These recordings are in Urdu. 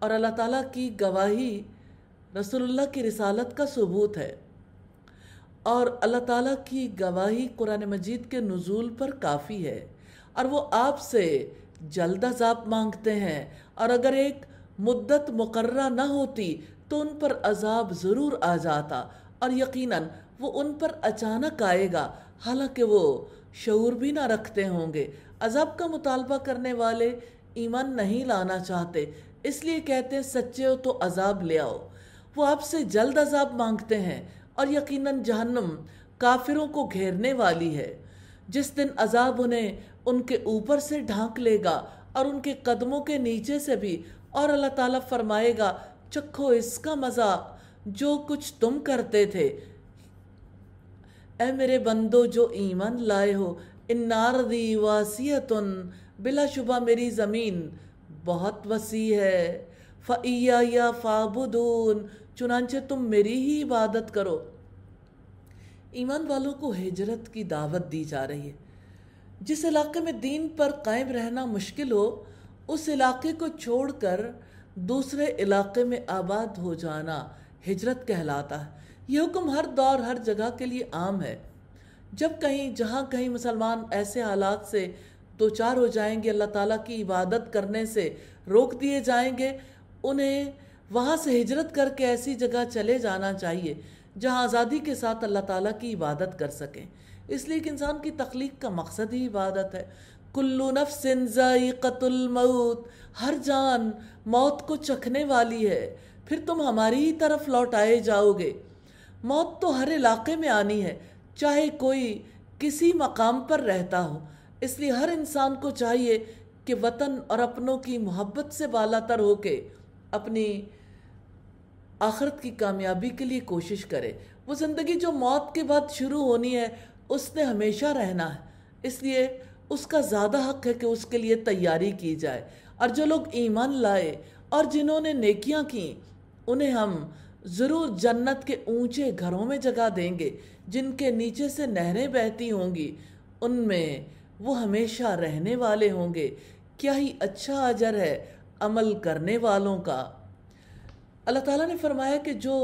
اور اللہ تعالیٰ کی گواہی رسول اللہ کی رسالت کا ثبوت ہے، اور اللہ تعالیٰ کی گواہی قرآن مجید کے نزول پر کافی ہے، اور وہ آپ سے جلد عذاب مانگتے ہیں، اور اگر ایک مدت مقررہ نہ ہوتی تو ان پر عذاب ضرور آ جاتا، اور یقیناً وہ ان پر اچانک آئے گا، حالانکہ وہ شعور بھی نہ رکھتے ہوں گے۔ عذاب کا مطالبہ کرنے والے ایمان نہیں لانا چاہتے، اس لیے کہتے ہیں سچے ہو تو عذاب لے آؤ۔ وہ آپ سے جلد عذاب مانگتے ہیں، اور یقیناً جہنم کافروں کو گھیرنے والی ہے، جس دن عذاب انہیں ان کے اوپر سے ڈھانک لے گا اور ان کے قدموں کے نیچے سے بھی، اور اللہ تعالیٰ فرمائے گا چکھو اس کا مزہ جو کچھ تم کرتے تھے۔ اے میرے بندو جو ایمان لائے ہو، ان ارضی واسعۃ، بلا شبہ میری زمین بہت وسیع ہے، فَإِيَّايَ فَاعْبُدُونِ، چنانچہ تم میری ہی عبادت کرو۔ ایمان والوں کو ہجرت کی دعوت دی جا رہی ہے۔ جس علاقے میں دین پر قائم رہنا مشکل ہو، اس علاقے کو چھوڑ کر دوسرے علاقے میں آباد ہو جانا ہجرت کہلاتا ہے۔ یہ حکم ہر دور ہر جگہ کے لیے عام ہے۔ جہاں کہیں مسلمان ایسے حالات سے دوچار ہو جائیں گے، اللہ تعالیٰ کی عبادت کرنے سے روک دیے جائیں گے، انہیں وہاں سے ہجرت کر کے ایسی جگہ چلے جانا چاہیے جہاں آزادی کے ساتھ اللہ تعالیٰ کی عبادت کر سکیں، اس لیے کہ انسان کی تخلیق کا مقصد ہی عبادت ہے۔ کلُّ نفس ذائقۃ الموت، ہر جان موت کو چکھنے والی ہے، پھر تم ہماری ہی طرف لوٹائے جاؤ گے۔ موت تو ہر علاقے میں آنی ہے، چاہے کوئی کسی مقام پر رہتا ہو، اس لیے ہر انسان کو چاہیے کہ وطن اور اپنوں کی محبت سے بالا تر ہو کے اپنی آخرت کی کامیابی کے لیے کوشش کرے۔ وہ زندگی جو موت کے بعد شروع ہونی ہے، اس نے ہمیشہ رہنا ہے، اس لیے اس کا زیادہ حق ہے کہ اس کے لیے تیاری کی جائے۔ اور جو لوگ ایمان لائے اور جنہوں نے نیکیاں کیں، انہیں ہم ضرور جنت کے اونچے گھروں میں جگہ دیں گے، جن کے نیچے سے نہریں بہتی ہوں گی، ان میں وہ ہمیشہ رہنے والے ہوں گے۔ کیا ہی اچھا اجر ہے عمل کرنے والوں کا۔ اللہ تعالیٰ نے فرمایا کہ جو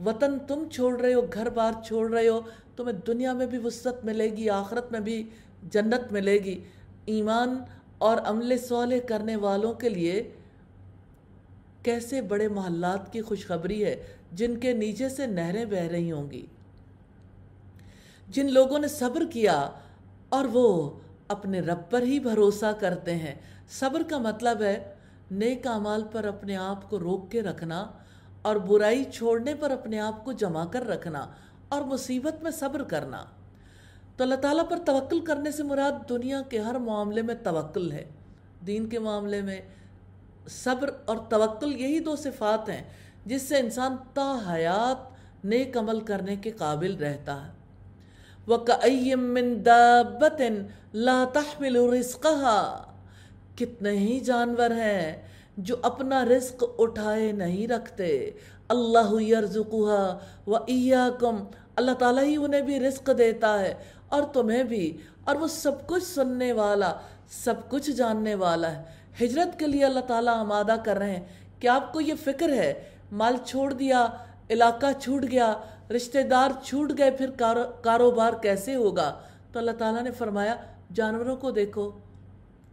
وطن تم چھوڑ رہے ہو، گھر بار چھوڑ رہے ہو، تمہیں دنیا میں بھی وسعت ملے گی، آخرت میں بھی جنت ملے گی۔ ایمان اور عمل صالح کرنے والوں کے لیے کیسے بڑے محلات کی خوشخبری ہے جن کے نیچے سے نہریں بہہ رہی ہوں گی۔ جن لوگوں نے صبر کیا اور وہ اپنے رب پر ہی بھروسہ کرتے ہیں۔ صبر کا مطلب ہے نیک اعمال پر اپنے آپ کو روک کے رکھنا، اور برائی چھوڑنے پر اپنے آپ کو جما کر رکھنا، اور مصیبت میں صبر کرنا۔ تو اللہ تعالیٰ پر توکل کرنے سے مراد دنیا کے ہر معاملے میں توکل ہے۔ دین کے معاملے میں صبر اور توکل، یہی دو صفات ہیں جس سے انسان تا حیات نیک عمل کرنے کے قابل رہتا ہے۔ وَكَأَيٍّ مِّن دَابَّةٍ لَا تَحْمِلُ رِزْقَهَا، کتنے ہی جانور ہیں جو اپنا رزق اٹھائے نہیں رکھتے۔ اللہ یرزقها وَإِيَّاكُمْ، اللہ تعالیٰ ہی انہیں بھی رزق دیتا ہے اور تمہیں بھی، اور وہ سب کچھ سننے والا، سب کچھ جاننے والا ہے۔ ہجرت کے لیے اللہ تعالیٰ آمادہ کر رہے ہیں کہ آپ کو یہ فکر ہے، مال چھوڑ دیا، علاقہ چھوٹ گیا، رشتہ دار چھوٹ گئے، پھر کاروبار کیسے ہوگا؟ تو اللہ تعالیٰ نے فرمایا جانوروں کو دیکھو،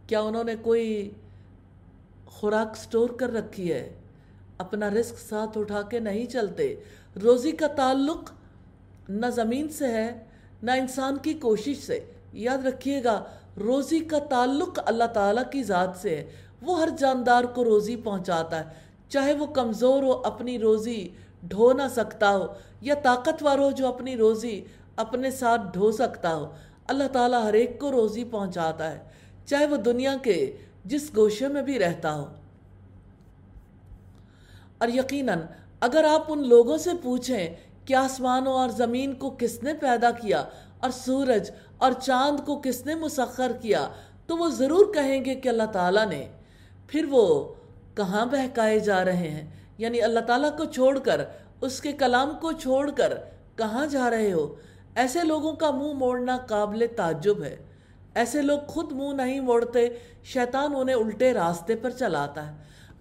کیا انہوں نے کوئی خوراک سٹور کر رکھی ہے؟ اپنا رزق ساتھ اٹھا کے نہیں چلتے۔ روزی کا تعلق نہ زمین سے ہے نہ انسان کی کوشش سے۔ یاد رکھیے گا، روزی کا تعلق اللہ تعالیٰ کی ذات سے ہے۔ وہ ہر جاندار کو روزی پہنچاتا ہے، چاہے وہ کمزور ہو، اپنی روزی ڈھو نہ سکتا ہو، یا طاقتور ہو جو اپنی روزی اپنے ساتھ ڈھو سکتا ہو۔ اللہ تعالیٰ ہر ایک کو روزی پہنچاتا ہے، چاہے وہ دنیا کے جس گوشے میں بھی رہتا ہو۔ اور یقیناً اگر آپ ان لوگوں سے پوچھیں کہ آسمانوں اور زمین کو کس نے پیدا کیا اور سورج اور چاند کو کس نے مسخر کیا، تو وہ ضرور کہیں گے کہ اللہ تعالیٰ نے۔ پھر وہ کہاں بہکائے جا رہے ہیں؟ یعنی اللہ تعالیٰ کو چھوڑ کر، اس کے کلام کو چھوڑ کر کہاں جا رہے ہو؟ ایسے لوگوں کا منہ موڑنا قابل تعجب ہے۔ ایسے لوگ خود منہ نہیں موڑتے، شیطان انہیں الٹے راستے پر چلاتا ہے۔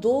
2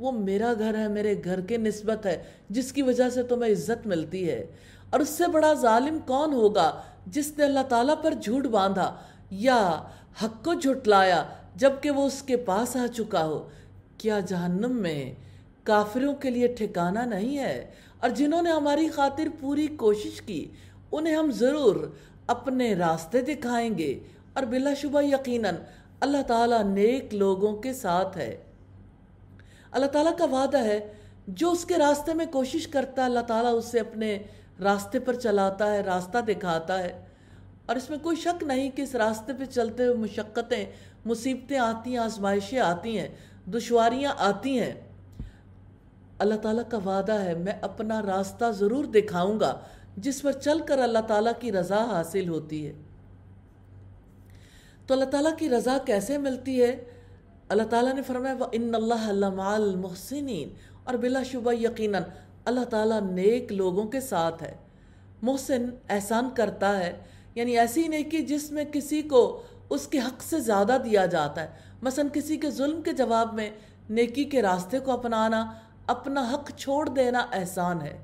وہ میرا گھر ہے، میرے گھر کے نسبت ہے جس کی وجہ سے تمہیں عزت ملتی ہے۔ اور اس سے بڑا ظالم کون ہوگا جس نے اللہ تعالیٰ پر جھوٹ باندھا یا حق کو جھٹلایا جبکہ وہ اس کے پاس آ چکا ہو۔ کیا جہنم میں کافروں کے لیے ٹھکانہ نہیں ہے؟ اور جنہوں نے ہماری خاطر پوری کوشش کی انہیں ہم ضرور اپنے راستے دکھائیں گے، اور بلا شبہ یقیناً اللہ تعالیٰ نیک لوگوں کے ساتھ ہے۔ اللہ تعالیٰ کا وعدہ ہے جو اس کے راستے میں کوشش کرتا ہے اللہ تعالیٰ اسے اپنے راستے پر چلاتا ہے، راستہ دکھاتا ہے۔ اور اس میں کوئی شک نہیں کہ اس راستے پہ چلتے ہوئے مشقتیں، مصیبتیں آتی ہیں، آزمائشیں آتی ہیں، دشواریاں آتی ہیں۔ اللہ تعالیٰ کا وعدہ ہے میں اپنا راستہ ضرور دکھاؤں گا جس پر چل کر اللہ تعالیٰ کی رضا حاصل ہوتی ہے۔ تو اللہ تعالیٰ کی رضا کیسے ملتی ہے؟ اللہ تعالیٰ نے فرمایا وَإِنَّ اللَّهَ لَمَعَ الْمُحْسِنِينَ، اور بلا شبہ یقیناً اللہ تعالیٰ نیک لوگوں کے ساتھ ہے۔ محسن احسان کرتا ہے، یعنی ایسی نیکی جس میں کسی کو اس کے حق سے زیادہ دیا جاتا ہے، مثلا کسی کے ظلم کے جواب میں نیکی کے راستے کو اپنانا، اپنا حق چھوڑ دینا احسان ہے۔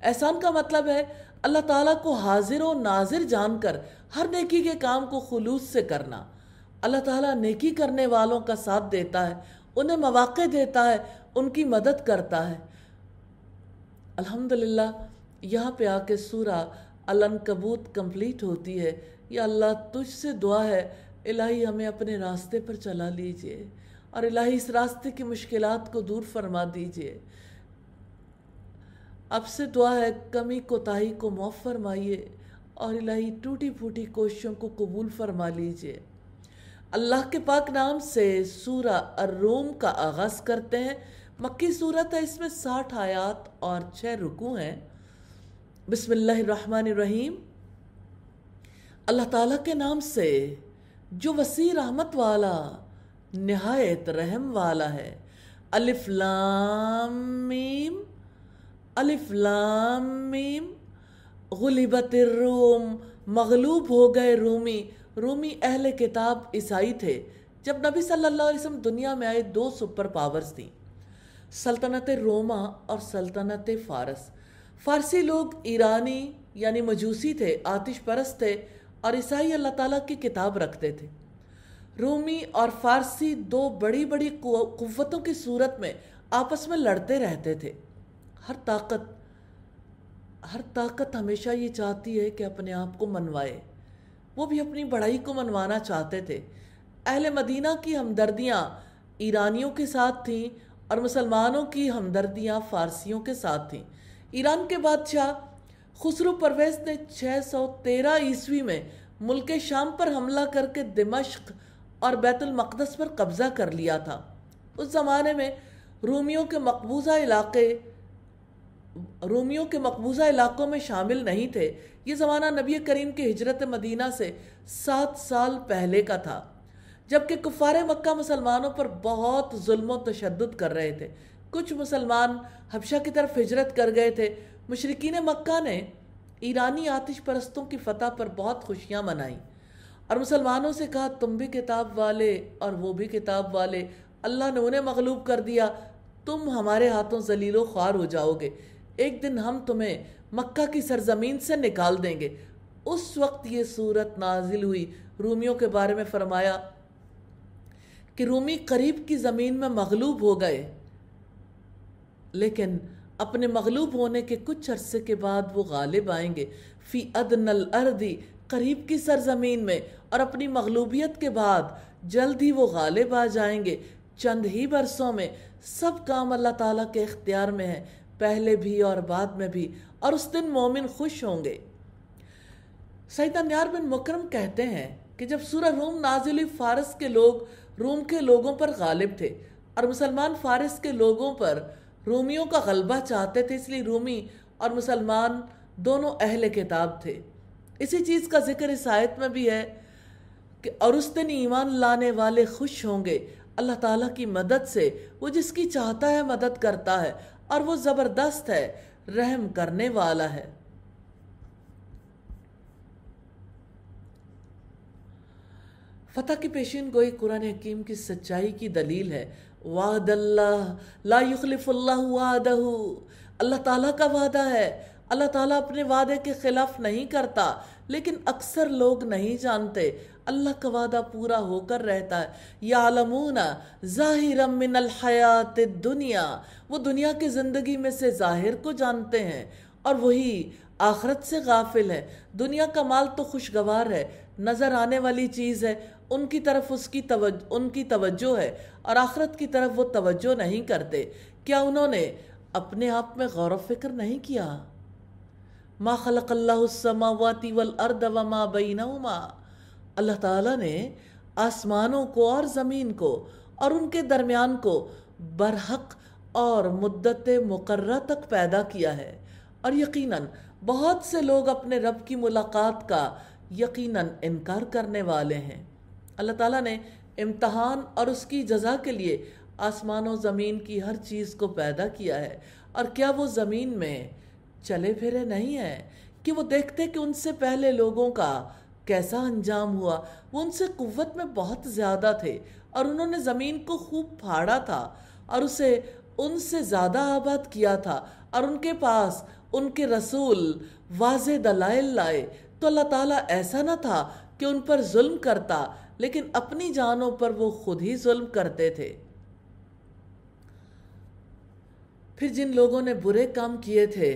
احسان کا مطلب ہے اللہ تعالیٰ کو حاضر و ناظر جان کر ہر نیکی کے کام کو خلوص سے کرنا۔ اللہ تعالیٰ نیکی کرنے والوں کا ساتھ دیتا ہے، انہیں مواقع دیتا ہے، ان کی مدد کرتا ہے۔ الحمدللہ یہاں پہ آ کے سورہ العنکبوت کمپلیٹ ہوتی ہے۔ یا اللہ تجھ سے دعا ہے الہی ہمیں اپنے راستے پر چلا لیجئے، اور الہی اس راستے کی مشکلات کو دور فرما دیجئے۔ اب سے دعا ہے کمی کوتاہی کو معاف فرمائیے، اور الہی ٹوٹی پھوٹی کوششوں کو قبول فرما لیجئے۔ اللہ کے پاک نام سے سورہ الروم کا آغاز کرتے ہیں۔ مکی سورت ہے، اس میں 60 آیات اور 6 رکوع ہیں۔ بسم اللہ الرحمن الرحیم۔ اللہ تعالیٰ کے نام سے جو وسیع رحمت والا نہایت رحم والا ہے۔ الف لام میم، الف لام میم۔ غلبت الروم، مغلوب ہو گئے رومی۔ رومی اہل کتاب عیسائی تھے۔ جب نبی صلی اللہ علیہ وسلم دنیا میں آئے 2 سپر پاورز تھیں، سلطنت روما اور سلطنت فارس۔ فارسی لوگ ایرانی یعنی مجوسی تھے، آتش پرست تھے، اور عیسائی اللہ تعالیٰ کی کتاب رکھتے تھے۔ رومی اور فارسی 2 بڑی بڑی قوتوں کی صورت میں آپس میں لڑتے رہتے تھے۔ ہر طاقت ہمیشہ یہ چاہتی ہے کہ اپنے آپ کو منوائے۔ وہ بھی اپنی بڑائی کو منوانا چاہتے تھے۔ اہل مدینہ کی ہمدردیاں ایرانیوں کے ساتھ تھیں، اور مسلمانوں کی ہمدردیاں فارسیوں کے ساتھ تھیں۔ ایران کے بادشاہ خسرو پرویز نے 613 عیسوی میں ملک شام پر حملہ کر کے دمشق اور بیت المقدس پر قبضہ کر لیا تھا۔ اس زمانے میں رومیوں کے مقبوضہ علاقوں میں شامل نہیں تھے۔ یہ زمانہ نبی کریم کی ہجرت مدینہ سے 7 سال پہلے کا تھا، جبکہ کفار مکہ مسلمانوں پر بہت ظلم و تشدد کر رہے تھے۔ کچھ مسلمان حبشہ کی طرف ہجرت کر گئے تھے۔ مشرکین مکہ نے ایرانی آتش پرستوں کی فتح پر بہت خوشیاں منائیں، اور مسلمانوں سے کہا تم بھی کتاب والے اور وہ بھی کتاب والے، اللہ نے انہیں مغلوب کر دیا، تم ہمارے ہاتھوں ذلیل و خوار ہو جاؤ گے، ایک دن ہم تمہیں مکہ کی سرزمین سے نکال دیں گے۔ اس وقت یہ صورت نازل ہوئی، رومیوں کے بارے میں فرمایا کہ رومی قریب کی زمین میں مغلوب ہو گئے، لیکن اپنے مغلوب ہونے کے کچھ عرصے کے بعد وہ غالب آئیں گے۔ فی ادنی الارض، قریب کی سرزمین میں، اور اپنی مغلوبیت کے بعد جلد ہی وہ غالب آ جائیں گے۔ چند ہی برسوں میں سب کام اللہ تعالیٰ کے اختیار میں ہے، پہلے بھی اور بعد میں بھی، اور اس دن مومن خوش ہوں گے۔ سیدنا نیار بن مکرم کہتے ہیں کہ جب سورہ روم نازل ہوئی، فارس کے لوگ روم کے لوگوں پر غالب تھے، اور مسلمان فارس کے لوگوں پر رومیوں کا غلبہ چاہتے تھے، اس لیے رومی اور مسلمان دونوں اہل کتاب تھے۔ اسی چیز کا ذکر اس آیت میں بھی ہے کہ اور اس دن ایمان لانے والے خوش ہوں گے اللہ تعالیٰ کی مدد سے، وہ جس کی چاہتا ہے مدد کرتا ہے، اور وہ زبردست ہے، رحم کرنے والا ہے۔ فتح کی پیشین گوئی قرآن حکیم کی سچائی کی دلیل ہے۔ وعد اللہ لا یخلف اللہ وعدہ، اللہ تعالیٰ کا وعدہ ہے، اللہ تعالیٰ اپنے وعدے کے خلاف نہیں کرتا، لیکن اکثر لوگ نہیں جانتے اللہ کا وعدہ پورا ہو کر رہتا ہے۔ یعلمون ظاہرا من الحیات الدنیا، وہ دنیا کی زندگی میں سے ظاہر کو جانتے ہیں اور وہی آخرت سے غافل ہے۔ دنیا کا مال تو خوشگوار ہے، نظر آنے والی چیز ہے، ان کی طرف ان کی توجہ ہے، اور آخرت کی طرف وہ توجہ نہیں کرتے۔ کیا انہوں نے اپنے آپ میں غور و فکر نہیں کیا؟ ما خلق اللہ السماوات والارض وما بینہما، اللہ تعالیٰ نے آسمانوں کو اور زمین کو اور ان کے درمیان کو برحق اور مدت مقررہ تک پیدا کیا ہے، اور یقیناً بہت سے لوگ اپنے رب کی ملاقات کا یقیناً انکار کرنے والے ہیں۔ اللہ تعالیٰ نے امتحان اور اس کی جزا کے لیے آسمان و زمین کی ہر چیز کو پیدا کیا ہے، اور کیا وہ زمین میں چلے پھرے نہیں ہیں کہ وہ دیکھتے کہ ان سے پہلے لوگوں کا کیسا انجام ہوا؟ وہ ان سے قوت میں بہت زیادہ تھے اور انہوں نے زمین کو خوب پھاڑا تھا اور اسے ان سے زیادہ آباد کیا تھا، اور ان کے پاس ان کے رسول واضح دلائل لائے، تو اللہ تعالیٰ ایسا نہ تھا کہ ان پر ظلم کرتا، لیکن اپنی جانوں پر وہ خود ہی ظلم کرتے تھے۔ پھر جن لوگوں نے برے کام کیے تھے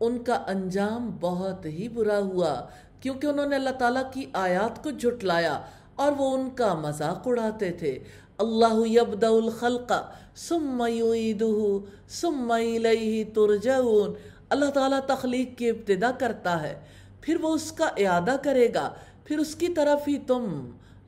ان کا انجام بہت ہی برا ہوا، کیونکہ انہوں نے اللہ تعالیٰ کی آیات کو جھٹلایا اور وہ ان کا مذاق اڑاتے تھے۔ اللہ یبدأ الخلق ثم یعیدہ ثم الیہ ترجعون، اللہ تعالیٰ تخلیق کی ابتدا کرتا ہے، پھر وہ اس کا اعادہ کرے گا، پھر اس کی طرف ہی تم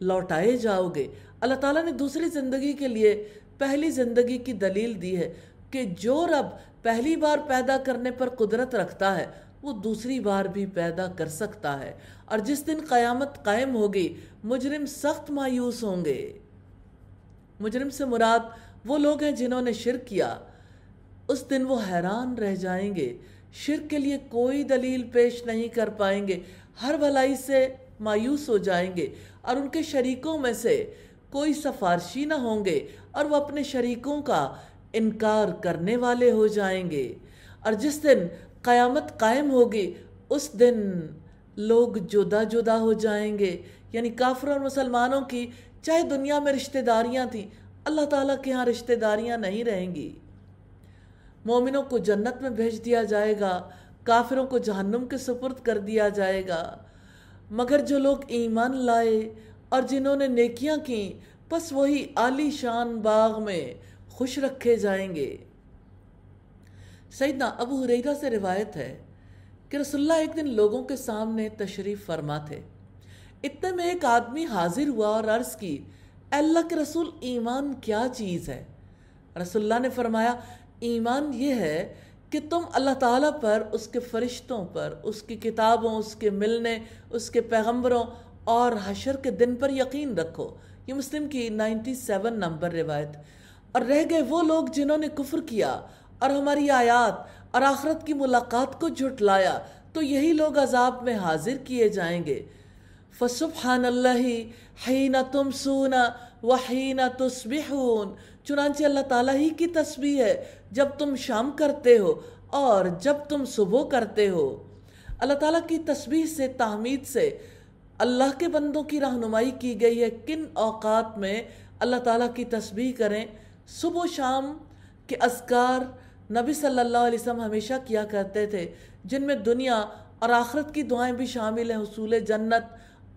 لوٹائے جاؤ گے۔ اللہ تعالیٰ نے دوسری زندگی کے لیے پہلی زندگی کی دلیل دی ہے کہ جو رب پہلی بار پیدا کرنے پر قدرت رکھتا ہے وہ دوسری بار بھی پیدا کر سکتا ہے، اور جس دن قیامت قائم ہوگی مجرم سخت مایوس ہوں گے۔ مجرم سے مراد وہ لوگ ہیں جنہوں نے شرک کیا، اس دن وہ حیران رہ جائیں گے، شرک کے لیے کوئی دلیل پیش نہیں کر پائیں گے، ہر بھلائی سے مایوس ہو جائیں گے، اور ان کے شریکوں میں سے کوئی سفارشی نہ ہوں گے، اور وہ اپنے شریکوں کا انکار کرنے والے ہو جائیں گے۔ اور جس دن قیامت قائم ہوگی اس دن لوگ جدا جدا ہو جائیں گے، یعنی کافروں اور مسلمانوں کی چاہے دنیا میں رشتہ داریاں تھیں، اللہ تعالیٰ کے ہاں رشتہ داریاں نہیں رہیں گی۔ مومنوں کو جنت میں بھیج دیا جائے گا، کافروں کو جہنم کے سپرد کر دیا جائے گا، مگر جو لوگ ایمان لائے اور جنہوں نے نیکیاں کی پس وہی عالی شان باغ میں خوش رکھے جائیں گے۔ سیدنا ابو ہریرہ سے روایت ہے کہ رسول اللہ ایک دن لوگوں کے سامنے تشریف فرما تھے، اتنے میں ایک آدمی حاضر ہوا اور عرض کی، اے اللہ کے رسول، ایمان کیا چیز ہے؟ رسول اللہ نے فرمایا، ایمان یہ ہے کہ تم اللہ تعالیٰ پر، اس کے فرشتوں پر، اس کی کتابوں، اس کے ملنے، اس کے پیغمبروں اور حشر کے دن پر یقین رکھو۔ یہ مسلم کی 97 نمبر روایت۔ اور رہ گئے وہ لوگ جنہوں نے کفر کیا اور ہماری آیات اور آخرت کی ملاقات کو جھٹلایا، تو یہی لوگ عذاب میں حاضر کیے جائیں گے۔ فسبحان اللہ حین تمسون وحین تصبحون، چنانچہ اللہ تعالیٰ ہی کی تسبیح ہے جب تم شام کرتے ہو اور جب تم صبح کرتے ہو۔ اللہ تعالیٰ کی تسبیح سے، تحمید سے اللہ کے بندوں کی رہنمائی کی گئی ہے کن اوقات میں اللہ تعالیٰ کی تسبیح کریں۔ صبح و شام کے اذکار نبی صلی اللہ علیہ وسلم ہمیشہ کیا کرتے تھے، جن میں دنیا اور آخرت کی دعائیں بھی شامل ہیں۔ حصول جنت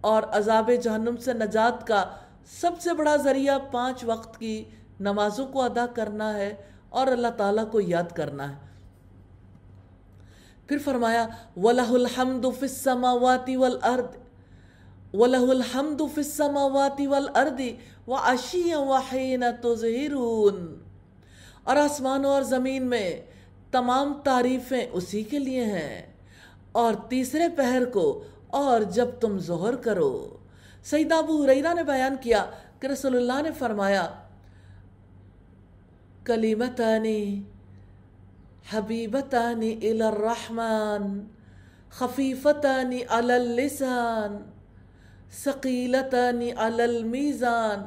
اور عذاب جہنم سے نجات کا سب سے بڑا ذریعہ 5 وقت کی نمازوں کو ادا کرنا ہے اور اللہ تعالیٰ کو یاد کرنا ہے۔ پھر فرمایا وَلَهُ الْحَمْدُ فِي السَّمَاوَاتِ وَالْأَرْضِ وَلَهُ الْحَمْدُ فِي السَّمَاوَاتِ وَالْأَرْضِ وَعَشِيًّا وَحِينَ تُظْهِرُونَ، اور آسمانوں اور زمین میں تمام تعریفیں اسی کے لیے ہیں، اور تیسرے پہر کو اور جب تم ظہر کرو۔ سیدنا ابو ہریرہ نے بیان کیا کہ رسول اللہ نے فرمایا، کلمتانی حبیبتانی الی الرحمن خفیفتانی علی اللسان ثقیلتانی علی المیزان،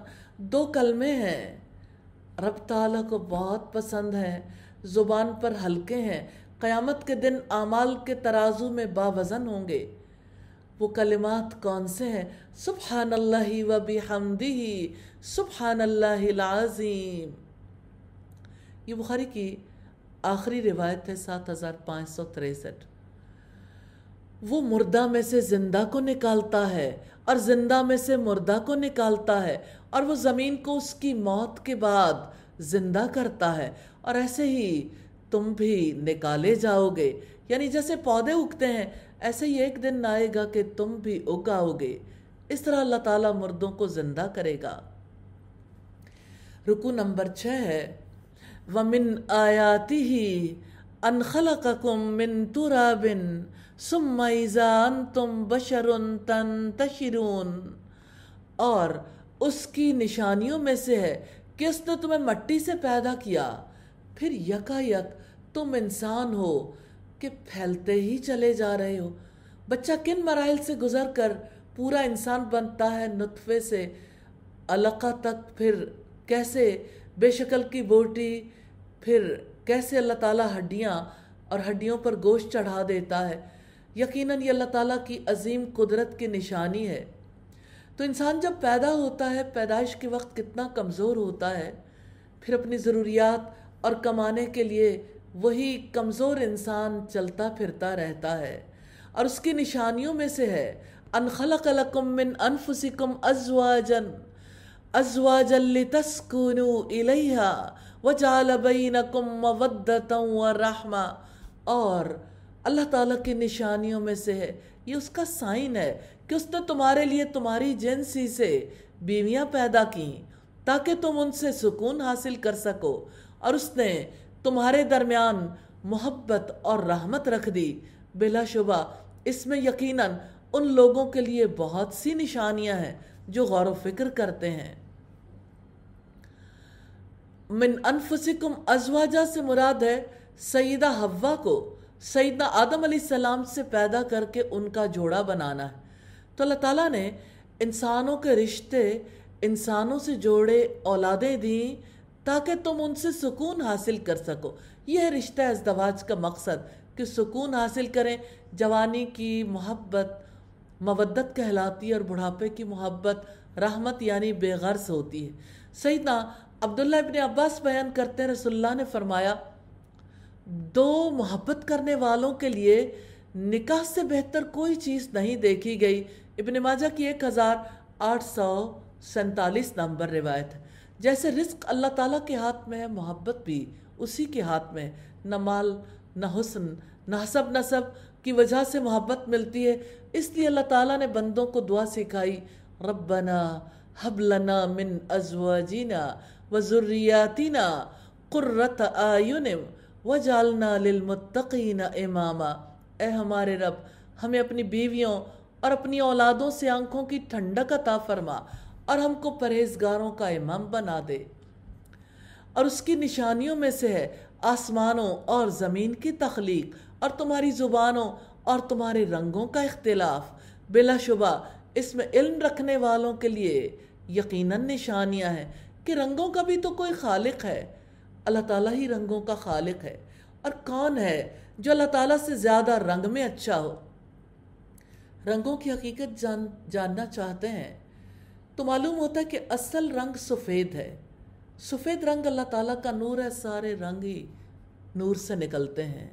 2 کلمے ہیں رب تعالیٰ کو بہت پسند ہیں، زبان پر ہلکے ہیں، قیامت کے دن اعمال کے ترازو میں باوزن ہوں گے۔ وہ کلمات کون سے ہیں؟ سبحان اللہ و بحمدہ، سبحان اللہ العظیم۔ یہ بخاری کی آخری روایت ہے 7563۔ وہ مردہ میں سے زندہ کو نکالتا ہے اور زندہ میں سے مردہ کو نکالتا ہے، اور وہ زمین کو اس کی موت کے بعد زندہ کرتا ہے، اور ایسے ہی تم بھی نکالے جاؤ گے۔ یعنی جیسے پودے اگتے ہیں ایسے ہی ایک دن آئے گا کہ تم بھی اگاؤ گے۔ اس طرح اللہ تعالیٰ مردوں کو زندہ کرے گا۔ رکوع نمبر 6 ہے وَمِنْ آيَاتِهِ أَنْ خَلَقَكُم مِّن تُرَابٍ ثُمَّ إِذَا أَنْتُمْ بَشَرٌ تَنْتَشِرُونَ، اور اس کی نشانیوں میں سے ہے کہ اس نے تمہیں مٹی سے پیدا کیا، پھر یکا یک تم انسان ہو کہ پھیلتے ہی چلے جا رہے ہو۔ بچہ کن مراحل سے گزر کر پورا انسان بنتا ہے، نطفے سے علقہ تک، پھر کیسے بے شکل کی بوٹی، پھر کیسے اللہ تعالیٰ ہڈیاں اور ہڈیوں پر گوشت چڑھا دیتا ہے۔ یقیناً یہ اللہ تعالیٰ کی عظیم قدرت کی نشانی ہے۔ تو انسان جب پیدا ہوتا ہے پیدائش کے وقت کتنا کمزور ہوتا ہے، پھر اپنی ضروریات اور کمانے کے لیے وہی کمزور انسان چلتا پھرتا رہتا ہے۔ اور اس کی نشانیوں میں سے ہے ان خلق لکم من انفسکم ازواجا لتسکنوا الیہا وجعل بینکم مودۃ ورحمہ، اور اللہ تعالیٰ کی نشانیوں میں سے ہے، یہ اس کا سائن ہے کہ اس نے تمہارے لیے تمہاری جنسی سے بیویاں پیدا کی تاکہ تم ان سے سکون حاصل کر سکو، اور اس نے تمہارے درمیان محبت اور رحمت رکھ دی۔ بلا شبہ اس میں یقیناً ان لوگوں کے لیے بہت سی نشانیاں ہیں جو غور و فکر کرتے ہیں۔ من انفسکم ازواجہ سے مراد ہے سیدہ حوا کو سیدنا آدم علیہ السلام سے پیدا کر کے ان کا جوڑا بنانا ہے۔ تو اللہ تعالیٰ نے انسانوں کے رشتے انسانوں سے جوڑے، اولادیں دیں تاکہ تم ان سے سکون حاصل کر سکو۔ یہ ہے رشتہ ازدواج کا مقصد کہ سکون حاصل کریں۔ جوانی کی محبت مودت کہلاتی ہے، اور بڑھاپے کی محبت رحمت یعنی بے غرض ہوتی ہے۔ سیدنا عبداللہ ابن عباس بیان کرتے ہیں رسول اللہ نے فرمایا، دو محبت کرنے والوں کے لیے نکاح سے بہتر کوئی چیز نہیں دیکھی گئی۔ ابن ماجہ کی 1847 نمبر روایت ہے۔ جیسے رزق اللہ تعالیٰ کے ہاتھ میں ہے، محبت بھی اسی کے ہاتھ میں۔ نہ مال، نہ حسن، نہ حسب نسب کی وجہ سے محبت ملتی ہے، اس لیے اللہ تعالیٰ نے بندوں کو دعا سکھائی، ربنا ہب لنا من ازواجنا وذریاتنا قرۃ اعین وجعلنا للمتقین اماما۔ اے ہمارے رب، ہمیں اپنی بیویوں اور اپنی اولادوں سے آنکھوں کی ٹھنڈک عطا فرما، اور ہم کو پرہیزگاروں کا امام بنا دے۔ اور اس کی نشانیوں میں سے ہے آسمانوں اور زمین کی تخلیق، اور تمہاری زبانوں اور تمہارے رنگوں کا اختلاف۔ بلا شبہ اس میں علم رکھنے والوں کے لیے یقیناً نشانیاں ہیں کہ رنگوں کا بھی تو کوئی خالق ہے، اللہ تعالیٰ ہی رنگوں کا خالق ہے۔ اور کون ہے جو اللہ تعالیٰ سے زیادہ رنگ میں اچھا ہو؟ رنگوں کی حقیقت جاننا چاہتے ہیں تو معلوم ہوتا ہے کہ اصل رنگ سفید ہے۔ سفید رنگ اللہ تعالیٰ کا نور ہے، سارے رنگ ہی نور سے نکلتے ہیں۔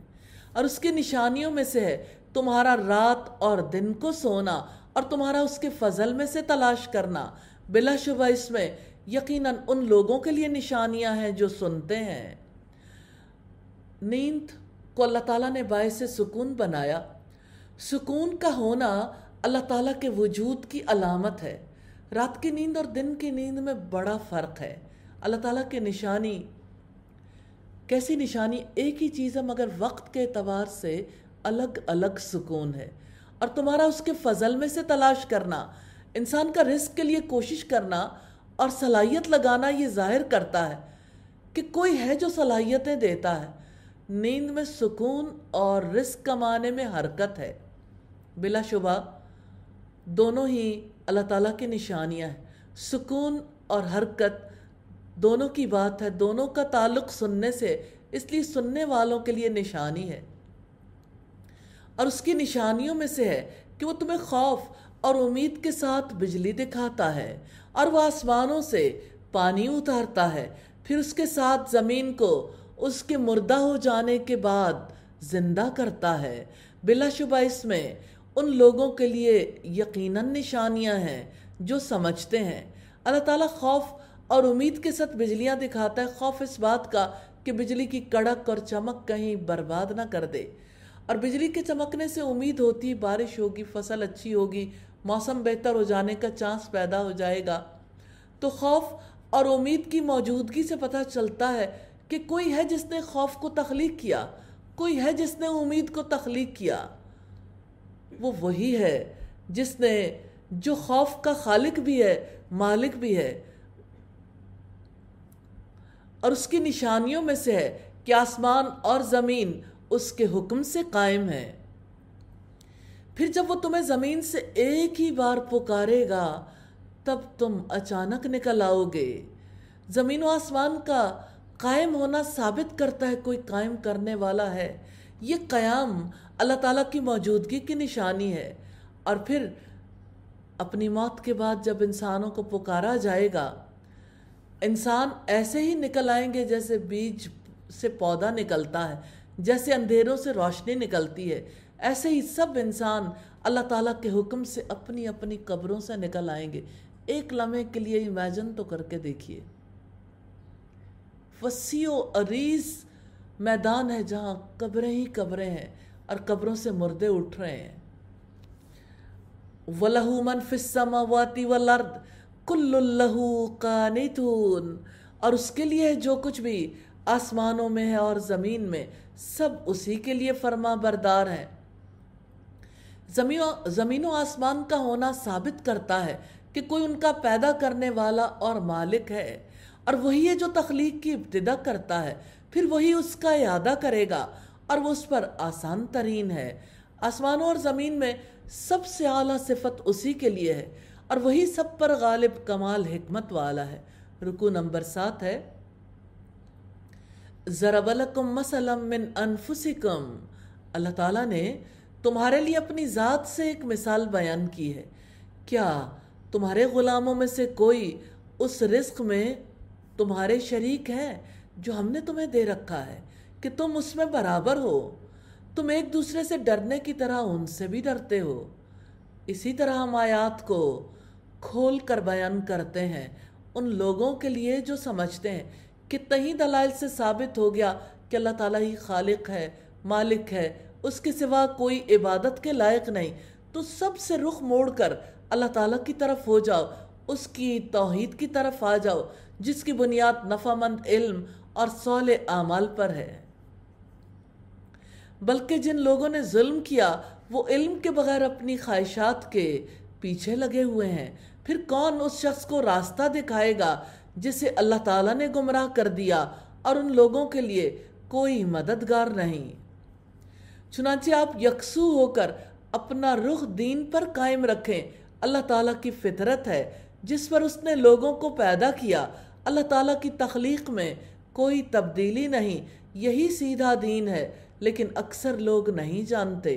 اور اس کی نشانیوں میں سے ہے تمہارا رات اور دن کو سونا، اور تمہارا اس کے فضل میں سے تلاش کرنا۔ بلا شبہ اس میں یقیناً ان لوگوں کے لیے نشانیاں ہیں جو سنتے ہیں۔ نیند کو اللہ تعالیٰ نے باعث سکون بنایا۔ سکون کا ہونا اللہ تعالیٰ کے وجود کی علامت ہے۔ رات کی نیند اور دن کی نیند میں بڑا فرق ہے۔ اللہ تعالیٰ کی نشانی کیسی نشانی؟ ایک ہی چیز ہے مگر وقت کے اعتبار سے الگ الگ سکون ہے۔ اور تمہارا اس کے فضل میں سے تلاش کرنا، انسان کا رزق کے لیے کوشش کرنا اور صلاحیت لگانا، یہ ظاہر کرتا ہے کہ کوئی ہے جو صلاحیتیں دیتا ہے۔ نیند میں سکون اور رزق کمانے میں حرکت ہے۔ بلا شبہ دونوں ہی اللہ تعالیٰ کی نشانیاں ہیں۔ سکون اور حرکت دونوں کی بات ہے، دونوں کا تعلق سننے سے، اس لیے سننے والوں کے لیے نشانی ہے۔ اور اس کی نشانیوں میں سے ہے کہ وہ تمہیں خوف اور امید کے ساتھ بجلی دکھاتا ہے، اور وہ آسمانوں سے پانی اتارتا ہے، پھر اس کے ساتھ زمین کو اس کے مردہ ہو جانے کے بعد زندہ کرتا ہے۔ بلا شبہ اس میں ان لوگوں کے لیے یقیناً نشانیاں ہیں جو سمجھتے ہیں۔ اللہ تعالیٰ خوف اور امید کے ساتھ بجلیاں دکھاتا ہے۔ خوف اس بات کا کہ بجلی کی کڑک اور چمک کہیں برباد نہ کر دے، اور بجلی کے چمکنے سے امید ہوتی ہے بارش ہوگی، فصل اچھی ہوگی، موسم بہتر ہو جانے کا چانس پیدا ہو جائے گا۔ تو خوف اور امید کی موجودگی سے پتہ چلتا ہے کہ کوئی ہے جس نے خوف کو تخلیق کیا، کوئی ہے جس نے امید کو تخلیق کیا۔ وہ وہی ہے جس نے، جو خوف کا خالق بھی ہے، مالک بھی ہے۔ اور اس کی نشانیوں میں سے ہے کہ آسمان اور زمین اس کے حکم سے قائم ہے۔ پھر جب وہ تمہیں زمین سے ایک ہی بار پکارے گا تب تم اچانک نکل آؤ گے۔ زمین و آسمان کا قائم ہونا ثابت کرتا ہے کوئی قائم کرنے والا ہے۔ یہ قیام اللہ تعالیٰ کی موجودگی کی نشانی ہے۔ اور پھر اپنی موت کے بعد جب انسانوں کو پکارا جائے گا، انسان ایسے ہی نکل آئیں گے جیسے بیج سے پودا نکلتا ہے، جیسے اندھیروں سے روشنی نکلتی ہے، ایسے ہی سب انسان اللہ تعالیٰ کے حکم سے اپنی اپنی قبروں سے نکل آئیں گے۔ ایک لمحے کے لیے امیجن تو کر کے دیکھیے، وسیع و عریض میدان ہے جہاں قبریں ہی قبریں ہیں اور قبروں سے مردے اٹھ رہے ہیں۔ وَلَهُ مَنْ فِي السَّمَاوَاتِ وَالْأَرْضِ كُلٌّ لَهُ قَانِتُونَ، اور اس کے لیے جو کچھ بھی آسمانوں میں ہے اور زمین میں، سب اسی کے لیے فرما بردار ہیں۔ زمین و آسمان کا ہونا ثابت کرتا ہے کہ کوئی ان کا پیدا کرنے والا اور مالک ہے، اور وہی ہے جو تخلیق کی ابتدا کرتا ہے، پھر وہی اس کا اعادہ کرے گا، اور وہ اس پر آسان ترین ہے۔ آسمانوں اور زمین میں سب سے اعلیٰ صفت اسی کے لیے ہے، اور وہی سب پر غالب کمال حکمت والا ہے۔ رکوع نمبر 7 ہے، ضرب لکم مثلا من انفسکم، اللہ تعالیٰ نے تمہارے لیے اپنی ذات سے ایک مثال بیان کی ہے۔ کیا تمہارے غلاموں میں سے کوئی اس رزق میں تمہارے شریک ہیں جو ہم نے تمہیں دے رکھا ہے کہ تم اس میں برابر ہو؟ تم ایک دوسرے سے ڈرنے کی طرح ان سے بھی ڈرتے ہو۔ اسی طرح ہم آیات کو کھول کر بیان کرتے ہیں ان لوگوں کے لیے جو سمجھتے ہیں۔ کتنے ہی دلائل سے ثابت ہو گیا کہ اللہ تعالیٰ ہی خالق ہے، مالک ہے، اس کے سوا کوئی عبادت کے لائق نہیں۔ تو سب سے رخ موڑ کر اللہ تعالیٰ کی طرف ہو جاؤ، اس کی توحید کی طرف آ جاؤ، جس کی بنیاد نفع مند علم اور صالح اعمال پر ہے۔ بلکہ جن لوگوں نے ظلم کیا وہ علم کے بغیر اپنی خواہشات کے پیچھے لگے ہوئے ہیں۔ پھر کون اس شخص کو راستہ دکھائے گا جسے اللہ تعالیٰ نے گمراہ کر دیا، اور ان لوگوں کے لیے کوئی مددگار نہیں۔ چنانچہ آپ یکسو ہو کر اپنا رخ دین پر قائم رکھیں۔ اللہ تعالیٰ کی فطرت ہے جس پر اس نے لوگوں کو پیدا کیا۔ اللہ تعالیٰ کی تخلیق میں کوئی تبدیلی نہیں، یہی سیدھا دین ہے، لیکن اکثر لوگ نہیں جانتے۔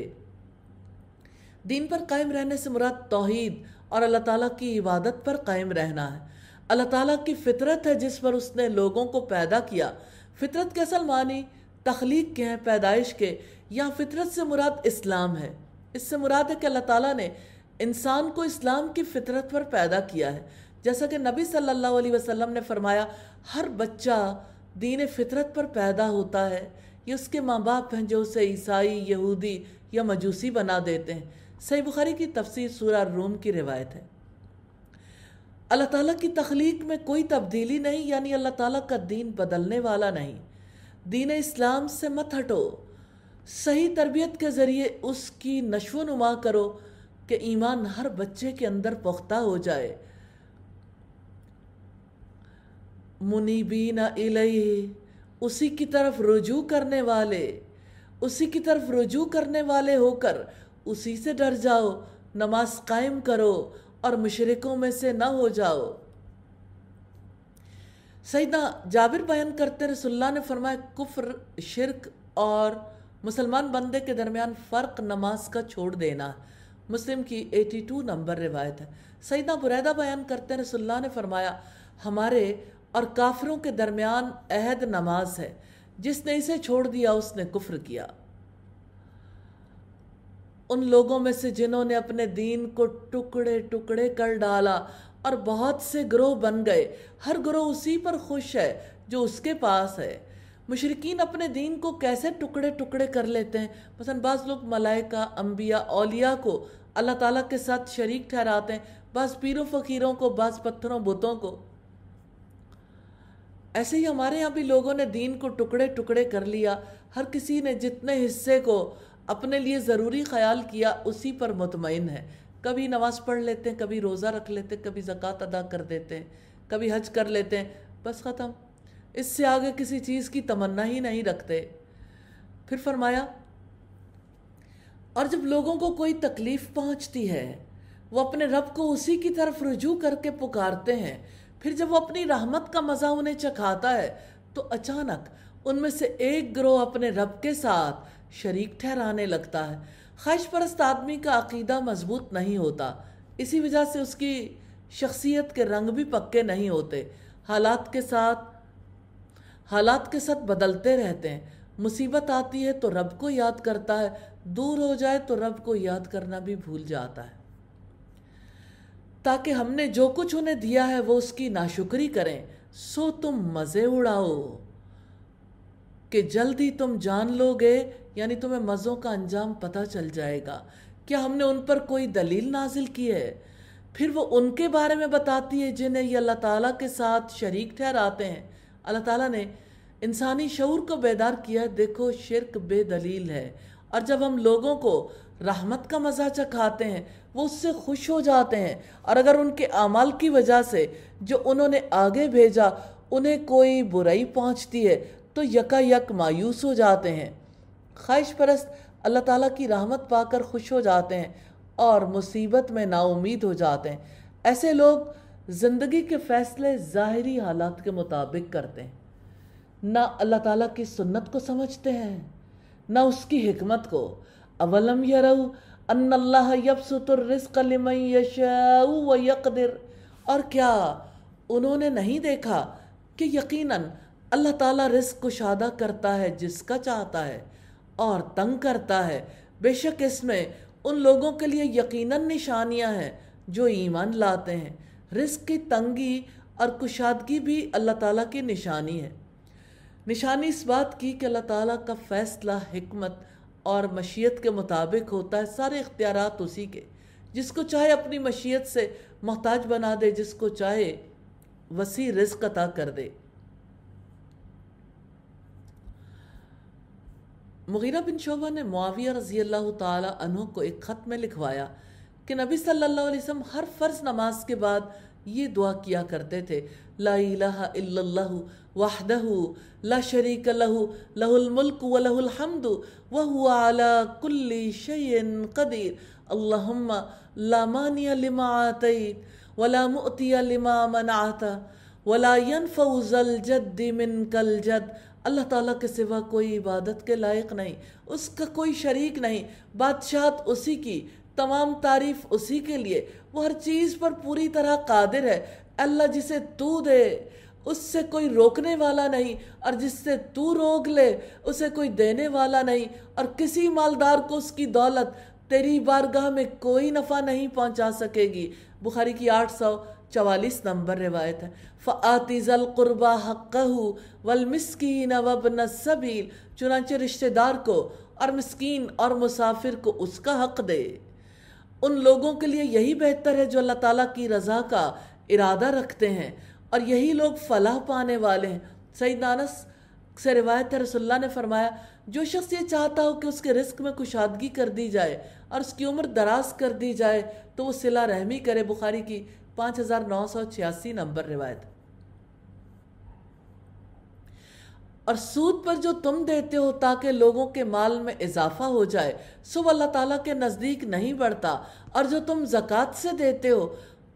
دین پر قائم رہنے سے مراد توحید اور اللہ تعالیٰ کی عبادت پر قائم رہنا ہے۔ اللہ تعالیٰ کی فطرت ہے جس پر اس نے لوگوں کو پیدا کیا۔ فطرت کے اصل معنی تخلیق کے ہیں، پیدائش کے۔ یہاں فطرت سے مراد اسلام ہے۔ اس سے مراد ہے کہ اللہ تعالیٰ نے انسان کو اسلام کی فطرت پر پیدا کیا ہے، جیسا کہ نبی صلی اللہ علیہ وسلم نے فرمایا، ہر بچہ دین فطرت پر پیدا ہوتا ہے۔ یہ اس کے ماں باپ ہیں جو اسے عیسائی، یہودی یا مجوسی بنا دیتے ہیں۔ صحیح بخاری کی تفسیر سورہ روم کی روایت ہے۔ اللہ تعالیٰ کی تخلیق میں کوئی تبدیلی نہیں، یعنی اللہ تعالیٰ کا دین بدلنے والا نہیں۔ دین اسلام سے مت ہٹو، صحیح تربیت کے ذریعے اس کی نشو و نما کرو کہ ایمان ہر بچے کے اندر پختہ ہو جائے۔ منیبین الیہ، اسی کی طرف رجوع کرنے والے، اسی کی طرف رجوع کرنے والے ہو کر اسی سے ڈر جاؤ، نماز قائم کرو اور مشرکوں میں سے نہ ہو جاؤ۔ سیدنا جابر بیان کرتے رسول اللہ نے فرمایا کفر، شرک اور مسلمان بندے کے درمیان فرق نماز کا چھوڑ دینا۔ مسلم کی 82 نمبر روایت ہے۔ سیدنا بریدہ بیان کرتے ہیں رسول اللہ نے فرمایا ہمارے اور کافروں کے درمیان عہد نماز ہے، جس نے اسے چھوڑ دیا اس نے کفر کیا۔ ان لوگوں میں سے جنہوں نے اپنے دین کو ٹکڑے ٹکڑے کر ڈالا اور بہت سے گروہ بن گئے، ہر گروہ اسی پر خوش ہے جو اس کے پاس ہے۔ مشرکین اپنے دین کو کیسے ٹکڑے ٹکڑے کر لیتے ہیں؟ مثلا بعض لوگ ملائکہ، انبیاء، اولیاء کو اللہ تعالیٰ کے ساتھ شریک ٹھہراتے ہیں، بعض پیروں فقیروں کو، بعض پتھروں بتوں کو۔ ایسے ہی ہمارے یہاں بھی لوگوں نے دین کو ٹکڑے ٹکڑے کر لیا، ہر کسی نے جتنے حصے کو اپنے لیے ضروری خیال کیا اسی پر مطمئن ہے۔ کبھی نماز پڑھ لیتے ہیں، کبھی روزہ رکھ لیتے ہیں، کبھی زکوٰۃ ادا کر دیتے ہیں، کبھی حج کر لیتے ہیں، بس ختم، اس سے آگے کسی چیز کی تمنا ہی نہیں رکھتے۔ پھر فرمایا اور جب لوگوں کو کوئی تکلیف پہنچتی ہے وہ اپنے رب کو اسی کی طرف رجوع کر کے پکارتے ہیں، پھر جب وہ اپنی رحمت کا مزہ انہیں چکھاتا ہے تو اچانک ان میں سے ایک گروہ اپنے رب کے ساتھ شریک ٹھہرانے لگتا ہے۔ خواہش پرست آدمی کا عقیدہ مضبوط نہیں ہوتا، اسی وجہ سے اس کی شخصیت کے رنگ بھی پکے نہیں ہوتے، حالات کے ساتھ بدلتے رہتے ہیں۔ مصیبت آتی ہے تو رب کو یاد کرتا ہے، دور ہو جائے تو رب کو یاد کرنا بھی بھول جاتا ہے، تاکہ ہم نے جو کچھ انہیں دیا ہے وہ اس کی ناشکری کریں۔ سو تم مزے اڑاؤ کہ جلد ہی تم جان لو گے، یعنی تمہیں مزوں کا انجام پتہ چل جائے گا۔ کیا ہم نے ان پر کوئی دلیل نازل کی ہے؟ پھر وہ ان کے بارے میں بتاتی ہے جنہیں یہ اللہ تعالیٰ کے ساتھ شریک ٹھہراتے ہیں۔ اللہ تعالیٰ نے انسانی شعور کو بیدار کیا ہے، دیکھو شرک بے دلیل ہے، اور جب ہم لوگوں کو رحمت کا مزہ چکھاتے ہیں وہ اس سے خوش ہو جاتے ہیں، اور اگر ان کے اعمال کی وجہ سے جو انہوں نے آگے بھیجا انہیں کوئی برائی پہنچتی ہے تو یکا یک مایوس ہو جاتے ہیں۔ خواہش پرست اللہ تعالیٰ کی رحمت پا کر خوش ہو جاتے ہیں اور مصیبت میں نا امید ہو جاتے ہیں۔ ایسے لوگ زندگی کے فیصلے ظاہری حالات کے مطابق کرتے ہیں، نہ اللہ تعالیٰ کی سنت کو سمجھتے ہیں نہ اس کی حکمت کو۔ اولم یروا ان اللہ یبسط الرزق لمن یشاء ویقدر، اور کیا انہوں نے نہیں دیکھا کہ یقیناً اللہ تعالیٰ رزق کشادہ کرتا ہے جس کا چاہتا ہے اور تنگ کرتا ہے، بے شک اس میں ان لوگوں کے لیے یقیناً نشانیاں ہیں جو ایمان لاتے ہیں۔ رزق کی تنگی اور کشادگی بھی اللہ تعالیٰ کی نشانی ہے۔ نشانی اس بات کی کہ اللہ تعالیٰ کا فیصلہ حکمت اور مشیت کے مطابق ہوتا ہے، سارے اختیارات اسی کے، جس کو چاہے اپنی مشیت سے محتاج بنا دے، جس کو چاہے وسیع رزق عطا کر دے۔ مغیرہ بن شعبہ نے معاویہ رضی اللہ تعالی عنہ کو ایک خط میں لکھوایا کہ نبی صلی اللہ علیہ وسلم ہر فرض نماز کے بعد یہ دعا کیا کرتے تھے، لا الہ الا اللہ وحدہ لا شریک لہ لہ الملک ولہ الحمد وہو علی کل شیء قدیر، اللہم لا مانع لما آتیت ولا مؤتی لما منعت ولا ينفع ذا الجد منک الجد۔ اللہ تعالیٰ کے سوا کوئی عبادت کے لائق نہیں، اس کا کوئی شریک نہیں، بادشاہت اسی کی، تمام تعریف اسی کے لیے، وہ ہر چیز پر پوری طرح قادر ہے۔ اللہ جسے تو دے اس سے کوئی روکنے والا نہیں، اور جس سے تو روک لے اسے کوئی دینے والا نہیں، اور کسی مالدار کو اس کی دولت تیری بارگاہ میں کوئی نفع نہیں پہنچا سکے گی۔ بخاری کی 844 نمبر روایت ہے۔ فَآتِ ذَا الْقُرْبَى حَقَّهُ وَالْمِسْكِينَ وَابْنَ السَّبِيلِ، چنانچہ رشتہ دار کو اور مسکین اور مسافر کو اس کا حق دے۔ ان لوگوں کے لیے یہی بہتر ہے جو اللہ تعالیٰ کی رضا کا ارادہ رکھتے ہیں، اور یہی لوگ فلاح پانے والے ہیں۔ سیدنا انس سے روایت ہے، رسول اللہ نے فرمایا جو شخص یہ چاہتا ہو کہ اس کے رزق میں کشادگی کر دی جائے اور اس کی عمر دراز کر دی جائے تو وہ صلہ رحمی کرے۔ بخاری کی 5986 نمبر روایت۔ اور سود پر جو تم دیتے ہو تاکہ لوگوں کے مال میں اضافہ ہو جائے سو اللہ تعالیٰ کے نزدیک نہیں بڑھتا، اور جو تم زکوٰۃ سے دیتے ہو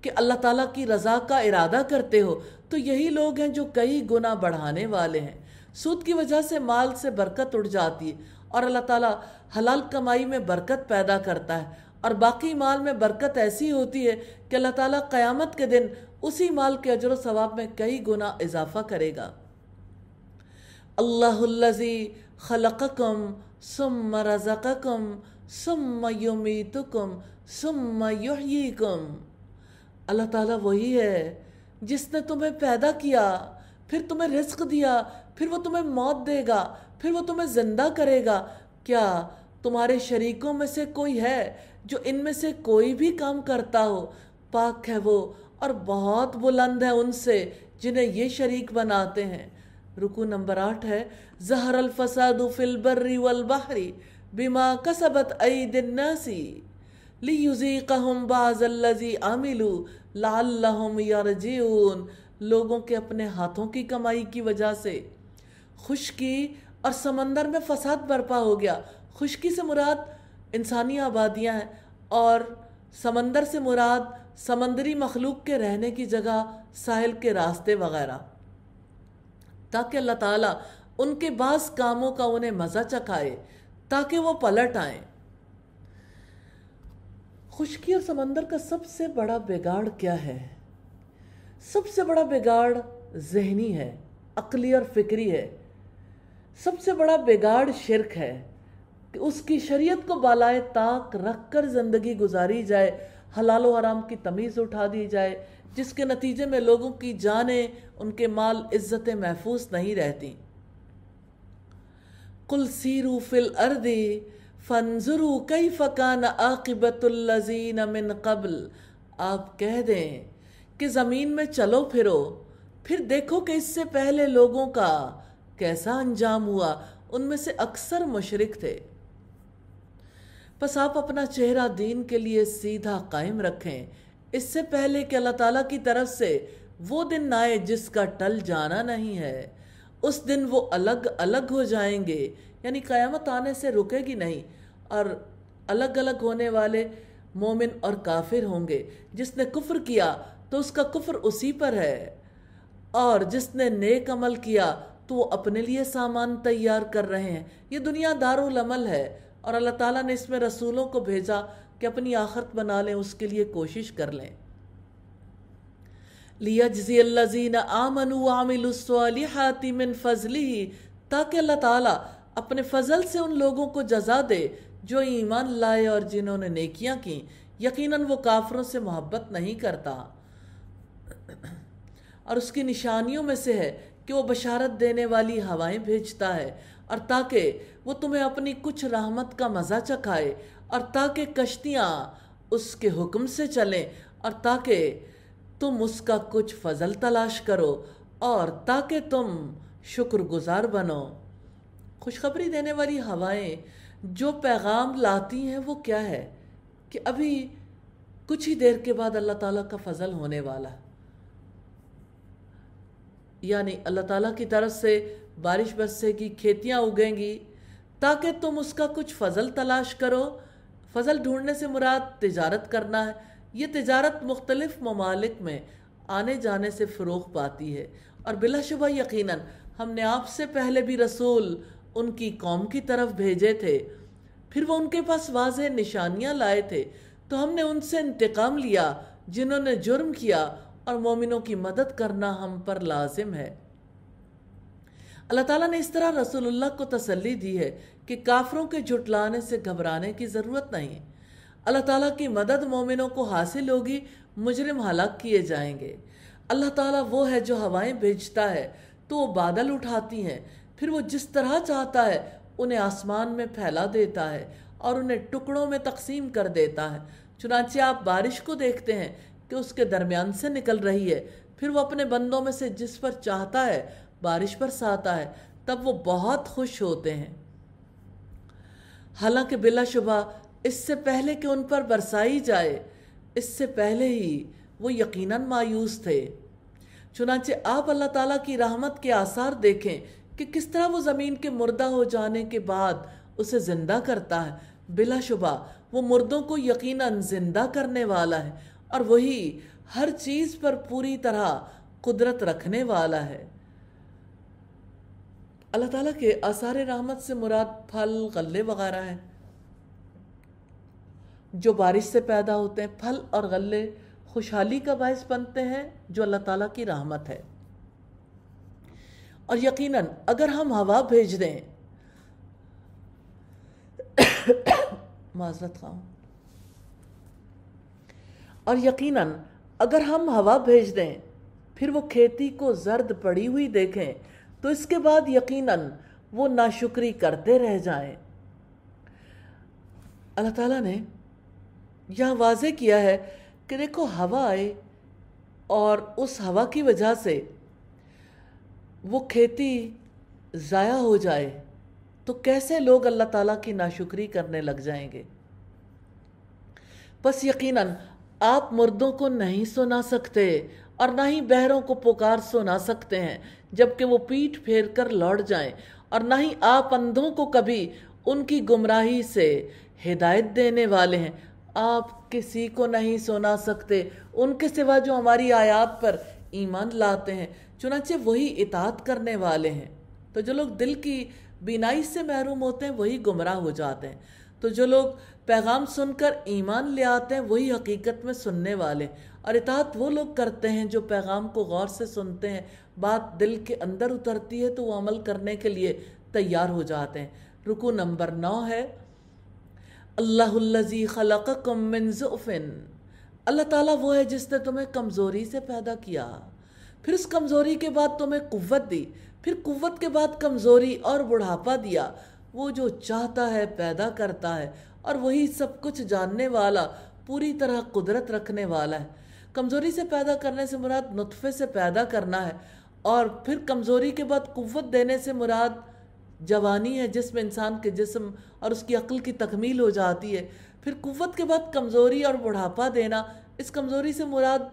کہ اللہ تعالیٰ کی رضا کا ارادہ کرتے ہو تو یہی لوگ ہیں جو کئی گنا بڑھانے والے ہیں۔ سود کی وجہ سے مال سے برکت اٹھ جاتی ہے اور اللہ تعالیٰ حلال کمائی میں برکت پیدا کرتا ہے، اور باقی مال میں برکت ایسی ہوتی ہے کہ اللہ تعالیٰ قیامت کے دن اسی مال کے اجر و ثواب میں کئی گنا اضافہ کرے گا۔ اللہ الذی خلقکم ثم رزقکم ثم یمیتکم ثم یحییکم۔ اللہ تعالیٰ وہی ہے جس نے تمہیں پیدا کیا، پھر تمہیں رزق دیا، پھر وہ تمہیں موت دے گا، پھر وہ تمہیں زندہ کرے گا۔ کیا تمہارے شریکوں میں سے کوئی ہے جو ان میں سے کوئی بھی کام کرتا ہو؟ پاک ہے وہ اور بہت بلند ہے ان سے جنہیں یہ شریک بناتے ہیں۔ رکوع نمبر 8 ہے ظہر الفساد فی البر والبحر بما کسبت ایدی الناس لیذیقہم بعض الذی عملوا لعلہم یرجعون۔ لوگوں کے اپنے ہاتھوں کی کمائی کی وجہ سے خشکی اور سمندر میں فساد برپا ہو گیا۔ خشکی سے مراد انسانی آبادیاں ہیں اور سمندر سے مراد سمندری مخلوق کے رہنے کی جگہ، ساحل کے راستے وغیرہ، تاکہ اللہ تعالیٰ ان کے بعض کاموں کا انہیں مزہ چکھائے تاکہ وہ پلٹ آئیں۔ خشکی اور سمندر کا سب سے بڑا بگاڑ کیا ہے؟ سب سے بڑا بگاڑ ذہنی ہے، عقلی اور فکری ہے۔ سب سے بڑا بگاڑ شرک ہے کہ اس کی شریعت کو بالائے طاق رکھ کر زندگی گزاری جائے، حلال و حرام کی تمیز اٹھا دی جائے، جس کے نتیجے میں لوگوں کی جانیں، ان کے مال، عزتیں محفوظ نہیں رہتی۔ قُلْ سِیرُوا فِی الْأَرْضِ فَانْظُرُوا کَیْفَ کَانَ عَاقِبَةُ الَّذِینَ مِن قَبْلُ۔ آپ کہہ دیں کہ زمین میں چلو پھرو، پھر دیکھو کہ اس سے پہلے لوگوں کا کیسا انجام ہوا، ان میں سے اکثر مشرک تھے۔ بس آپ اپنا چہرہ دین کے لیے سیدھا قائم رکھیں، اس سے پہلے کہ اللہ تعالیٰ کی طرف سے وہ دن آئے جس کا ٹل جانا نہیں ہے۔ اس دن وہ الگ الگ ہو جائیں گے، یعنی قیامت آنے سے رکے گی نہیں، اور الگ الگ ہونے والے مومن اور کافر ہوں گے۔ جس نے کفر کیا تو اس کا کفر اسی پر ہے، اور جس نے نیک عمل کیا تو وہ اپنے لیے سامان تیار کر رہے ہیں۔ یہ دنیا دارالعمل ہے، اور اللہ تعالیٰ نے اس میں رسولوں کو بھیجا کہ اپنی آخرت بنا لیں، اس کے لیے کوشش کر لیں۔ لِيَجْزِيَ الَّذِينَ آمَنُوا وَعَمِلُوا الصَّالِحَاتِ مِن فَضْلِهِ، تاکہ اللہ تعالیٰ اپنے فضل سے ان لوگوں کو جزا دے جو ایمان لائے اور جنہوں نے نیکیاں کی۔ یقیناً وہ کافروں سے محبت نہیں کرتا۔ اور اس کی نشانیوں میں سے ہے کہ وہ بشارت دینے والی ہوائیں بھیجتا ہے، اور تاکہ وہ تمہیں اپنی کچھ رحمت کا مزہ چکھائے، اور تاکہ کشتیاں اس کے حکم سے چلیں، اور تاکہ تم اس کا کچھ فضل تلاش کرو، اور تاکہ تم شکر گزار بنو۔ خوشخبری دینے والی ہوائیں جو پیغام لاتی ہیں وہ کیا ہے کہ ابھی کچھ ہی دیر کے بعد اللہ تعالیٰ کا فضل ہونے والا ہے، یعنی اللہ تعالیٰ کی طرف سے بارش برسے گی، کھیتیاں اگیں گی، تاکہ تم اس کا کچھ فضل تلاش کرو۔ فضل ڈھونڈنے سے مراد تجارت کرنا ہے۔ یہ تجارت مختلف ممالک میں آنے جانے سے فروغ پاتی ہے، اور بلا شبہ یقیناً ہم نے آپ سے پہلے بھی رسول ان کی قوم کی طرف بھیجے تھے، پھر وہ ان کے پاس واضح نشانیاں لائے تھے، تو ہم نے ان سے انتقام لیا جنہوں نے جرم کیا، اور مومنوں کی مدد کرنا ہم پر لازم ہے۔ اللہ تعالیٰ نے اس طرح رسول اللہ کو تسلی دی ہے کہ کافروں کے جھٹلانے سے گھبرانے کی ضرورت نہیں۔ اللہ تعالیٰ کی مدد مومنوں کو حاصل ہوگی، مجرم ہلاک کیے جائیں گے۔ اللہ تعالیٰ وہ ہے جو ہوائیں بھیجتا ہے تو وہ بادل اٹھاتی ہیں، پھر وہ جس طرح چاہتا ہے انہیں آسمان میں پھیلا دیتا ہے اور انہیں ٹکڑوں میں تقسیم کر دیتا ہے۔ چنانچہ آپ بارش کو دیکھتے ہیں کہ اس کے درمیان سے نکل رہی ہے، پھر وہ اپنے بندوں میں سے جس پر چاہتا ہے بارش برساتا ہے، تب وہ بہت خوش ہوتے ہیں۔ حالانکہ بلا شبہ اس سے پہلے کہ ان پر برسائی جائے، اس سے پہلے ہی وہ یقیناً مایوس تھے۔ چنانچہ آپ اللہ تعالیٰ کی رحمت کے آثار دیکھیں کہ کس طرح وہ زمین کے مردہ ہو جانے کے بعد اسے زندہ کرتا ہے۔ بلا شبہ وہ مردوں کو یقیناً زندہ کرنے والا ہے، اور وہی ہر چیز پر پوری طرح قدرت رکھنے والا ہے۔ اللہ تعالیٰ کے آثار رحمت سے مراد پھل، غلے وغیرہ ہیں جو بارش سے پیدا ہوتے ہیں۔ پھل اور غلے خوشحالی کا باعث بنتے ہیں جو اللہ تعالیٰ کی رحمت ہے۔ اور یقیناً اگر ہم ہوا بھیج دیں معذرت خواہوں، اور یقیناً اگر ہم ہوا بھیج دیں پھر وہ کھیتی کو زرد پڑی ہوئی دیکھیں تو اس کے بعد یقیناً وہ ناشکری کرتے رہ جائیں۔ اللہ تعالیٰ نے یہاں واضح کیا ہے کہ دیکھو ہوا آئے اور اس ہوا کی وجہ سے وہ کھیتی ضائع ہو جائے تو کیسے لوگ اللہ تعالیٰ کی ناشکری کرنے لگ جائیں گے۔ بس یقیناً آپ مردوں کو نہیں سنا سکتے اور نہ ہی بہروں کو پکار سنا سکتے ہیں جبکہ وہ پیٹھ پھیر کر لوٹ جائیں، اور نہ ہی آپ اندھوں کو کبھی ان کی گمراہی سے ہدایت دینے والے ہیں۔ آپ کسی کو نہیں سنا سکتے ان کے سوا جو ہماری آیات پر ایمان لاتے ہیں، چنانچہ وہی اطاعت کرنے والے ہیں۔ تو جو لوگ دل کی بینائی سے محروم ہوتے ہیں وہی گمراہ ہو جاتے ہیں، تو جو لوگ پیغام سن کر ایمان لے آتے ہیں وہی حقیقت میں سننے والے ہیں، اور اطاعت وہ لوگ کرتے ہیں جو پیغام کو غور سے سنتے ہیں، بات دل کے اندر اترتی ہے تو وہ عمل کرنے کے لیے تیار ہو جاتے ہیں۔ رکوع نمبر 9 ہے اللہ الذی خلقکم من ضعف۔ اللہ تعالیٰ وہ ہے جس نے تمہیں کمزوری سے پیدا کیا، پھر اس کمزوری کے بعد تمہیں قوت دی، پھر قوت کے بعد کمزوری اور بڑھاپا دیا۔ وہ جو چاہتا ہے پیدا کرتا ہے اور وہی سب کچھ جاننے والا، پوری طرح قدرت رکھنے والا ہے۔ کمزوری سے پیدا کرنے سے مراد نطفے سے پیدا کرنا ہے، اور پھر کمزوری کے بعد قوت دینے سے مراد جوانی ہے جس میں انسان کے جسم اور اس کی عقل کی تکمیل ہو جاتی ہے۔ پھر قوت کے بعد کمزوری اور بڑھاپا دینا، اس کمزوری سے مراد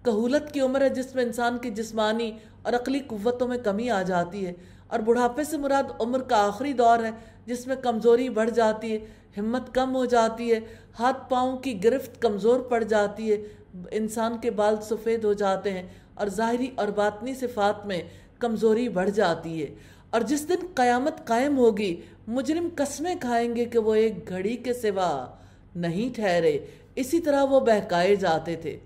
کہولت کی عمر ہے جس میں انسان کی جسمانی اور عقلی قوتوں میں کمی آ جاتی ہے، اور بڑھاپے سے مراد عمر کا آخری دور ہے جس میں کمزوری بڑھ جاتی ہے، ہمت کم ہو جاتی ہے، ہاتھ پاؤں کی گرفت کمزور پڑ جاتی ہے، انسان کے بال سفید ہو جاتے ہیں، اور ظاہری اور باطنی صفات میں کمزوری بڑھ جاتی ہے۔ اور جس دن قیامت قائم ہوگی مجرم قسمیں کھائیں گے کہ وہ ایک گھڑی کے سوا نہیں ٹھہرے، اسی طرح وہ بہکائے جاتے تھے۔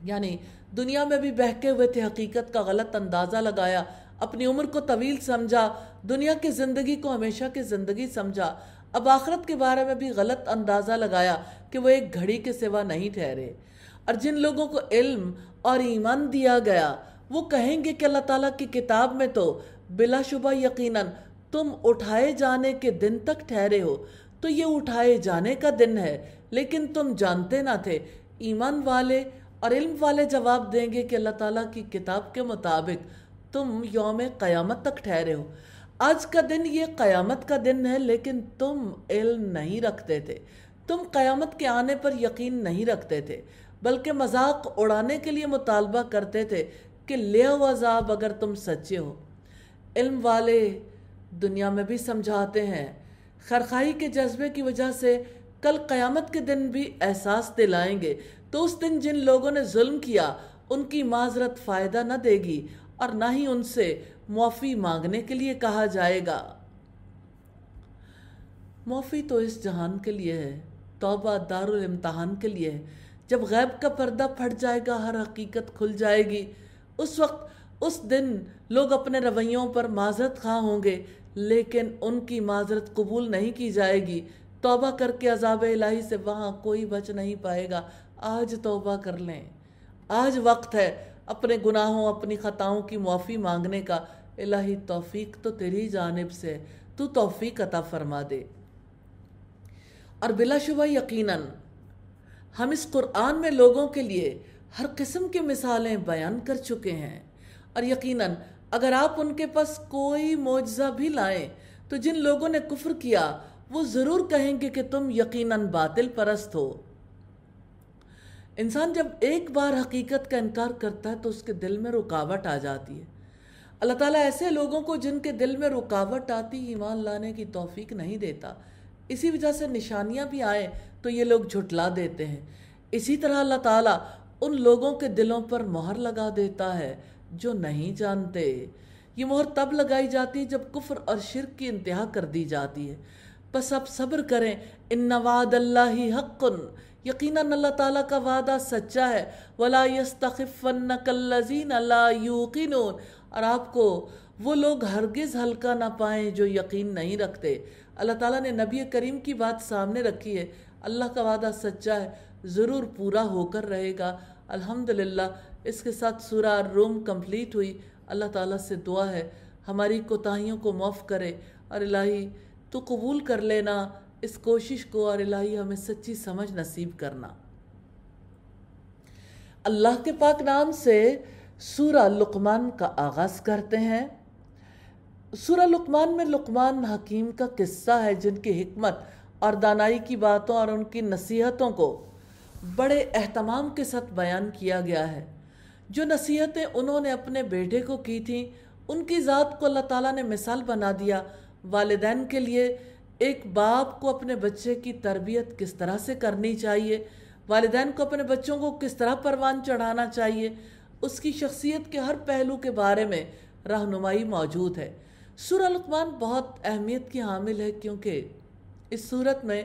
یعنی دنیا میں بھی بہکے ہوئے تھے، حقیقت کا غلط اندازہ لگایا، اپنی عمر کو طویل سمجھا، دنیا کی زندگی کو ہمیشہ کی زندگی سمجھا، اب آخرت کے بارے میں بھی غلط اندازہ لگایا کہ وہ ایک گھڑی کے سوا نہیں ٹھہرے۔ اور جن لوگوں کو علم اور ایمان دیا گیا وہ کہیں گے کہ اللہ تعالیٰ کی کتاب میں تو بلا شبہ یقیناً تم اٹھائے جانے کے دن تک ٹھہرے ہو، تو یہ اٹھائے جانے کا دن ہے لیکن تم جانتے نہ تھے۔ ایمان والے اور علم والے جواب دیں گے کہ اللہ تعالیٰ کی کتاب کے مطابق تم یوم قیامت تک ٹھہرے ہو۔ آج کا دن یہ قیامت کا دن ہے لیکن تم علم نہیں رکھتے تھے، تم قیامت کے آنے پر یقین نہیں رکھتے تھے، بلکہ مذاق اڑانے کے لیے مطالبہ کرتے تھے کہ لے آؤ عذاب اگر تم سچے ہو۔ علم والے دنیا میں بھی سمجھاتے ہیں، خیرخواہی کے جذبے کی وجہ سے کل قیامت کے دن بھی احساس دلائیں گے، تو اس دن جن لوگوں نے ظلم کیا ان کی معذرت فائدہ نہ دے گی اور نہ ہی ان سے معافی مانگنے کے لیے کہا جائے گا۔ معافی تو اس جہان کے لیے ہے، توبہ دار الامتحان کے لیے ہے۔ جب غیب کا پردہ پھٹ جائے گا، ہر حقیقت کھل جائے گی، اس وقت اس دن لوگ اپنے رویوں پر معذرت خواہ ہوں گے لیکن ان کی معذرت قبول نہیں کی جائے گی۔ توبہ کر کے عذاب الہی سے وہاں کوئی بچ نہیں پائے گا۔ آج توبہ کر لیں، آج وقت ہے اپنے گناہوں اپنی خطاؤں کی معافی مانگنے کا۔ الہی توفیق تو تیری جانب سے، تو توفیق عطا فرما دے۔ اور بلا شبہ یقیناً ہم اس قرآن میں لوگوں کے لیے ہر قسم کی مثالیں بیان کر چکے ہیں، اور یقیناً اگر آپ ان کے پاس کوئی معجزہ بھی لائیں تو جن لوگوں نے کفر کیا وہ ضرور کہیں گے کہ تم یقیناً باطل پرست ہو۔ انسان جب ایک بار حقیقت کا انکار کرتا ہے تو اس کے دل میں رکاوٹ آ جاتی ہے۔ اللہ تعالیٰ ایسے لوگوں کو جن کے دل میں رکاوٹ آتی ایمان لانے کی توفیق نہیں دیتا۔ اسی وجہ سے نشانیاں بھی آئیں تو یہ لوگ جھٹلا دیتے ہیں۔ اسی طرح اللہ تعالیٰ ان لوگوں کے دلوں پر مہر لگا دیتا ہے جو نہیں جانتے۔ یہ مہر تب لگائی جاتی ہے جب کفر اور شرک کی انتہا کر دی جاتی ہے۔ بس اب صبر کریں، ان وعد اللہ حق، یقیناً اللہ تعالیٰ کا وعدہ سچا ہے۔ ولا یستخفنک الذین لا یوقنون، اور آپ کو وہ لوگ ہرگز ہلکا نہ پائیں جو یقین نہیں رکھتے۔ اللہ تعالیٰ نے نبی کریم کی بات سامنے رکھی ہے، اللہ کا وعدہ سچا ہے، ضرور پورا ہو کر رہے گا۔ الحمدللہ اس کے ساتھ سورہ الروم کمپلیٹ ہوئی۔ اللہ تعالیٰ سے دعا ہے ہماری کوتاہیوں کو معاف کرے، اور الہی تو قبول کر لینا اس کوشش کو، اور الہی ہمیں سچی سمجھ نصیب کرنا۔ اللہ کے پاک نام سے سورہ لقمان کا آغاز کرتے ہیں۔ سورہ لقمان میں لقمان حکیم کا قصہ ہے جن کی حکمت اور دانائی کی باتوں اور ان کی نصیحتوں کو بڑے اہتمام کے ساتھ بیان کیا گیا ہے۔ جو نصیحتیں انہوں نے اپنے بیٹے کو کی تھیں ان کی ذات کو اللہ تعالیٰ نے مثال بنا دیا۔ والدین کے لیے ایک باپ کو اپنے بچے کی تربیت کس طرح سے کرنی چاہیے، والدین کو اپنے بچوں کو کس طرح پروان چڑھانا چاہیے، اس کی شخصیت کے ہر پہلو کے بارے میں رہنمائی موجود ہے۔ سورہ لقمان بہت اہمیت کی حامل ہے کیونکہ اس سورت میں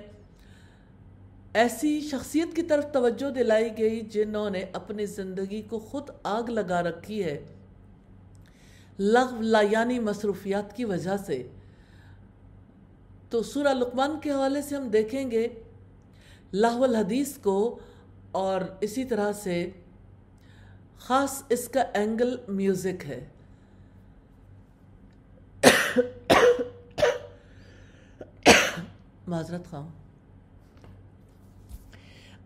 ایسی شخصیت کی طرف توجہ دلائی گئی جنہوں نے اپنی زندگی کو خود آگ لگا رکھی ہے لغو یعنی مصروفیات کی وجہ سے۔ تو سورہ لقمان کے حوالے سے ہم دیکھیں گے لہو الحدیث کو، اور اسی طرح سے خاص اس کا اینگل میوزک ہے۔ معذرت خواہوں۔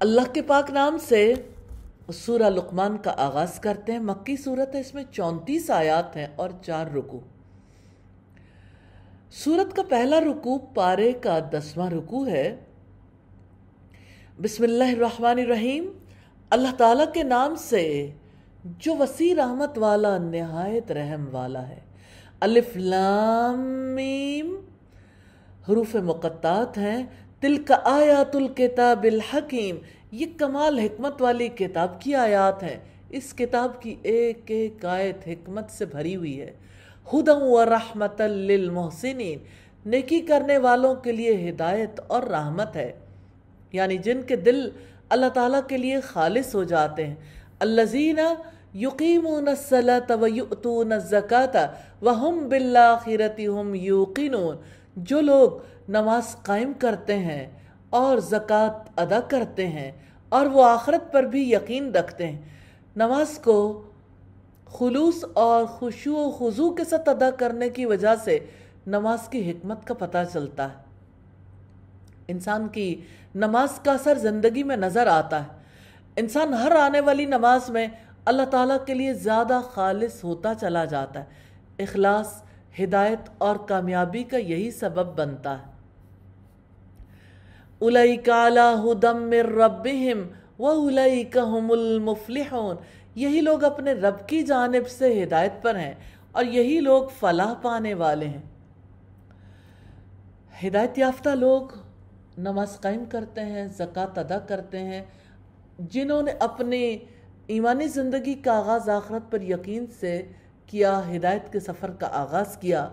اللہ کے پاک نام سے سورہ لقمان کا آغاز کرتے ہیں۔ مکی سورت ہے، اس میں 34 آیات ہیں اور 4 رکوع۔ سورت کا پہلا رکوع پارے کا 10واں رکوع ہے۔ بسم اللہ الرحمن الرحیم، اللہ تعالیٰ کے نام سے جو وسیع رحمت والا نہایت رحم والا ہے۔ الف لام میم حروف مقطعات ہیں۔ تلک آیات الکتاب الحکیم، یہ کمال حکمت والی کتاب کی آیات ہیں۔ اس کتاب کی ایک ایک آیت حکمت سے بھری ہوئی ہے۔ ہدی و رحمت للمحسنین، نیکی کرنے والوں کے لیے ہدایت اور رحمت ہے، یعنی جن کے دل اللہ تعالیٰ کے لیے خالص ہو جاتے ہیں۔ الذین یقیمون الصلاۃ ویؤتون الزکاۃ وہم بالآخرۃ ہم یوقنون، جو لوگ نماز قائم کرتے ہیں اور زکوٰۃ ادا کرتے ہیں اور وہ آخرت پر بھی یقین رکھتے ہیں۔ نماز کو خلوص اور خشوع و خضوع کے ساتھ ادا کرنے کی وجہ سے نماز کی حکمت کا پتہ چلتا ہے۔ انسان کی نماز کا اثر زندگی میں نظر آتا ہے۔ انسان ہر آنے والی نماز میں اللہ تعالیٰ کے لیے زیادہ خالص ہوتا چلا جاتا ہے۔ اخلاص، ہدایت اور کامیابی کا یہی سبب بنتا ہے۔ اولئک علی ھدی من ربہم واولئک ھم المفلحون، یہی لوگ اپنے رب کی جانب سے ہدایت پر ہیں اور یہی لوگ فلاح پانے والے ہیں۔ ہدایت یافتہ لوگ نماز قائم کرتے ہیں، زکوٰۃ ادا کرتے ہیں، جنہوں نے اپنی ایمانی زندگی کا آغاز آخرت پر یقین سے کیا، ہدایت کے سفر کا آغاز کیا،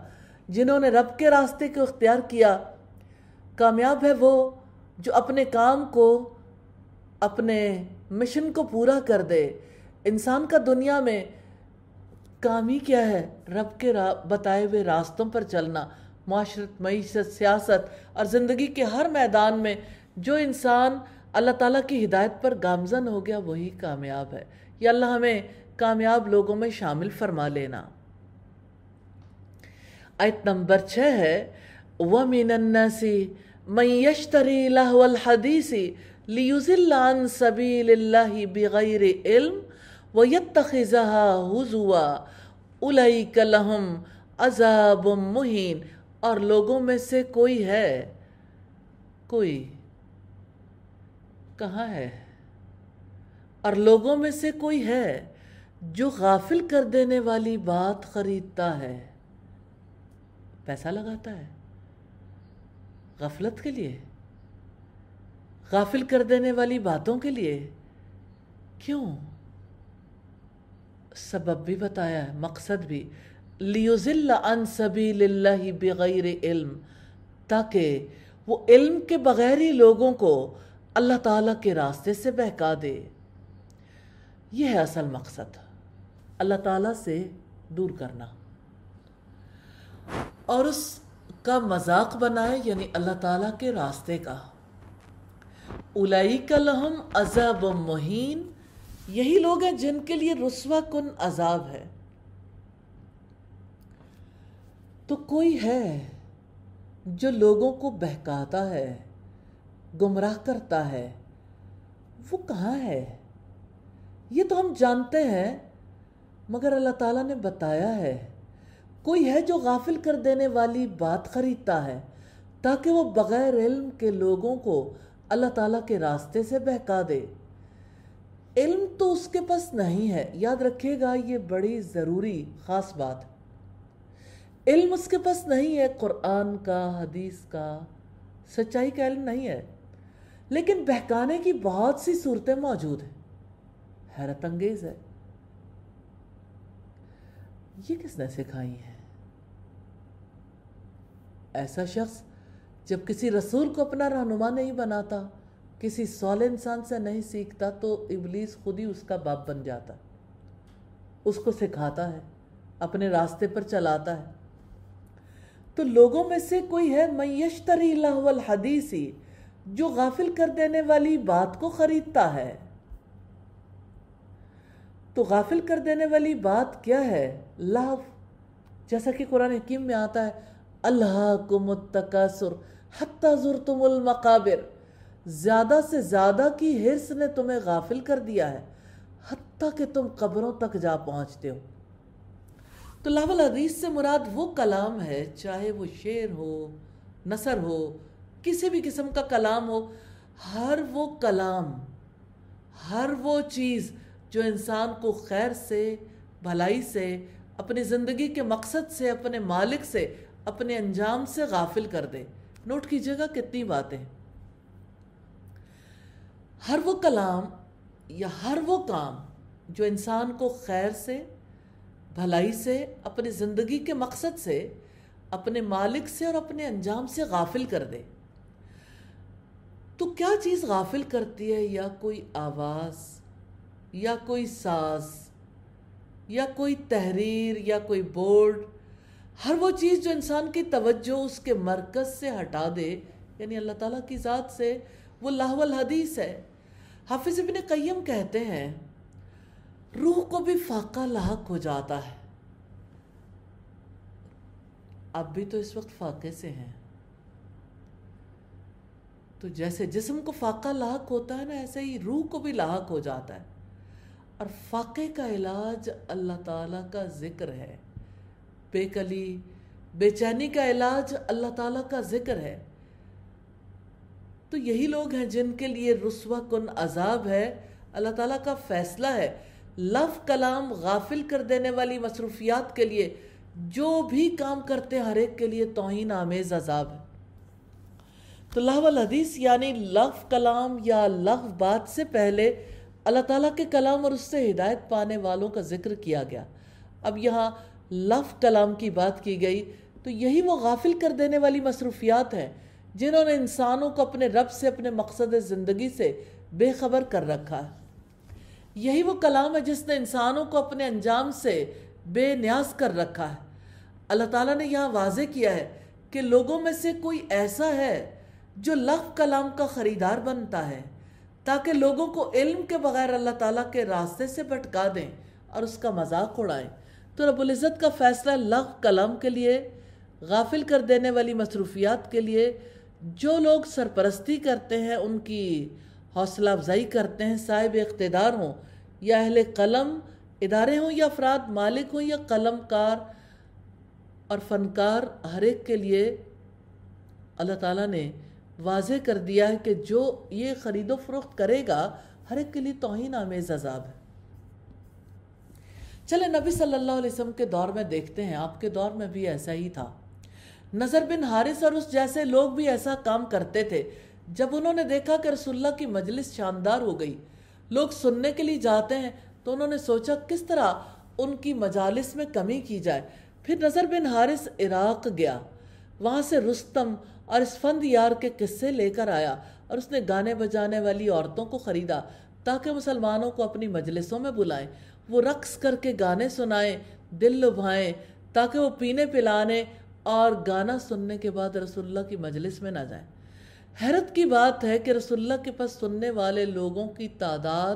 جنہوں نے رب کے راستے کو اختیار کیا۔ کامیاب ہے وہ جو اپنے کام کو، اپنے مشن کو پورا کر دے۔ انسان کا دنیا میں کام ہی کیا ہے؟ رب کے بتائے ہوئے راستوں پر چلنا۔ معاشرت، معیشت، سیاست اور زندگی کے ہر میدان میں جو انسان اللہ تعالیٰ کی ہدایت پر گامزن ہو گیا وہی کامیاب ہے۔ یا اللہ ہمیں کامیاب لوگوں میں شامل فرما لینا۔ آیت نمبر 6 ہے، وَمِنَ النَّاسِ مَن يَشْتَرِي لَهْوَ الْحَدِيثِ لِيُضِلَّ عَن سَبِيلِ اللَّهِ بِغَيْرِ عِلْمٍ وَيَتَّخِذَهَا هُزُوًا أُولَئِكَ لَهُمْ عَذَابٌ مُّهِينٌ، اور لوگوں میں سے کوئی ہے، کوئی کہاں ہے؟ اور لوگوں میں سے کوئی ہے جو غافل کر دینے والی بات خریدتا ہے، پیسہ لگاتا ہے غفلت کے لیے، غافل کر دینے والی باتوں کے لیے۔ کیوں؟ سبب بھی بتایا ہے، مقصد بھی، لیضل عن سبیل اللہ بغیر علم، تاکہ وہ علم کے بغیر ہی لوگوں کو اللہ تعالیٰ کے راستے سے بہکا دے۔ یہ ہے اصل مقصد، اللہ تعالیٰ سے دور کرنا، اور اس کا مذاق بنائے، یعنی اللہ تعالیٰ کے راستے کا۔ اولئک لہم عذاب مہین، یہی لوگ ہیں جن کے لیے رسوا کن عذاب ہے۔ تو کوئی ہے جو لوگوں کو بہکاتا ہے، گمراہ کرتا ہے، وہ کہاں ہے؟ یہ تو ہم جانتے ہیں، مگر اللہ تعالیٰ نے بتایا ہے کوئی ہے جو غافل کر دینے والی بات خریدتا ہے تاکہ وہ بغیر علم کے لوگوں کو اللہ تعالیٰ کے راستے سے بہکا دے۔ علم تو اس کے پاس نہیں ہے، یاد رکھیے گا، یہ بڑی ضروری خاص بات۔ علم اس کے پاس نہیں ہے، قرآن کا، حدیث کا، سچائی کا علم نہیں ہے، لیکن بہکانے کی بہت سی صورتیں موجود ہیں۔ حیرت انگیز ہے، یہ کس نے سکھائی ہیں؟ ایسا شخص جب کسی رسول کو اپنا رہنما نہیں بناتا، کسی صالح انسان سے نہیں سیکھتا، تو ابلیس خود ہی اس کا باپ بن جاتا، اس کو سکھاتا ہے، اپنے راستے پر چلاتا ہے۔ تو لوگوں میں سے کوئی ہے من یشتری لہو الحدیث، جو غافل کر دینے والی بات کو خریدتا ہے۔ تو غافل کر دینے والی بات کیا ہے؟ لہو، جیسا کہ قرآن حکیم میں آتا ہے، الہاکم التکاثر حتی زرتم المقابر، زیادہ سے زیادہ کی حرص نے تمہیں غافل کر دیا ہے حتیٰ کہ تم قبروں تک جا پہنچتے ہو۔ تو لہو الحدیث سے مراد وہ کلام ہے، چاہے وہ شعر ہو، نثر ہو، کسی بھی قسم کا کلام ہو، ہر وہ کلام، ہر وہ چیز جو انسان کو خیر سے، بھلائی سے، اپنی زندگی کے مقصد سے، اپنے مالک سے، اپنے انجام سے غافل کر دے۔ نوٹ کیجئے گا کتنی باتیں، ہر وہ کلام یا ہر وہ کام جو انسان کو خیر سے، بھلائی سے، اپنی زندگی کے مقصد سے، اپنے مالک سے اور اپنے انجام سے غافل کر دے۔ تو کیا چیز غافل کرتی ہے؟ یا کوئی آواز، یا کوئی ساز، یا کوئی تحریر، یا کوئی بورڈ، ہر وہ چیز جو انسان کی توجہ اس کے مرکز سے ہٹا دے، یعنی اللہ تعالیٰ کی ذات سے، وہ لہو الحدیث ہے۔ حافظ ابن قیم کہتے ہیں روح کو بھی فاقہ لاحق ہو جاتا ہے۔ اب بھی تو اس وقت فاقے سے ہیں، تو جیسے جسم کو فاقہ لاحق ہوتا ہے نا، ایسے ہی روح کو بھی لاحق ہو جاتا ہے۔ اور فاقے کا علاج اللہ تعالیٰ کا ذکر ہے، بے کلی، بے چینی کا علاج اللہ تعالیٰ کا ذکر ہے۔ تو یہی لوگ ہیں جن کے لیے رسوا کن عذاب ہے، اللہ تعالیٰ کا فیصلہ ہے۔ لفظ کلام غافل کر دینے والی مصروفیات کے لیے جو بھی کام کرتے ہر ایک کے لیے توہین آمیز عذاب ہے۔ تو لہو الحدیث یعنی لفظ کلام یا لفظ بات سے پہلے اللہ تعالیٰ کے کلام اور اس سے ہدایت پانے والوں کا ذکر کیا گیا۔ اب یہاں لفظ کلام کی بات کی گئی، تو یہی وہ غافل کر دینے والی مصروفیات ہیں جنہوں نے انسانوں کو اپنے رب سے، اپنے مقصد زندگی سے بے خبر کر رکھا ہے۔ یہی وہ کلام ہے جس نے انسانوں کو اپنے انجام سے بے نیاز کر رکھا ہے۔ اللہ تعالیٰ نے یہاں واضح کیا ہے کہ لوگوں میں سے کوئی ایسا ہے جو لفظ کلام کا خریدار بنتا ہے تاکہ لوگوں کو علم کے بغیر اللہ تعالیٰ کے راستے سے بھٹکا دیں اور اس کا مذاق اڑائیں۔ تو رب العزت کا فیصلہ لفظ کلام کے لیے، غافل کر دینے والی مصروفیات کے لیے، جو لوگ سرپرستی کرتے ہیں، ان کی حوصلہ افزائی کرتے ہیں، صاحب اقتدار ہوں یا اہل قلم ادارے ہوں یا افراد مالک ہوں یا قلم کار اور فنکار، ہر ایک کے لیے اللہ تعالیٰ نے واضح کر دیا ہے کہ جو یہ خرید و فروخت کرے گا ہر ایک کے لیے توہین آمیز عذاب ہے۔ چلے نبی صلی اللہ علیہ وسلم کے دور میں دیکھتے ہیں، آپ کے دور میں بھی ایسا ہی تھا۔ نضر بن حارث اور اس جیسے لوگ بھی ایسا کام کرتے تھے۔ جب انہوں نے دیکھا کہ رسول اللہ کی مجلس شاندار ہو گئی، لوگ سننے کے لیے جاتے ہیں تو انہوں نے سوچا کس طرح ان کی مجالس میں کمی کی جائے۔ پھر نضر بن حارث عراق گیا، وہاں سے رستم اور اسفندیار کے قصے لے کر آیا اور اس نے گانے بجانے والی عورتوں کو خریدا تاکہ مسلمانوں کو اپنی مجلسوں میں بلائیں، وہ رقص کر کے گانے سنائیں، دل لبھائیں، تاکہ وہ پینے پلانے اور گانا سننے کے بعد رسول اللہ کی مجلس میں نہ جائیں۔ حیرت کی بات ہے کہ رسول اللہ کے پاس سننے والے لوگوں کی تعداد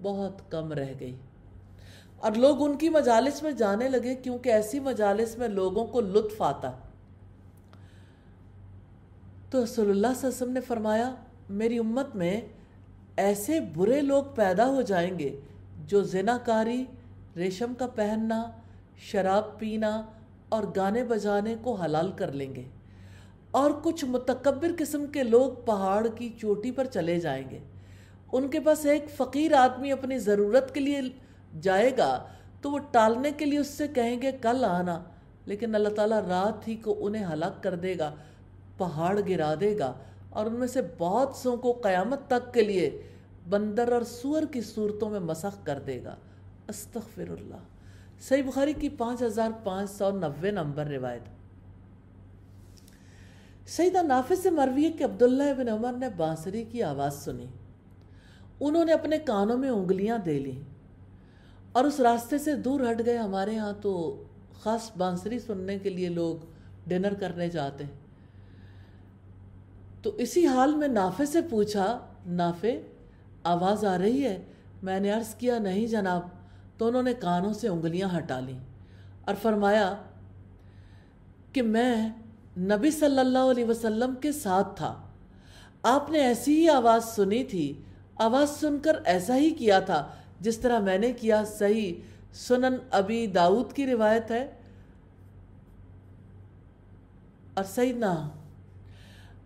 بہت کم رہ گئی اور لوگ ان کی مجالس میں جانے لگے، کیونکہ ایسی مجالس میں لوگوں کو لطف آتا۔ تو رسول اللہ صلی اللہ علیہ وسلم نے فرمایا میری امت میں ایسے برے لوگ پیدا ہو جائیں گے جو زنا کاری، ریشم کا پہننا، شراب پینا اور گانے بجانے کو حلال کر لیں گے، اور کچھ متکبر قسم کے لوگ پہاڑ کی چوٹی پر چلے جائیں گے۔ ان کے پاس ایک فقیر آدمی اپنی ضرورت کے لیے جائے گا تو وہ ٹالنے کے لیے اس سے کہیں گے کل آنا، لیکن اللہ تعالیٰ رات ہی کو انہیں ہلاک کر دے گا، پہاڑ گرا دے گا، اور ان میں سے بہت سوں کو قیامت تک کے لیے بندر اور سور کی صورتوں میں مسخ کر دے گا۔ استغفر اللہ۔ صحیح بخاری کی 5590 نمبر روایت۔ سیدہ نافع سے مروی ہے کہ عبداللہ ابن عمر نے بانسری کی آواز سنی، انہوں نے اپنے کانوں میں انگلیاں دے لیں اور اس راستے سے دور ہٹ گئے۔ ہمارے ہاں تو خاص بانسری سننے کے لیے لوگ ڈنر کرنے جاتے ہیں، تو اسی حال میں نافع سے پوچھا نافع آواز آ رہی ہے؟ میں نے عرض کیا نہیں جناب، تو انہوں نے کانوں سے انگلیاں ہٹا لیں اور فرمایا کہ میں نبی صلی اللہ علیہ وسلم کے ساتھ تھا، آپ نے ایسی ہی آواز سنی تھی، آواز سن کر ایسا ہی کیا تھا جس طرح میں نے کیا۔ صحیح سنن ابی داؤد کی روایت ہے۔ اور سیدنا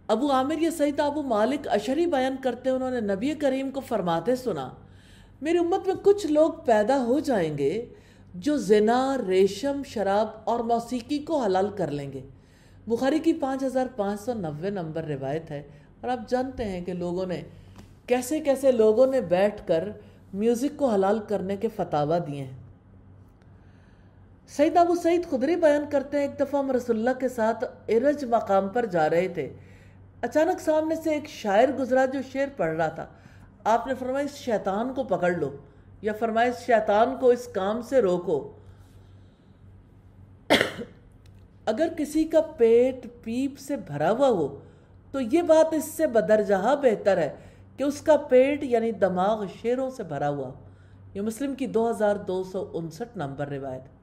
ابو عامر یا سیدنا ابو مالک اشعری بیان کرتے ہیں، انہوں نے نبی کریم کو فرماتے سنا میری امت میں کچھ لوگ پیدا ہو جائیں گے جو زنا، ریشم، شراب اور موسیقی کو حلال کر لیں گے۔ بخاری کی 5590 نمبر روایت ہے۔ اور آپ جانتے ہیں کہ لوگوں نے کیسے کیسے لوگوں نے بیٹھ کر میوزک کو حلال کرنے کے فتاویٰ دیے ہیں۔ سیدنا ابو سعید خدری بیان کرتے ہیں ایک دفعہ ہم رسول اللہ کے ساتھ ارج مقام پر جا رہے تھے، اچانک سامنے سے ایک شاعر گزرا جو شعر پڑھ رہا تھا۔ آپ نے فرمایا اس شیطان کو پکڑ لو، یا فرمایا اس شیطان کو اس کام سے روکو۔ اگر کسی کا پیٹ پیپ سے بھرا ہوا ہو تو یہ بات اس سے بدرجہ بہتر ہے کہ اس کا پیٹ یعنی دماغ شیروں سے بھرا ہوا۔ یہ مسلم کی 2259 نمبر روایت۔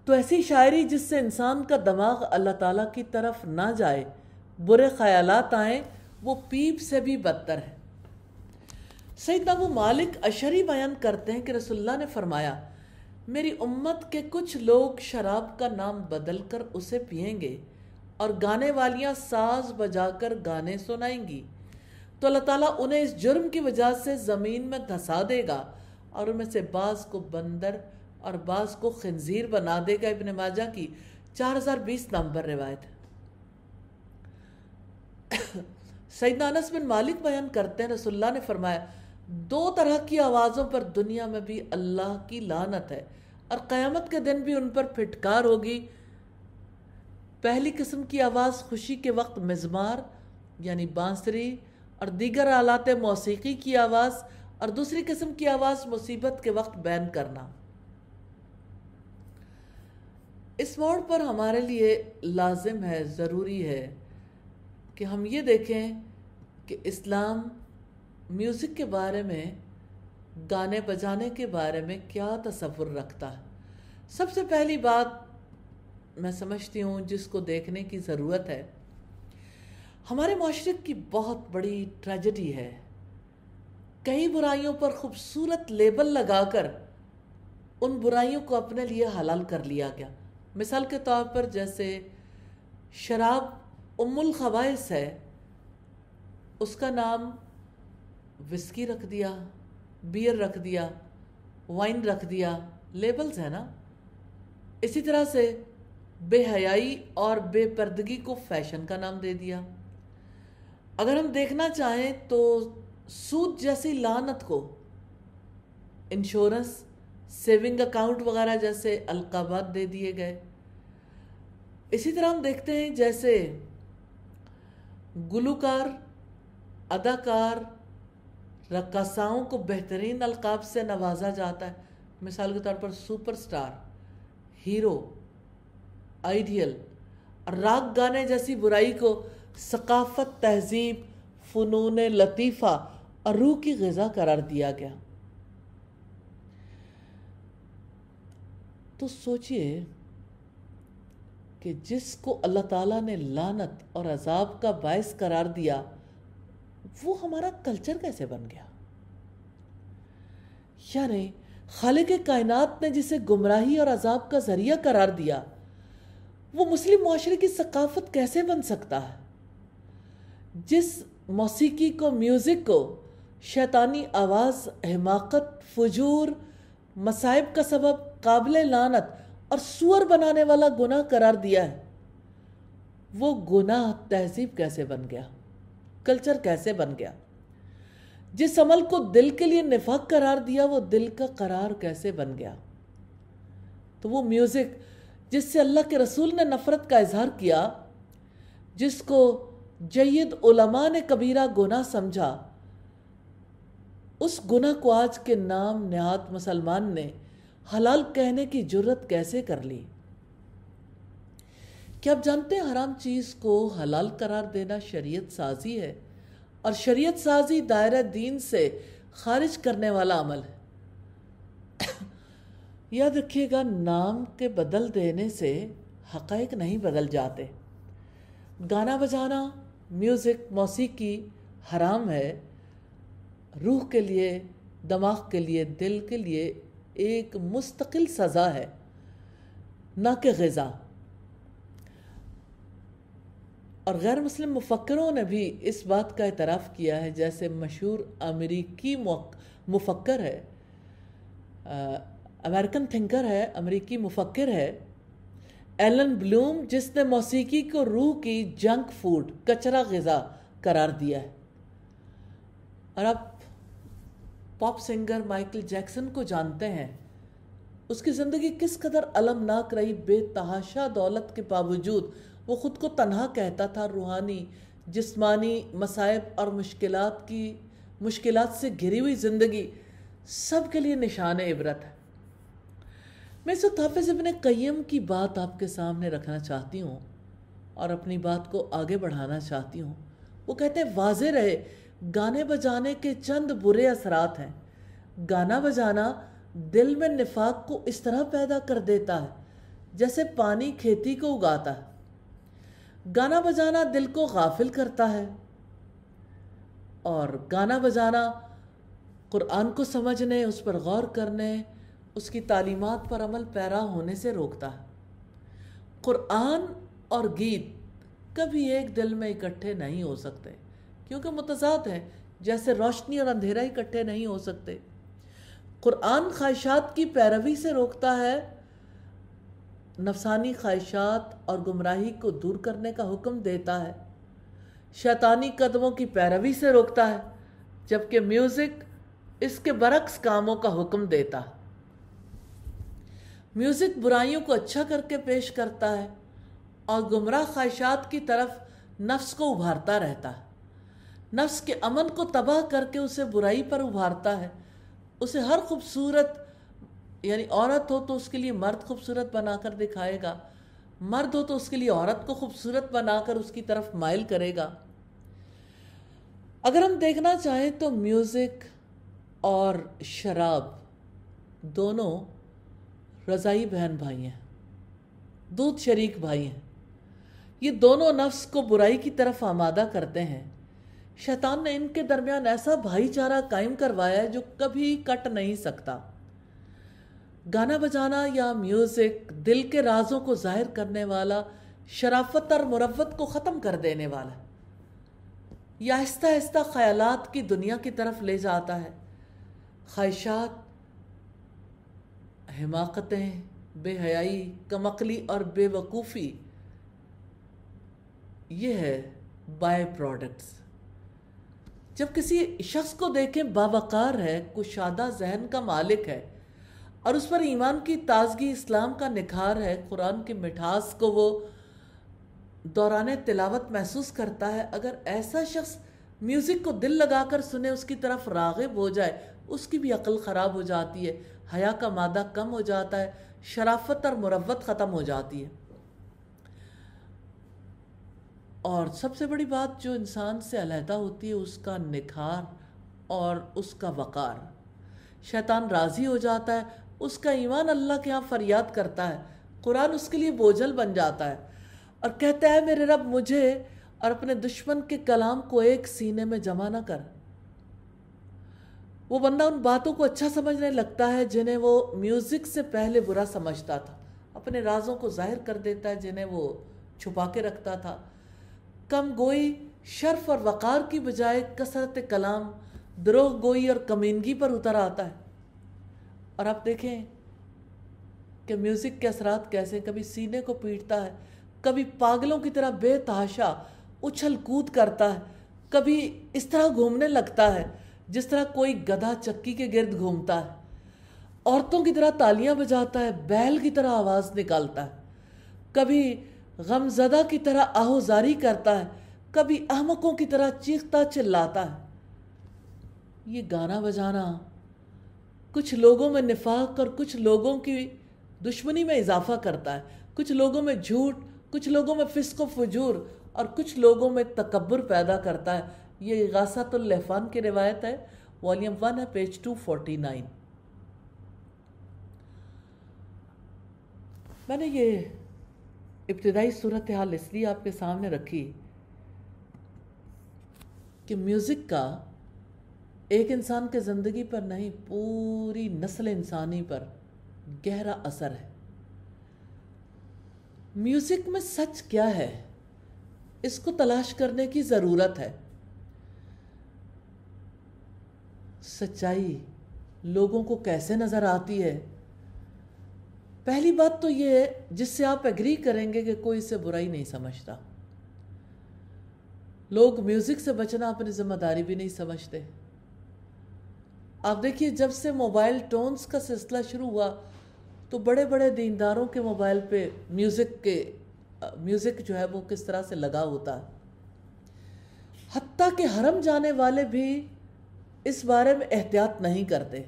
تو ایسی شاعری جس سے انسان کا دماغ اللہ تعالیٰ کی طرف نہ جائے، برے خیالات آئیں، وہ پیپ سے بھی بدتر ہے۔ سیدنا ابو مالک اشعری بیان کرتے ہیں کہ رسول اللہ نے فرمایا میری امت کے کچھ لوگ شراب کا نام بدل کر اسے پئیں گے اور گانے والیاں ساز بجا کر گانے سنائیں گی، تو اللہ تعالیٰ انہیں اس جرم کی وجہ سے زمین میں دھسا دے گا، اور ان میں سے بعض کو بندر اور بعض کو خنزیر بنا دے گا۔ ابن ماجہ کی 4020 نمبر روایت۔ سیدنا انس بن مالک بیان کرتے ہیں رسول اللہ نے فرمایا 2 طرح کی آوازوں پر دنیا میں بھی اللہ کی لعنت ہے اور قیامت کے دن بھی ان پر پھٹکار ہوگی۔ پہلی قسم کی آواز خوشی کے وقت مزمار یعنی بانسری اور دیگر آلات موسیقی کی آواز، اور دوسری قسم کی آواز مصیبت کے وقت بیان کرنا۔ اس موڑ پر ہمارے لیے لازم ہے، ضروری ہے کہ ہم یہ دیکھیں کہ اسلام میوزک کے بارے میں، گانے بجانے کے بارے میں کیا تصور رکھتا ہے۔ سب سے پہلی بات میں سمجھتی ہوں جس کو دیکھنے کی ضرورت ہے، ہمارے معاشرے کی بہت بڑی ٹریجڈی ہے، کئی برائیوں پر خوبصورت لیبل لگا کر ان برائیوں کو اپنے لیے حلال کر لیا گیا۔ مثال کے طور پر جیسے شراب ام الخبائث ہے، اس کا نام وسکی رکھ دیا، بیئر رکھ دیا، وائن رکھ دیا، لیبلز ہے نا۔ اسی طرح سے بے حیائی اور بے پردگی کو فیشن کا نام دے دیا۔ اگر ہم دیکھنا چاہیں تو سود جیسی لعنت کو انشورنس، سیونگ اکاؤنٹ وغیرہ جیسے القابات دے دیے گئے۔ اسی طرح ہم دیکھتے ہیں جیسے گلوکار، اداکار، رقاصاؤں کو بہترین القاب سے نوازا جاتا ہے، مثال کے طور پر سپر سٹار، ہیرو، آئیڈیل، اور راگ گانے جیسی برائی کو ثقافت، تہذیب، فنون لطیفہ اور روح کی غذا قرار دیا گیا۔ تو سوچئے کہ جس کو اللہ تعالیٰ نے لعنت اور عذاب کا باعث قرار دیا، وہ ہمارا کلچر کیسے بن گیا؟ یعنی خالق کائنات نے جسے گمراہی اور عذاب کا ذریعہ قرار دیا، وہ مسلم معاشرے کی ثقافت کیسے بن سکتا ہے؟ جس موسیقی کو، میوزک کو شیطانی آواز، حماقت، فجور، مصائب کا سبب، قابل لعنت اور سور بنانے والا گناہ قرار دیا ہے، وہ گناہ تہذیب کیسے بن گیا؟ کلچر کیسے بن گیا؟ جس عمل کو دل کے لیے نفاق قرار دیا، وہ دل کا قرار کیسے بن گیا؟ تو وہ میوزک جس سے اللہ کے رسول نے نفرت کا اظہار کیا، جس کو جید علماء نے کبیرہ گناہ سمجھا، اس گناہ کو آج کے نام نہاد مسلمان نے حلال کہنے کی جرت کیسے کر لی؟ کیا آپ جانتے ہیں حرام چیز کو حلال قرار دینا شریعت سازی ہے، اور شریعت سازی دائرہ دین سے خارج کرنے والا عمل ہے۔ یاد رکھیے گا، نام کے بدل دینے سے حقائق نہیں بدل جاتے۔ گانا بجانا، میوزک، موسیقی حرام ہے، روح کے لیے، دماغ کے لیے، دل کے لیے ایک مستقل سزا ہے، نہ کہ غذا۔ اور غیر مسلم مفکروں نے بھی اس بات کا اعتراف کیا ہے، جیسے مشہور امریکی مفکر ہے، امریکن تھنکر ہے، امریکی مفکر ہے ایلن بلوم، جس نے موسیقی کو روح کی جنک فوڈ، کچرا غذا قرار دیا ہے۔ اور آپ پاپ سنگر مائیکل جیکسن کو جانتے ہیں، اس کی زندگی کس قدر المناک رہی۔ بے تحاشا دولت کے باوجود وہ خود کو تنہا کہتا تھا۔ روحانی، جسمانی مصائب اور مشکلات سے گھری ہوئی زندگی سب کے لیے نشان عبرت ہے۔ میں اس وقت حافظ ابن قیم کی بات آپ کے سامنے رکھنا چاہتی ہوں اور اپنی بات کو آگے بڑھانا چاہتی ہوں۔ وہ کہتے ہیں، واضح رہے گانے بجانے کے چند برے اثرات ہیں۔ گانا بجانا دل میں نفاق کو اس طرح پیدا کر دیتا ہے جیسے پانی کھیتی کو اگاتا ہے۔ گانا بجانا دل کو غافل کرتا ہے، اور گانا بجانا قرآن کو سمجھنے، اس پر غور کرنے، اس کی تعلیمات پر عمل پیرا ہونے سے روکتا ہے۔ قرآن اور گیت کبھی ایک دل میں اکٹھے نہیں ہو سکتے، کیونکہ متضاد ہیں، جیسے روشنی اور اندھیرا اکٹھے نہیں ہو سکتے۔ قرآن خواہشات کی پیروی سے روکتا ہے، نفسانی خواہشات اور گمراہی کو دور کرنے کا حکم دیتا ہے۔ شیطانی قدموں کی پیروی سے روکتا ہے، جبکہ میوزک اس کے برعکس کاموں کا حکم دیتا ہے۔ میوزک برائیوں کو اچھا کر کے پیش کرتا ہے اور گمراہ خواہشات کی طرف نفس کو ابھارتا رہتا ہے۔ نفس کے امن کو تباہ کر کے اسے برائی پر ابھارتا ہے۔ اسے ہر خوبصورت، یعنی عورت ہو تو اس کے لیے مرد خوبصورت بنا کر دکھائے گا، مرد ہو تو اس کے لیے عورت کو خوبصورت بنا کر اس کی طرف مائل کرے گا۔ اگر ہم دیکھنا چاہیں تو میوزک اور شراب دونوں رضائی بہن بھائی ہیں، دودھ شریک بھائی ہیں۔ یہ دونوں نفس کو برائی کی طرف آمادہ کرتے ہیں۔ شیطان نے ان کے درمیان ایسا بھائی چارہ قائم کروایا ہے جو کبھی کٹ نہیں سکتا۔ گانا بجانا یا میوزک دل کے رازوں کو ظاہر کرنے والا، شرافت اور مروت کو ختم کر دینے والا، یا آہستہ آہستہ خیالات کی دنیا کی طرف لے جاتا ہے۔ خواہشات، حماقتیں، بے حیائی، کم عقلی اور بے وقوفی، یہ ہے بائی پروڈکٹس۔ جب کسی شخص کو دیکھیں باوقار ہے، کشادہ ذہن کا مالک ہے، اور اس پر ایمان کی تازگی، اسلام کا نکھار ہے، قرآن کی مٹھاس کو وہ دوران تلاوت محسوس کرتا ہے، اگر ایسا شخص میوزک کو دل لگا کر سنے، اس کی طرف راغب ہو جائے، اس کی بھی عقل خراب ہو جاتی ہے، حیا کا مادہ کم ہو جاتا ہے، شرافت اور مروت ختم ہو جاتی ہے۔ اور سب سے بڑی بات جو انسان سے علیحدہ ہوتی ہے، اس کا نکھار اور اس کا وقار۔ شیطان راضی ہو جاتا ہے، اس کا ایمان اللہ کے ہاں فریاد کرتا ہے، قرآن اس کے لیے بوجھل بن جاتا ہے، اور کہتا ہے میرے رب مجھے اور اپنے دشمن کے کلام کو ایک سینے میں جمع نہ کر۔ وہ بندہ ان باتوں کو اچھا سمجھنے لگتا ہے جنہیں وہ میوزک سے پہلے برا سمجھتا تھا، اپنے رازوں کو ظاہر کر دیتا ہے جنہیں وہ چھپا کے رکھتا تھا، کم گوئی شرف اور وقار کی بجائے کثرت کلام، دروغ گوئی اور کمینگی پر اتر آتا ہے۔ اور آپ دیکھیں کہ میوزک کے اثرات کیسے، کبھی سینے کو پیٹتا ہے، کبھی پاگلوں کی طرح بے تحاشا اچھل کود کرتا ہے، کبھی اس طرح گھومنے لگتا ہے جس طرح کوئی گدھا چکی کے گرد گھومتا ہے، عورتوں کی طرح تالیاں بجاتا ہے، بیل کی طرح آواز نکالتا ہے، کبھی غم زدہ کی طرح آہوزاری کرتا ہے، کبھی احمقوں کی طرح چیختا چلاتا ہے۔ یہ گانا بجانا کچھ لوگوں میں نفاق اور کچھ لوگوں کی دشمنی میں اضافہ کرتا ہے، کچھ لوگوں میں جھوٹ، کچھ لوگوں میں فسق و فجور، اور کچھ لوگوں میں تکبر پیدا کرتا ہے۔ یہ اغاثۃ اللہفان کی روایت ہے، والیوم 1 ہے، پیج 249۔ میں نے یہ ابتدائی صورتحال اس لیے آپ کے سامنے رکھی کہ میوزک کا ایک انسان کے زندگی پر نہیں، پوری نسل انسانی پر گہرا اثر ہے۔ میوزک میں سچ کیا ہے، اس کو تلاش کرنے کی ضرورت ہے۔ سچائی لوگوں کو کیسے نظر آتی ہے؟ پہلی بات تو یہ ہے جس سے آپ ایگری کریں گے کہ کوئی اسے برائی نہیں سمجھتا۔ لوگ میوزک سے بچنا اپنی ذمہ داری بھی نہیں سمجھتے۔ آپ دیکھیے جب سے موبائل ٹونز کا سلسلہ شروع ہوا تو بڑے بڑے دینداروں کے موبائل پہ میوزک جو ہے وہ کس طرح سے لگا ہوتا ہے، حتیٰ کہ حرم جانے والے بھی اس بارے میں احتیاط نہیں کرتے۔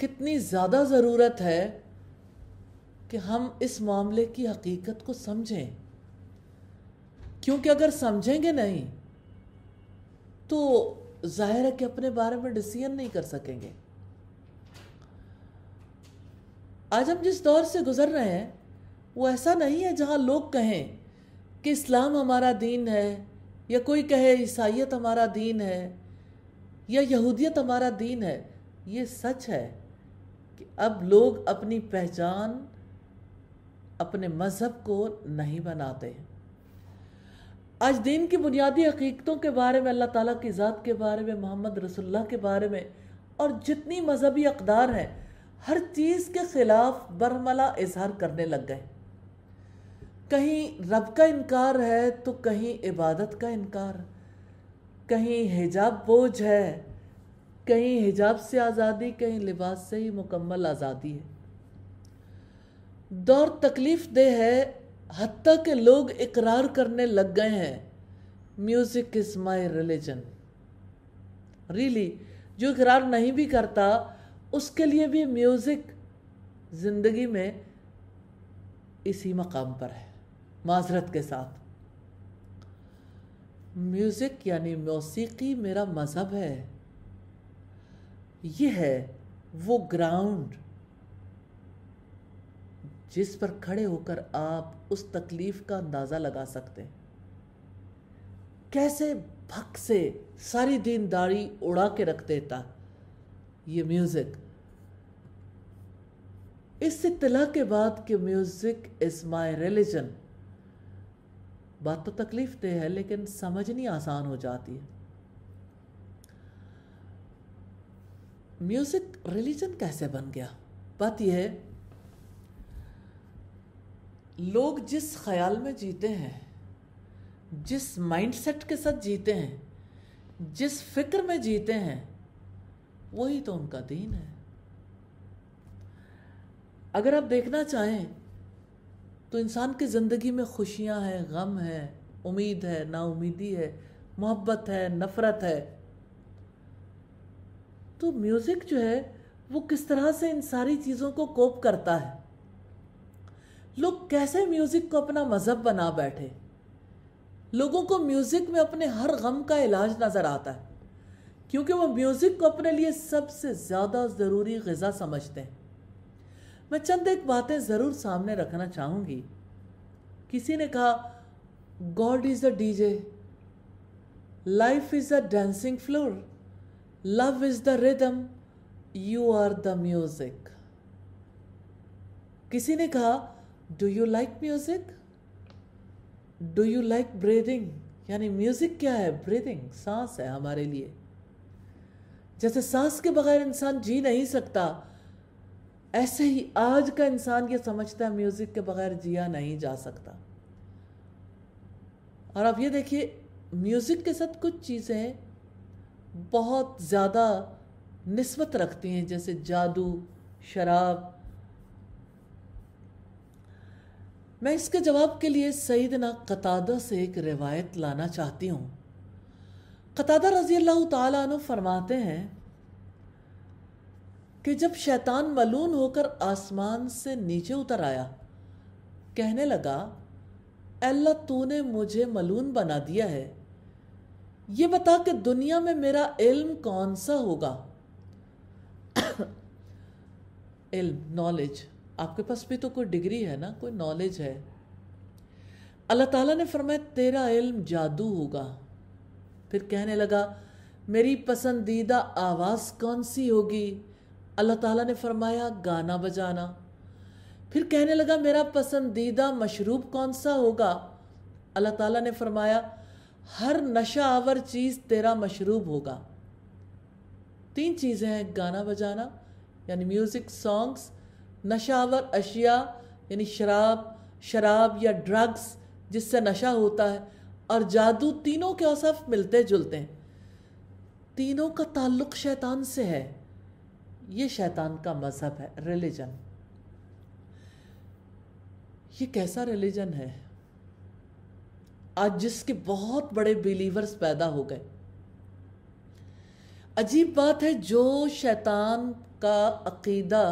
کتنی زیادہ ضرورت ہے کہ ہم اس معاملے کی حقیقت کو سمجھیں، کیونکہ اگر سمجھیں گے نہیں تو ظاہر ہے کہ اپنے بارے میں ڈیسیژن نہیں کر سکیں گے۔ آج ہم جس دور سے گزر رہے ہیں وہ ایسا نہیں ہے جہاں لوگ کہیں کہ اسلام ہمارا دین ہے، یا کوئی کہے عیسائیت ہمارا دین ہے، یا یہودیت ہمارا دین ہے۔ یہ سچ ہے کہ اب لوگ اپنی پہچان اپنے مذہب کو نہیں بناتے۔ آج دین کی بنیادی حقیقتوں کے بارے میں، اللہ تعالیٰ کی ذات کے بارے میں، محمد رسول اللہ کے بارے میں، اور جتنی مذہبی اقدار ہیں، ہر چیز کے خلاف برملا اظہار کرنے لگ گئے۔ کہیں رب کا انکار ہے تو کہیں عبادت کا انکار، کہیں حجاب بوجھ ہے، کہیں حجاب سے آزادی، کہیں لباس سے ہی مکمل آزادی ہے۔ دور تکلیف دہ ہے، حتیٰ کہ لوگ اقرار کرنے لگ گئے ہیں میوزک از مائی ریلیجن۔ ریلی جو اقرار نہیں بھی کرتا اس کے لیے بھی میوزک زندگی میں اسی مقام پر ہے۔ معذرت کے ساتھ، میوزک یعنی موسیقی میرا مذہب ہے۔ یہ ہے وہ گراؤنڈ جس پر کھڑے ہو کر آپ اس تکلیف کا اندازہ لگا سکتے ہیں۔ کیسے بھک سے ساری دینداری اڑا کے رکھ دیتا یہ میوزک۔ اس اطلاع کے بعد کہ میوزک از مائی ریلیجن، بات تو تکلیف دہ ہے لیکن سمجھنی آسان ہو جاتی ہے۔ میوزک ریلیجن کیسے بن گیا؟ بات یہ ہے، لوگ جس خیال میں جیتے ہیں، جس مائنڈ سیٹ کے ساتھ جیتے ہیں، جس فکر میں جیتے ہیں وہی تو ان کا دین ہے۔ اگر آپ دیکھنا چاہیں تو انسان کی زندگی میں خوشیاں ہیں، غم ہے، امید ہے، نا امیدی ہے، محبت ہے، نفرت ہے، تو میوزک جو ہے وہ کس طرح سے ان ساری چیزوں کو کوپ کرتا ہے۔ لوگ کیسے میوزک کو اپنا مذہب بنا بیٹھے، لوگوں کو میوزک میں اپنے ہر غم کا علاج نظر آتا ہے، کیونکہ وہ میوزک کو اپنے لیے سب سے زیادہ ضروری غذا سمجھتے ہیں۔ میں چند ایک باتیں ضرور سامنے رکھنا چاہوں گی۔ کسی نے کہا God is a D J, life is a dancing floor, love is the rhythm, you are the music. کسی نے کہا do you like music, do you like breathing, یعنی میوزک کیا ہے؟ بریدنگ، سانس ہے ہمارے لیے۔ جیسے سانس کے بغیر انسان جی نہیں سکتا، ایسے ہی آج کا انسان یہ سمجھتا ہے میوزک کے بغیر جیا نہیں جا سکتا۔ اور اب یہ دیکھیے میوزک کے ساتھ کچھ چیزیں بہت زیادہ نسبت رکھتی ہیں، جیسے جادو، شراب۔ میں اس کے جواب کے لیے سیدنا قتادہ سے ایک روایت لانا چاہتی ہوں۔ قتادہ رضی اللہ تعالیٰ عنہ فرماتے ہیں کہ جب شیطان ملعون ہو کر آسمان سے نیچے اتر آیا، کہنے لگا اے اللہ تو نے مجھے ملعون بنا دیا ہے، یہ بتا کہ دنیا میں میرا علم کون سا ہوگا۔ علم، نالج، آپ کے پاس بھی تو کوئی ڈگری ہے نا، کوئی نالج ہے۔ اللہ تعالیٰ نے فرمایا تیرا علم جادو ہوگا۔ پھر کہنے لگا میری پسندیدہ آواز کون سی ہوگی؟ اللہ تعالیٰ نے فرمایا گانا بجانا۔ پھر کہنے لگا میرا پسندیدہ مشروب کون سا ہوگا؟ اللہ تعالیٰ نے فرمایا ہر نشہ آور چیز تیرا مشروب ہوگا۔ 3 چیزیں ہیں، گانا بجانا یعنی میوزک، سانگز، نشہ آور اشیاء یعنی شراب یا ڈرگز جس سے نشہ ہوتا ہے، اور جادو۔ تینوں کے اوصاف ملتے جلتے ہیں، تینوں کا تعلق شیطان سے ہے۔ یہ شیطان کا مذہب ہے، ریلیجن۔ یہ کیسا ریلیجن ہے آج جس کے بہت بڑے بیلیورز پیدا ہو گئے۔ عجیب بات ہے، جو شیطان کا عقیدہ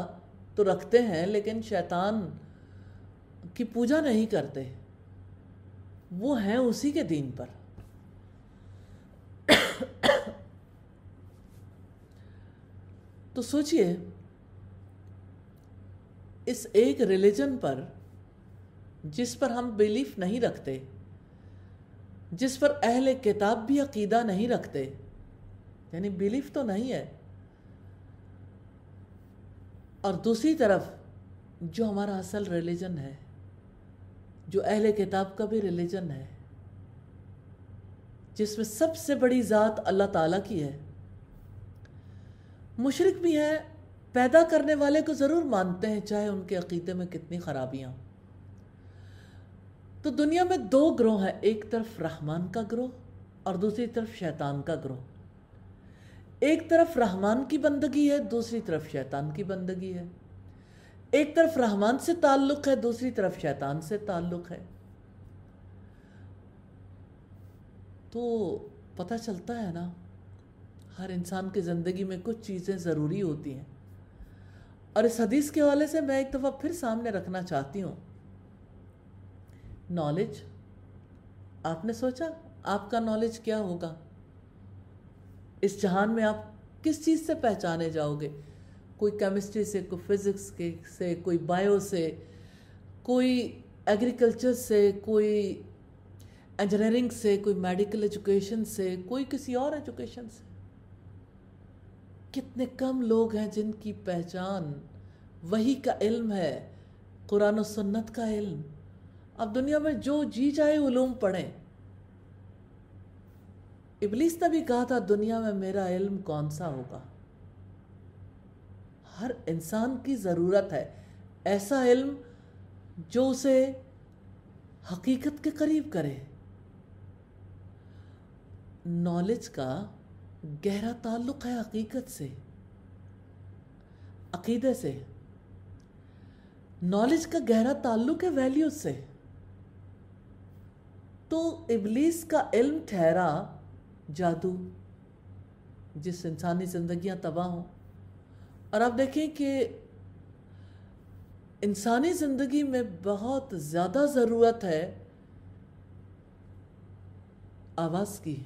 تو رکھتے ہیں لیکن شیطان کی پوجا نہیں کرتے، وہ ہیں اسی کے دین پر۔ تو سوچئے اس ایک ریلیجن پر جس پر ہم بیلیف نہیں رکھتے، جس پر اہل کتاب بھی عقیدہ نہیں رکھتے، یعنی بیلیف تو نہیں ہے، اور دوسری طرف جو ہمارا اصل ریلیجن ہے، جو اہل کتاب کا بھی ریلیجن ہے، جس میں سب سے بڑی ذات اللہ تعالیٰ کی ہے۔ مشرک بھی ہیں، پیدا کرنے والے کو ضرور مانتے ہیں چاہے ان کے عقیدے میں کتنی خرابیاں۔ تو دنیا میں 2 گروہ ہیں، ایک طرف رحمان کا گروہ اور دوسری طرف شیطان کا گروہ۔ ایک طرف رحمان کی بندگی ہے، دوسری طرف شیطان کی بندگی ہے۔ ایک طرف رحمان سے تعلق ہے، دوسری طرف شیطان سے تعلق ہے۔ تو پتہ چلتا ہے نا، ہر انسان کی زندگی میں کچھ چیزیں ضروری ہوتی ہیں۔ اور اس حدیث کے حوالے سے میں ایک دفعہ پھر سامنے رکھنا چاہتی ہوں، نالج۔ آپ نے سوچا آپ کا نالج کیا ہوگا؟ اس جہان میں آپ کس چیز سے پہچانے جاؤ گے؟ کوئی کیمسٹری سے، کوئی فزکس سے، کوئی بائیو سے، کوئی ایگریکلچر سے، کوئی انجینئرنگ سے، کوئی میڈیکل ایجوکیشن سے، کوئی کسی اور ایجوکیشن سے۔ کتنے کم لوگ ہیں جن کی پہچان وحی کا علم ہے، قرآن و سنت کا علم۔ اب دنیا میں جو جی چاہے علوم پڑھیں۔ ابلیس نے بھی کہا تھا دنیا میں میرا علم کون سا ہوگا۔ ہر انسان کی ضرورت ہے ایسا علم جو اسے حقیقت کے قریب کرے۔ نالج کا گہرا تعلق ہے حقیقت سے، عقیدے سے، نالج کا گہرا تعلق ہے ویلیوز سے، تو ابلیس کا علم ٹھہرا جادو، جس انسانی زندگیاں تباہ ہوں۔ اور آپ دیکھیں کہ انسانی زندگی میں بہت زیادہ ضرورت ہے آواز کی۔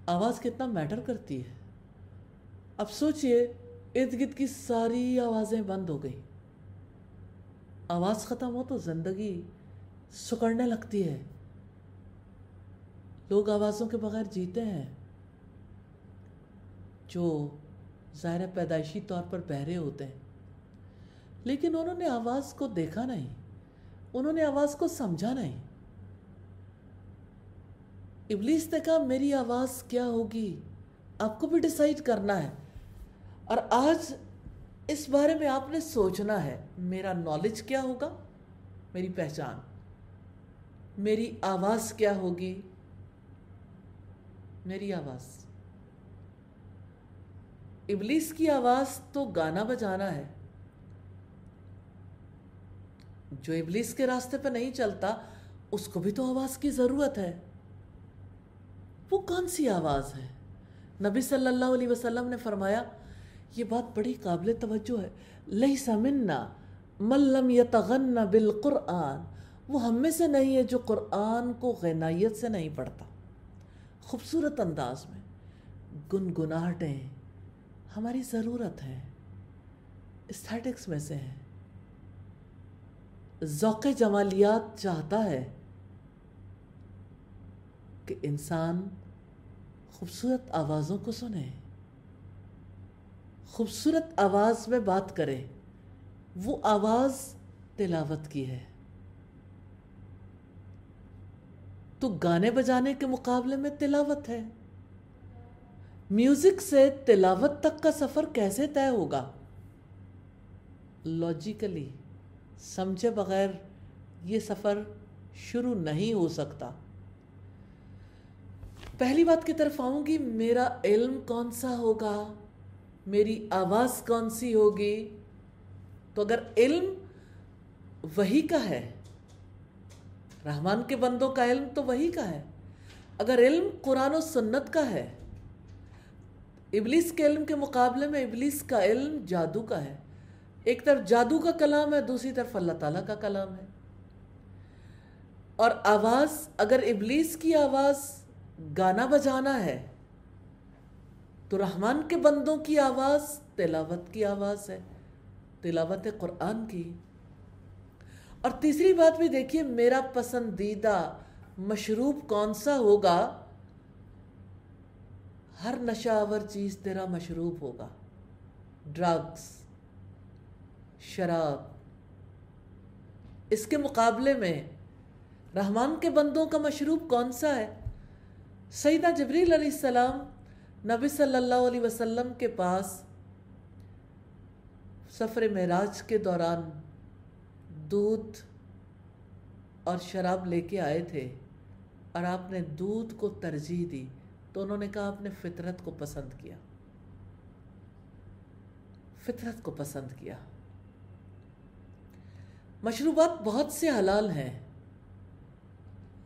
آواز کتنا میٹر کرتی ہے۔ اب سوچئے ارد گرد کی ساری آوازیں بند ہو گئی، آواز ختم ہو تو زندگی سکڑنے لگتی ہے، لوگ آوازوں کے بغیر جیتے ہیں، جو ظاہر پیدائشی طور پر بہرے ہوتے ہیں، لیکن انہوں نے آواز کو دیکھا نہیں، انہوں نے آواز کو سمجھا نہیں۔ ابلیس نے کہا میری آواز کیا ہوگی، آپ کو بھی ڈیسائیڈ کرنا ہے، اور آج اس بارے میں آپ نے سوچنا ہے، میرا نالج کیا ہوگا، میری پہچان، میری آواز کیا ہوگی، میری آواز۔ ابلیس کی آواز تو گانا بجانا ہے، جو ابلیس کے راستے پہ نہیں چلتا اس کو بھی تو آواز کی ضرورت ہے۔ وہ کون سی آواز ہے؟ نبی صلی اللہ علیہ وسلم نے فرمایا، یہ بات بڑی قابل توجہ ہے، لیس منا من لم یتغن بالقرآن، وہ ہم میں سے نہیں ہے جو قرآن کو غنائیت سے نہیں پڑھتا۔ خوبصورت انداز میں گنگناہٹیں ہماری ضرورت ہے، اسٹیٹکس میں سے ہیں۔ ذوق جمالیات چاہتا ہے کہ انسان خوبصورت آوازوں کو سنے، خوبصورت آواز میں بات کرے۔ وہ آواز تلاوت کی ہے، تو گانے بجانے کے مقابلے میں تلاوت ہے۔ میوزک سے تلاوت تک کا سفر کیسے طے ہوگا؟ لاجیکلی سمجھے بغیر یہ سفر شروع نہیں ہو سکتا۔ پہلی بات کی طرف آؤں گی، میرا علم کون سا ہوگا، میری آواز کون سی ہوگی؟ تو اگر علم وحی کا ہے، رحمان کے بندوں کا علم تو وحی کا ہے، اگر علم قرآن و سنت کا ہے، ابلیس کے علم کے مقابلے میں ابلیس کا علم جادو کا ہے۔ ایک طرف جادو کا کلام ہے، دوسری طرف اللہ تعالیٰ کا کلام ہے۔ اور آواز، اگر ابلیس کی آواز گانا بجانا ہے تو رحمان کے بندوں کی آواز تلاوت کی آواز ہے، تلاوت قرآن کی۔ اور تیسری بات بھی دیکھیے، میرا پسندیدہ مشروب کون سا ہوگا؟ ہر نشہ آور چیز تیرا مشروب ہوگا، ڈرگز، شراب۔ اس کے مقابلے میں رحمان کے بندوں کا مشروب کون سا ہے؟ سیدنا جبریل علیہ السلام نبی صلی اللہ علیہ وسلم کے پاس سفر معراج کے دوران دودھ اور شراب لے کے آئے تھے، اور آپ نے دودھ کو ترجیح دی، تو انہوں نے کہا آپ نے فطرت کو پسند کیا، فطرت کو پسند کیا۔ مشروبات بہت سے حلال ہیں،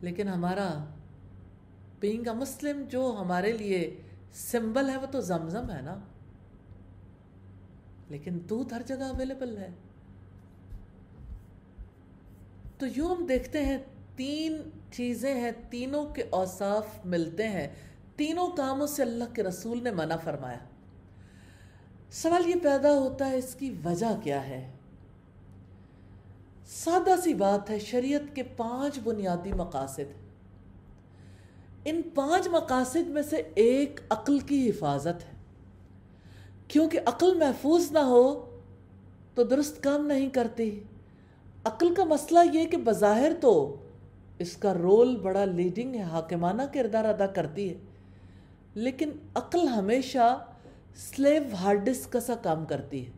لیکن ہمارا بینگ اے مسلم جو ہمارے لیے سمبل ہے وہ تو زمزم ہے نا، لیکن دودھ ہر جگہ اویلیبل ہے۔ تو یوں ہم دیکھتے ہیں تین چیزیں ہیں، تینوں کے اوصاف ملتے ہیں، تینوں کاموں سے اللہ کے رسول نے منع فرمایا۔ سوال یہ پیدا ہوتا ہے اس کی وجہ کیا ہے؟ سادہ سی بات ہے، شریعت کے 5 بنیادی مقاصد۔ ان 5 مقاصد میں سے ایک عقل کی حفاظت ہے، کیونکہ عقل محفوظ نہ ہو تو درست کام نہیں کرتی۔ عقل کا مسئلہ یہ کہ بظاہر تو اس کا رول بڑا لیڈنگ ہے، حاکمانہ کردار ادا کرتی ہے، لیکن عقل ہمیشہ سلیو ہارڈ ڈسک کا سا کام کرتی ہے۔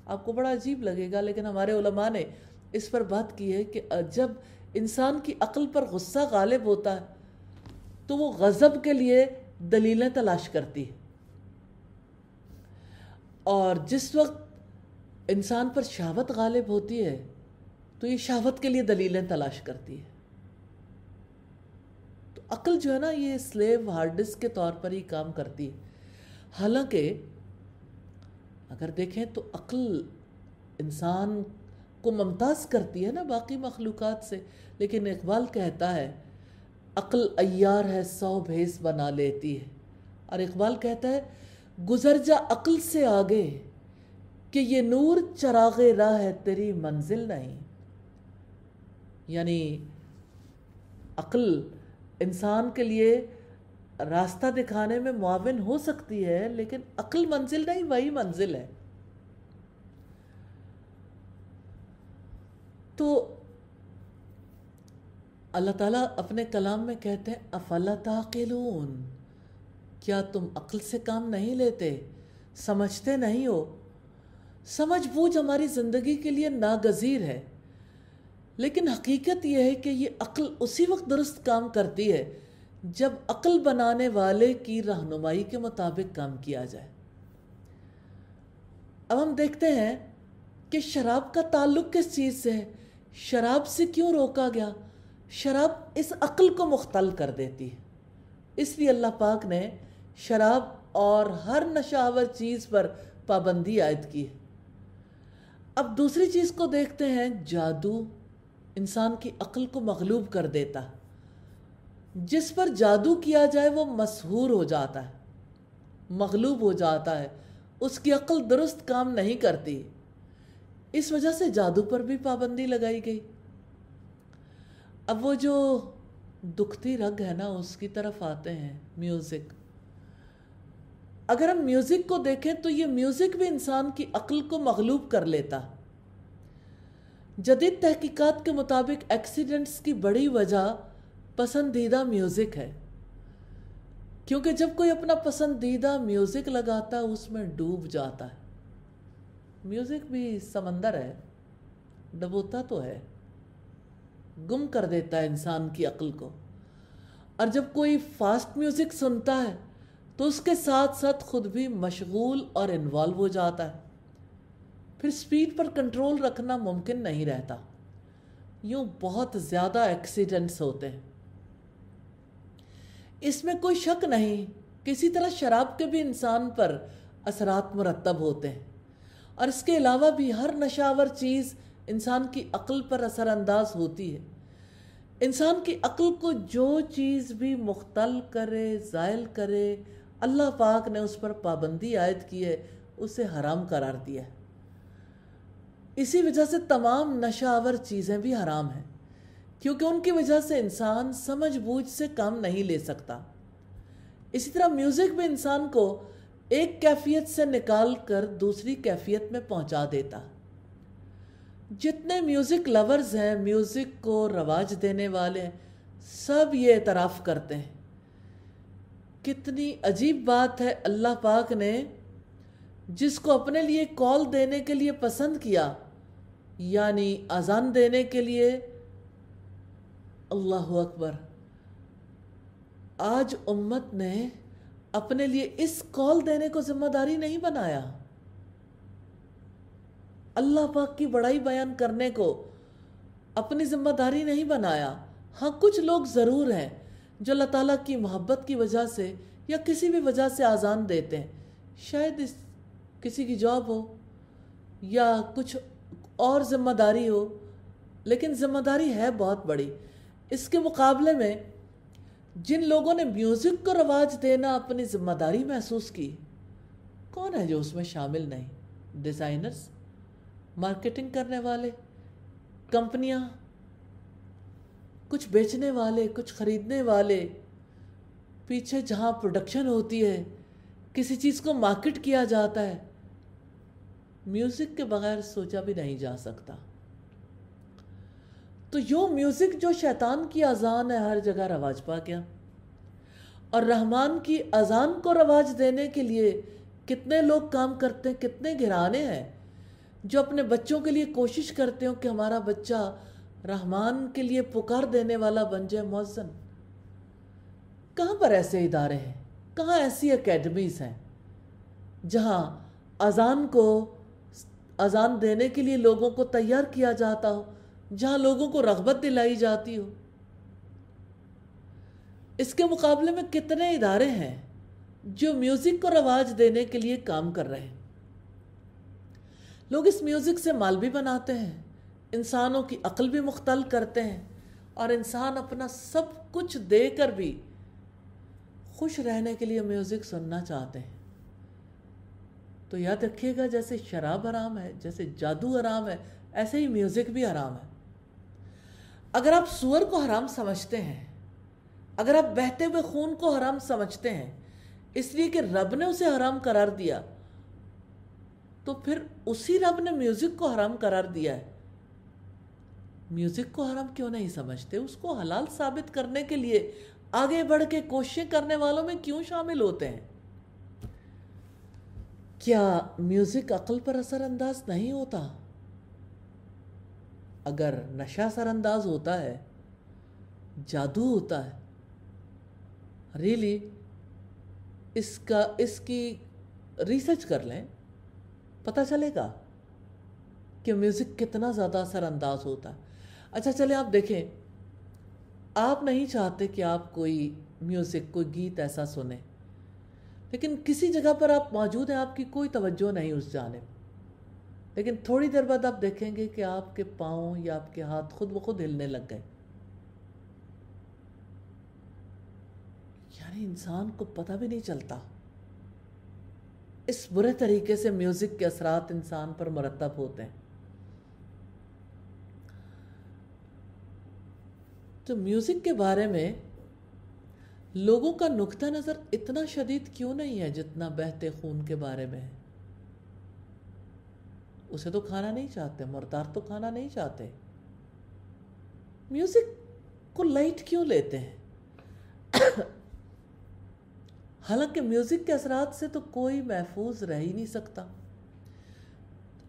آپ کو بڑا عجیب لگے گا، لیکن ہمارے علماء نے اس پر بات کی ہے کہ جب انسان کی عقل پر غصہ غالب ہوتا ہے تو وہ غضب کے لیے دلیلیں تلاش کرتی ہے، اور جس وقت انسان پر شہوت غالب ہوتی ہے تو یہ شہوت کے لیے دلیلیں تلاش کرتی ہے۔ تو عقل جو ہے نا، یہ سلیو ہارڈ ڈسک کے طور پر ہی کام کرتی ہے۔ حالانکہ اگر دیکھیں تو عقل انسان کو ممتاز کرتی ہے نا باقی مخلوقات سے، لیکن اقبال کہتا ہے عقل عیار ہے 100 بھیس بنا لیتی ہے، اور اقبال کہتا ہے گزر جا عقل سے آگے کہ یہ نور چراغ راہ ہے تیری منزل نہیں۔ یعنی عقل انسان کے لیے راستہ دکھانے میں معاون ہو سکتی ہے، لیکن عقل منزل نہیں، وہی منزل ہے۔ تو اللہ تعالیٰ اپنے کلام میں کہتے ہیں افلا تعقلون، کیا تم عقل سے کام نہیں لیتے، سمجھتے نہیں ہو؟ سمجھ بوجھ ہماری زندگی کے لیے ناگزیر ہے، لیکن حقیقت یہ ہے کہ یہ عقل اسی وقت درست کام کرتی ہے جب عقل بنانے والے کی رہنمائی کے مطابق کام کیا جائے۔ اب ہم دیکھتے ہیں کہ شراب کا تعلق کس چیز سے ہے، شراب سے کیوں روکا گیا؟ شراب اس عقل کو مختل کر دیتی ہے، اس لیے اللہ پاک نے شراب اور ہر نشہ آور چیز پر پابندی عائد کی ہے۔ اب دوسری چیز کو دیکھتے ہیں، جادو انسان کی عقل کو مغلوب کر دیتا ہے۔ جس پر جادو کیا جائے وہ مسحور ہو جاتا ہے، مغلوب ہو جاتا ہے، اس کی عقل درست کام نہیں کرتی۔ اس وجہ سے جادو پر بھی پابندی لگائی گئی۔ اب وہ جو دکھتی رگ ہے نا، اس کی طرف آتے ہیں، میوزک۔ اگر ہم میوزک کو دیکھیں تو یہ میوزک بھی انسان کی عقل کو مغلوب کر لیتا۔ جدید تحقیقات کے مطابق ایکسیڈنٹس کی بڑی وجہ پسندیدہ میوزک ہے، کیونکہ جب کوئی اپنا پسندیدہ میوزک لگاتا ہے اس میں ڈوب جاتا ہے۔ میوزک بھی سمندر ہے، ڈبوتا تو ہے، گم کر دیتا ہے انسان کی عقل کو۔ اور جب کوئی فاسٹ میوزک سنتا ہے تو اس کے ساتھ ساتھ خود بھی مشغول اور انوالو ہو جاتا ہے، پھر سپیڈ پر کنٹرول رکھنا ممکن نہیں رہتا۔ یوں بہت زیادہ ایکسیڈنٹس ہوتے ہیں۔ اس میں کوئی شک نہیں، کسی طرح شراب کے بھی انسان پر اثرات مرتب ہوتے ہیں، اور اس کے علاوہ بھی ہر نشہ آور چیز انسان کی عقل پر اثر انداز ہوتی ہے۔ انسان کی عقل کو جو چیز بھی مختل کرے، زائل کرے، اللہ پاک نے اس پر پابندی عائد کی ہے، اسے حرام قرار دیا ہے۔ اسی وجہ سے تمام نشہ آور چیزیں بھی حرام ہیں، کیونکہ ان کی وجہ سے انسان سمجھ بوجھ سے کام نہیں لے سکتا۔ اسی طرح میوزک بھی انسان کو ایک کیفیت سے نکال کر دوسری کیفیت میں پہنچا دیتا۔ جتنے میوزک لورز ہیں، میوزک کو رواج دینے والے ہیں، سب یہ اعتراف کرتے ہیں۔ کتنی عجیب بات ہے، اللہ پاک نے جس کو اپنے لیے کال دینے کے لیے پسند کیا، یعنی اذان دینے کے لیے، اللہ اکبر، آج امت نے اپنے لیے اس کال دینے کو ذمہ داری نہیں بنایا، اللہ پاک کی بڑائی بیان کرنے کو اپنی ذمہ داری نہیں بنایا۔ ہاں کچھ لوگ ضرور ہیں جو اللہ تعالیٰ کی محبت کی وجہ سے یا کسی بھی وجہ سے اذان دیتے ہیں، شاید کسی کی جاب ہو یا کچھ اور ذمہ داری ہو، لیکن ذمہ داری ہے بہت بڑی۔ اس کے مقابلے میں جن لوگوں نے میوزک کو رواج دینا اپنی ذمہ داری محسوس کی، کون ہے جو اس میں شامل نہیں؟ ڈیزائنرز، مارکیٹنگ کرنے والے، کمپنیاں، کچھ بیچنے والے، کچھ خریدنے والے، پیچھے جہاں پروڈکشن ہوتی ہے، کسی چیز کو مارکیٹ کیا جاتا ہے، میوزک کے بغیر سوچا بھی نہیں جا سکتا۔ تو یوں میوزک جو شیطان کی اذان ہے ہر جگہ رواج پا گیا، اور رحمان کی اذان کو رواج دینے کے لیے کتنے لوگ کام کرتے ہیں، کتنے گھرانے ہیں جو اپنے بچوں کے لیے کوشش کرتے ہوں کہ ہمارا بچہ رحمان کے لیے پکار دینے والا بن جائے، مؤذن۔ کہاں پر ایسے ادارے ہیں؟ کہاں ایسی اکیڈمیز ہیں جہاں اذان دینے کے لیے لوگوں کو تیار کیا جاتا ہو، جہاں لوگوں کو رغبت دلائی جاتی ہو؟ اس کے مقابلے میں کتنے ادارے ہیں جو میوزک کو رواج دینے کے لیے کام کر رہے ہیں۔ لوگ اس میوزک سے مال بھی بناتے ہیں، انسانوں کی عقل بھی مختل کرتے ہیں، اور انسان اپنا سب کچھ دے کر بھی خوش رہنے کے لیے میوزک سننا چاہتے ہیں۔ تو یاد رکھیے گا، جیسے شراب حرام ہے، جیسے جادو حرام ہے، ایسے ہی میوزک بھی حرام ہے۔ اگر آپ سور کو حرام سمجھتے ہیں، اگر آپ بہتے ہوئے خون کو حرام سمجھتے ہیں اس لیے کہ رب نے اسے حرام قرار دیا، تو پھر اسی رب نے میوزک کو حرام قرار دیا ہے۔ میوزک کو حرام کیوں نہیں سمجھتے؟ اس کو حلال ثابت کرنے کے لیے آگے بڑھ کے کوششیں کرنے والوں میں کیوں شامل ہوتے ہیں؟ کیا میوزک عقل پر اثر انداز نہیں ہوتا؟ اگر نشہ اثر انداز ہوتا ہے، جادو ہوتا ہے، ریلی اس کی ریسرچ کر لیں، پتہ چلے گا کہ میوزک کتنا زیادہ اثر انداز ہوتا ہے۔ اچھا چلیں آپ دیکھیں، آپ نہیں چاہتے کہ آپ کوئی میوزک، کوئی گیت ایسا سنیں، لیکن کسی جگہ پر آپ موجود ہیں، آپ کی کوئی توجہ نہیں اس جانب، لیکن تھوڑی دیر بعد آپ دیکھیں گے کہ آپ کے پاؤں یا آپ کے ہاتھ خود بخود ہلنے لگ گئے۔ یعنی انسان کو پتہ بھی نہیں چلتا، اس برے طریقے سے میوزک کے اثرات انسان پر مرتب ہوتے ہیں۔ تو میوزک کے بارے میں لوگوں کا نقطہ نظر اتنا شدید کیوں نہیں ہے جتنا بہتے خون کے بارے میں ہے؟ اسے تو کھانا نہیں چاہتے، مردار تو کھانا نہیں چاہتے، میوزک کو لائٹ کیوں لیتے ہیں؟ حالانکہ میوزک کے اثرات سے تو کوئی محفوظ رہ ہی نہیں سکتا۔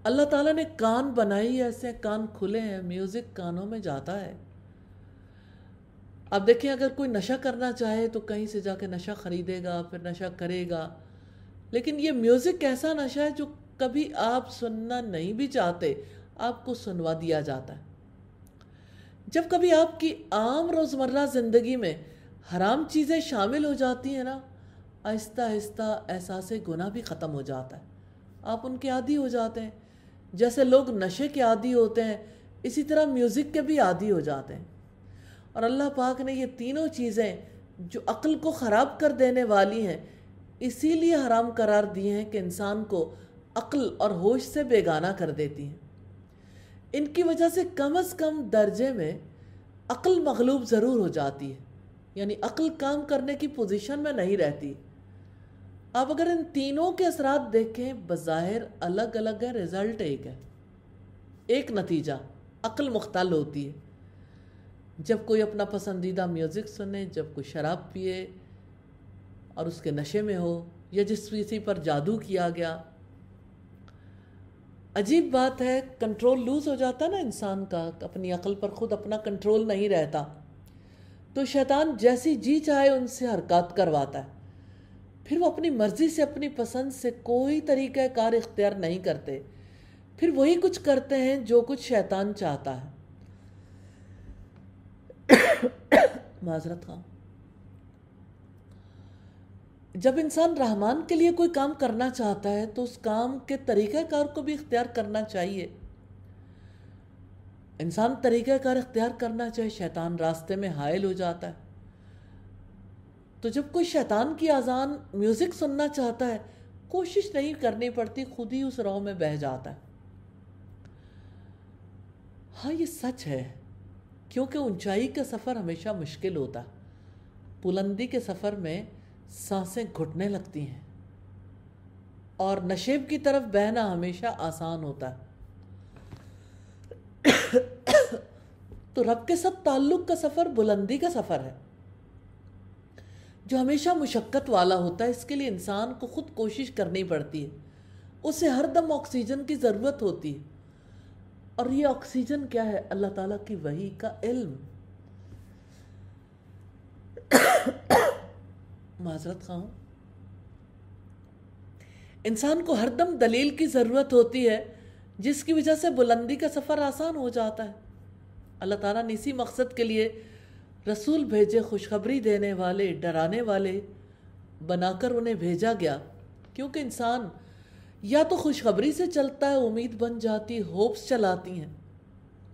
اللہ تعالیٰ نے کان بنائی ایسے، کان کھلے ہیں، میوزک کانوں میں جاتا ہے۔ اب دیکھیں، اگر کوئی نشہ کرنا چاہے تو کہیں سے جا کے نشہ خریدے گا، پھر نشہ کرے گا، لیکن یہ میوزک ایسا نشہ ہے جو کبھی آپ سننا نہیں بھی چاہتے، آپ کو سنوا دیا جاتا ہے۔ جب کبھی آپ کی عام روزمرہ زندگی میں حرام چیزیں شامل ہو جاتی ہیں نا، آہستہ آہستہ احساس گناہ بھی ختم ہو جاتا ہے، آپ ان کے عادی ہو جاتے ہیں۔ جیسے لوگ نشے کے عادی ہوتے ہیں، اسی طرح میوزک کے بھی عادی ہو جاتے ہیں۔ اور اللہ پاک نے یہ تینوں چیزیں جو عقل کو خراب کر دینے والی ہیں، اسی لیے حرام قرار دیے ہیں کہ انسان کو عقل اور ہوش سے بیگانہ کر دیتی ہیں۔ ان کی وجہ سے کم از کم درجے میں عقل مغلوب ضرور ہو جاتی ہے، یعنی عقل کام کرنے کی پوزیشن میں نہیں رہتی۔ آپ اگر ان تینوں کے اثرات دیکھیں، بظاہر الگ الگ ہے، رزلٹ ایک ہے، ایک نتیجہ، عقل مختل ہوتی ہے۔ جب کوئی اپنا پسندیدہ میوزک سنے، جب کوئی شراب پیے اور اس کے نشے میں ہو، یا جس کسی پر جادو کیا گیا، عجیب بات ہے، کنٹرول لوز ہو جاتا نا انسان کا، اپنی عقل پر خود اپنا کنٹرول نہیں رہتا، تو شیطان جیسی جی چاہے ان سے حرکات کرواتا ہے۔ پھر وہ اپنی مرضی سے، اپنی پسند سے کوئی طریقہ کار اختیار نہیں کرتے، پھر وہی کچھ کرتے ہیں جو کچھ شیطان چاہتا ہے۔ معذرت خواہ۔ جب انسان رحمان کے لیے کوئی کام کرنا چاہتا ہے تو اس کام کے طریقہ کار کو بھی اختیار کرنا چاہیے۔ انسان طریقہ کار اختیار کرنا چاہے، شیطان راستے میں حائل ہو جاتا ہے۔ تو جب کوئی شیطان کی اذان میوزک سننا چاہتا ہے، کوشش نہیں کرنی پڑتی، خود ہی اس راہ میں بہہ جاتا ہے۔ ہاں، یہ سچ ہے، کیونکہ اونچائی کا سفر ہمیشہ مشکل ہوتا ہے، بلندی کے سفر میں سانسیں گھٹنے لگتی ہیں، اور نشیب کی طرف بہنا ہمیشہ آسان ہوتا ہے۔ تو رب کے ساتھ تعلق کا سفر بلندی کا سفر ہے، جو ہمیشہ مشقت والا ہوتا ہے۔ اس کے لیے انسان کو خود کوشش کرنی پڑتی ہے، اسے ہر دم آکسیجن کی ضرورت ہوتی ہے، اور یہ آکسیجن کیا ہے؟ اللہ تعالیٰ کی وحی کا علم۔ معذرت خواہ ہوں، انسان کو ہر دم دلیل کی ضرورت ہوتی ہے جس کی وجہ سے بلندی کا سفر آسان ہو جاتا ہے۔ اللہ تعالیٰ نے اسی مقصد کے لیے رسول بھیجے، خوشخبری دینے والے، ڈرانے والے بنا کر انہیں بھیجا گیا، کیونکہ انسان یا تو خوشخبری سے چلتا ہے، امید بن جاتی، ہوپس چلاتی ہیں،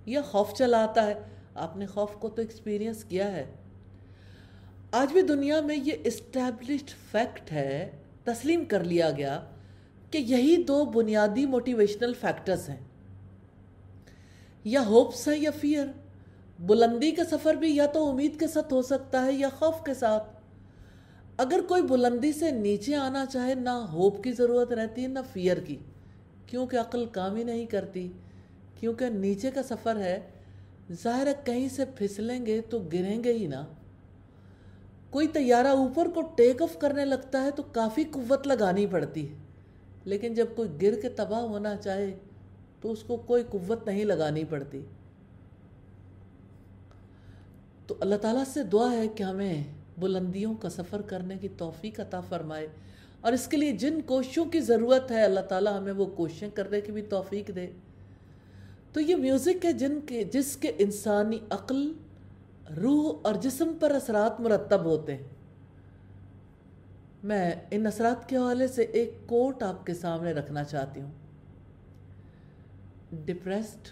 یا خوف چلاتا ہے۔ آپ نے خوف کو تو ایکسپیرینس کیا ہے۔ آج بھی دنیا میں یہ اسٹیبلشڈ فیکٹ ہے، تسلیم کر لیا گیا کہ یہی دو بنیادی موٹیویشنل فیکٹرز ہیں، یا ہوپس ہے یا فیئر۔ بلندی کا سفر بھی یا تو امید کے ساتھ ہو سکتا ہے یا خوف کے ساتھ۔ اگر کوئی بلندی سے نیچے آنا چاہے، نہ ہوپ کی ضرورت رہتی ہے نہ فیئر کی، کیونکہ عقل کام ہی نہیں کرتی، کیونکہ نیچے کا سفر ہے، ظاہر ہے کہیں سے پھسلیں گے تو گریں گے ہی نا۔ کوئی طیارہ اوپر کو ٹیک آف کرنے لگتا ہے تو کافی قوت لگانی پڑتی ہے، لیکن جب کوئی گر کے تباہ ہونا چاہے تو اس کو کوئی قوت نہیں لگانی پڑتی۔ تو اللہ تعالیٰ سے دعا ہے کہ ہمیں بلندیوں کا سفر کرنے کی توفیق عطا فرمائے، اور اس کے لیے جن کوششوں کی ضرورت ہے اللہ تعالیٰ ہمیں وہ کوششیں کرنے کی بھی توفیق دے۔ تو یہ میوزک ہے جس کے انسانی عقل، روح اور جسم پر اثرات مرتب ہوتے ہیں۔ میں ان اثرات کے حوالے سے ایک کوٹ آپ کے سامنے رکھنا چاہتی ہوں۔ Depressed,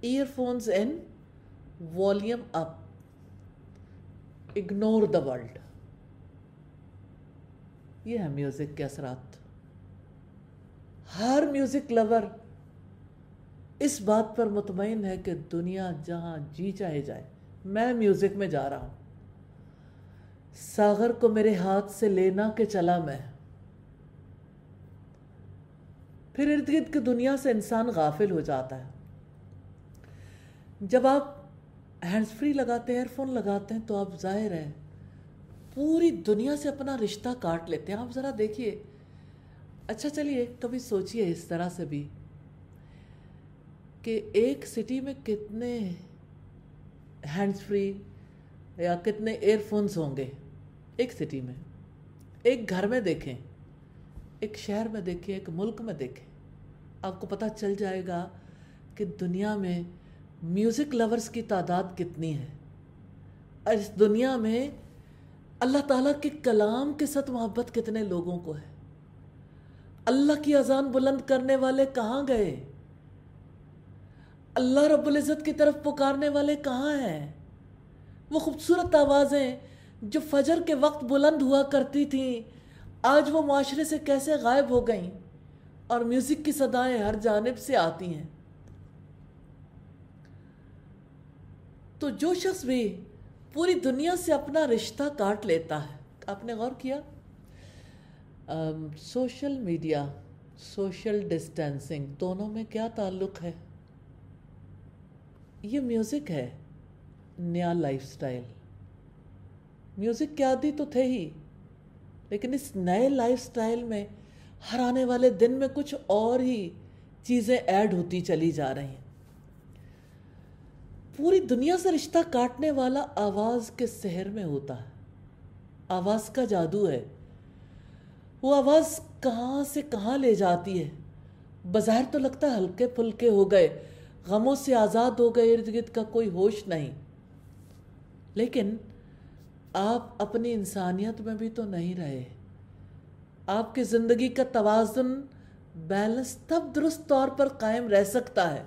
earphones in, volume up, ignore the world. یہ ہے میوزک کے اثرات۔ ہر میوزک لور اس بات پر مطمئن ہے کہ دنیا جہاں جی چاہے جائے، میں میوزک میں جا رہا ہوں۔ ساغر کو میرے ہاتھ سے لینا کہ چلا میں۔ پھر ارد گرد کی دنیا سے انسان غافل ہو جاتا ہے۔ جب آپ ہینڈز فری لگاتے ہیں، ایئر فون لگاتے ہیں، تو آپ ظاہر ہے پوری دنیا سے اپنا رشتہ کاٹ لیتے ہیں۔ آپ ذرا دیکھیے، اچھا چلیے کبھی سوچئے اس طرح سے بھی کہ ایک سٹی میں کتنے ہینڈز فری یا کتنے ایئر فونز ہوں گے ایک سٹی میں۔ ایک گھر میں دیکھیں، ایک شہر میں دیکھیں، ایک ملک میں دیکھیں، آپ کو پتہ چل جائے گا کہ دنیا میں میوزک لورز کی تعداد کتنی ہے، اور اس دنیا میں اللہ تعالیٰ کے کلام کے ساتھ محبت کتنے لوگوں کو ہے۔ اللہ کی اذان بلند کرنے والے کہاں گئے؟ اللہ رب العزت کی طرف پکارنے والے کہاں ہیں؟ وہ خوبصورت آوازیں جو فجر کے وقت بلند ہوا کرتی تھیں، آج وہ معاشرے سے کیسے غائب ہو گئیں، اور میوزک کی صدائیں ہر جانب سے آتی ہیں۔ تو جو شخص بھی پوری دنیا سے اپنا رشتہ کاٹ لیتا ہے، آپ نے غور کیا سوشل میڈیا، سوشل ڈسٹینسنگ دونوں میں کیا تعلق ہے؟ یہ میوزک ہے، نیا لائف سٹائل۔ میوزک کے عادی تو تھے ہی، لیکن اس نئے لائف سٹائل میں ہر آنے والے دن میں کچھ اور ہی چیزیں ایڈ ہوتی چلی جا رہی ہیں۔ پوری دنیا سے رشتہ کاٹنے والا آواز کے سحر میں ہوتا ہے۔ آواز کا جادو ہے۔ وہ آواز کہاں سے کہاں لے جاتی ہے۔ بظاہر تو لگتا ہے ہلکے پھلکے ہو گئے، غموں سے آزاد ہو گئے، ارد گرد کا کوئی ہوش نہیں، لیکن آپ اپنی انسانیت میں بھی تو نہیں رہے۔ آپ کی زندگی کا توازن، بیلنس تب درست طور پر قائم رہ سکتا ہے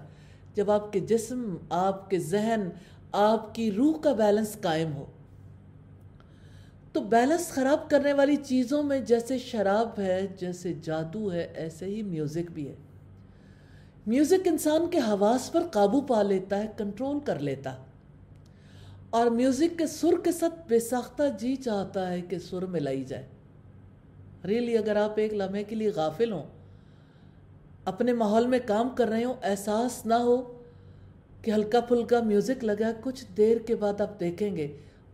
جب آپ کے جسم، آپ کے ذہن، آپ کی روح کا بیلنس قائم ہو۔ تو بیلنس خراب کرنے والی چیزوں میں جیسے شراب ہے، جیسے جادو ہے، ایسے ہی میوزک بھی ہے۔ میوزک انسان کے حواس پر قابو پا لیتا ہے، کنٹرول کر لیتا، اور میوزک کے سر کے ساتھ بے ساختہ جی چاہتا ہے کہ سر ملائی جائے۔ ریلی اگر آپ ایک لمحے کے لیے غافل ہوں، اپنے ماحول میں کام کر رہے ہوں، احساس نہ ہو کہ ہلکا پھلکا میوزک لگا، کچھ دیر کے بعد آپ دیکھیں گے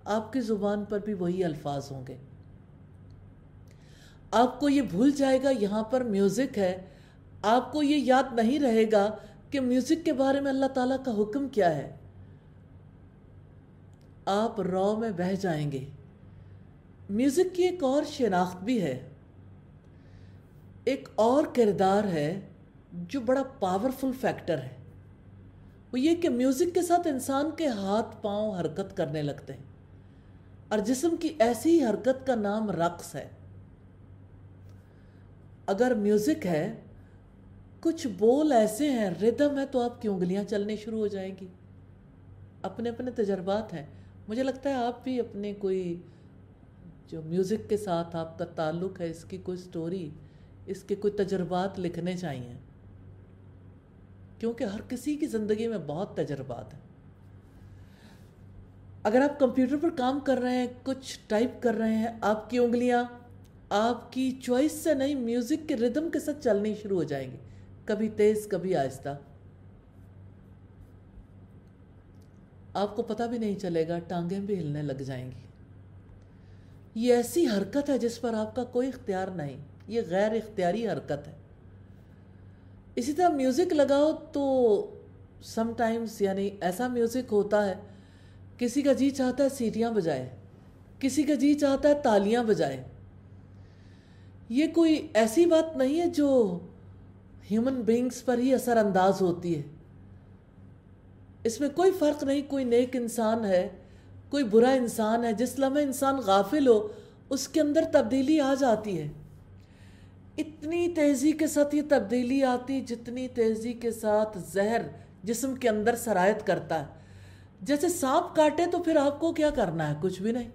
آپ کی زبان پر بھی وہی الفاظ ہوں گے۔ آپ کو یہ بھول جائے گا یہاں پر میوزک ہے، آپ کو یہ یاد نہیں رہے گا کہ میوزک کے بارے میں اللہ تعالیٰ کا حکم کیا ہے۔ آپ رو میں بہہ جائیں گے۔ میوزک کی ایک اور شناخت بھی ہے۔ ایک اور کردار ہے جو بڑا پاورفل فیکٹر ہے، وہ یہ کہ میوزک کے ساتھ انسان کے ہاتھ پاؤں حرکت کرنے لگتے ہیں، اور جسم کی ایسی حرکت کا نام رقص ہے۔ اگر میوزک ہے، کچھ بول ایسے ہیں، ردم ہے، تو آپ کی انگلیاں چلنے شروع ہو جائیں گی۔ اپنے اپنے تجربات ہیں، مجھے لگتا ہے آپ بھی اپنے کوئی جو میوزک کے ساتھ آپ کا تعلق ہے، اس کی کوئی سٹوری، اس کے کوئی تجربات لکھنے چاہیے، کیونکہ ہر کسی کی زندگی میں بہت تجربات ہیں۔ اگر آپ کمپیوٹر پر کام کر رہے ہیں، کچھ ٹائپ کر رہے ہیں، آپ کی انگلیاں آپ کی چوائس سے نہیں، میوزک کے ردم کے ساتھ چلنی شروع ہو جائیں گی، کبھی تیز کبھی آہستہ، آپ کو پتہ بھی نہیں چلے گا، ٹانگیں بھی ہلنے لگ جائیں گی۔ یہ ایسی حرکت ہے جس پر آپ کا کوئی اختیار نہیں، یہ غیر اختیاری حرکت ہے۔ اسی طرح میوزک لگاؤ تو سم ٹائمز یعنی ایسا میوزک ہوتا ہے، کسی کا جی چاہتا ہے سیٹیاں بجائے، کسی کا جی چاہتا ہے تالیاں بجائے۔ یہ کوئی ایسی بات نہیں ہے جو ہیومن بینگز پر ہی اثر انداز ہوتی ہے، اس میں کوئی فرق نہیں، کوئی نیک انسان ہے، کوئی برا انسان ہے، جس لمحے انسان غافل ہو اس کے اندر تبدیلی آ جاتی ہے۔ اتنی تیزی کے ساتھ یہ تبدیلی آتی جتنی تیزی کے ساتھ زہر جسم کے اندر سرایت کرتا ہے۔ جیسے سانپ کاٹے تو پھر آپ کو کیا کرنا ہے؟ کچھ بھی نہیں،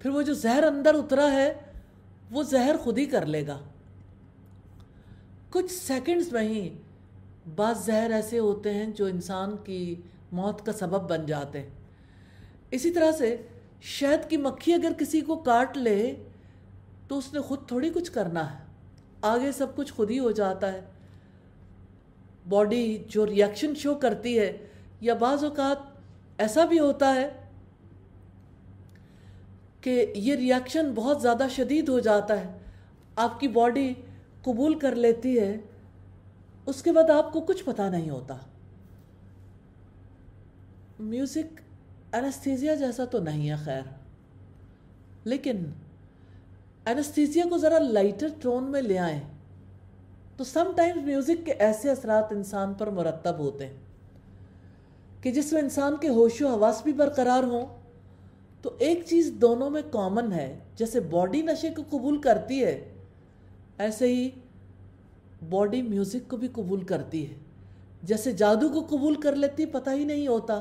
پھر وہ جو زہر اندر اترا ہے وہ زہر خود ہی کر لے گا۔ کچھ سیکنڈز میں ہی بعض زہر ایسے ہوتے ہیں جو انسان کی موت کا سبب بن جاتے ہیں۔ اسی طرح سے شہد کی مکھی اگر کسی کو کاٹ لے تو اس نے خود تھوڑی کچھ کرنا ہے، آگے سب کچھ خود ہی ہو جاتا ہے۔ باڈی جو ریاکشن شو کرتی ہے، یا بعض اوقات ایسا بھی ہوتا ہے کہ یہ ریاکشن بہت زیادہ شدید ہو جاتا ہے، آپ کی باڈی قبول کر لیتی ہے، اس کے بعد آپ کو کچھ پتہ نہیں ہوتا۔ میوزک اینستھیزیا جیسا تو نہیں ہے خیر، لیکن اینستھیزیا کو ذرا لائٹر ٹون میں لے آئیں تو سم ٹائمز میوزک کے ایسے اثرات انسان پر مرتب ہوتے ہیں کہ جس میں انسان کے ہوش و حواس بھی برقرار ہوں۔ تو ایک چیز دونوں میں کامن ہے، جیسے باڈی نشے کو قبول کرتی ہے، ایسے ہی باڈی میوزک کو بھی قبول کرتی ہے۔ جیسے جادو کو قبول کر لیتی، پتہ ہی نہیں ہوتا۔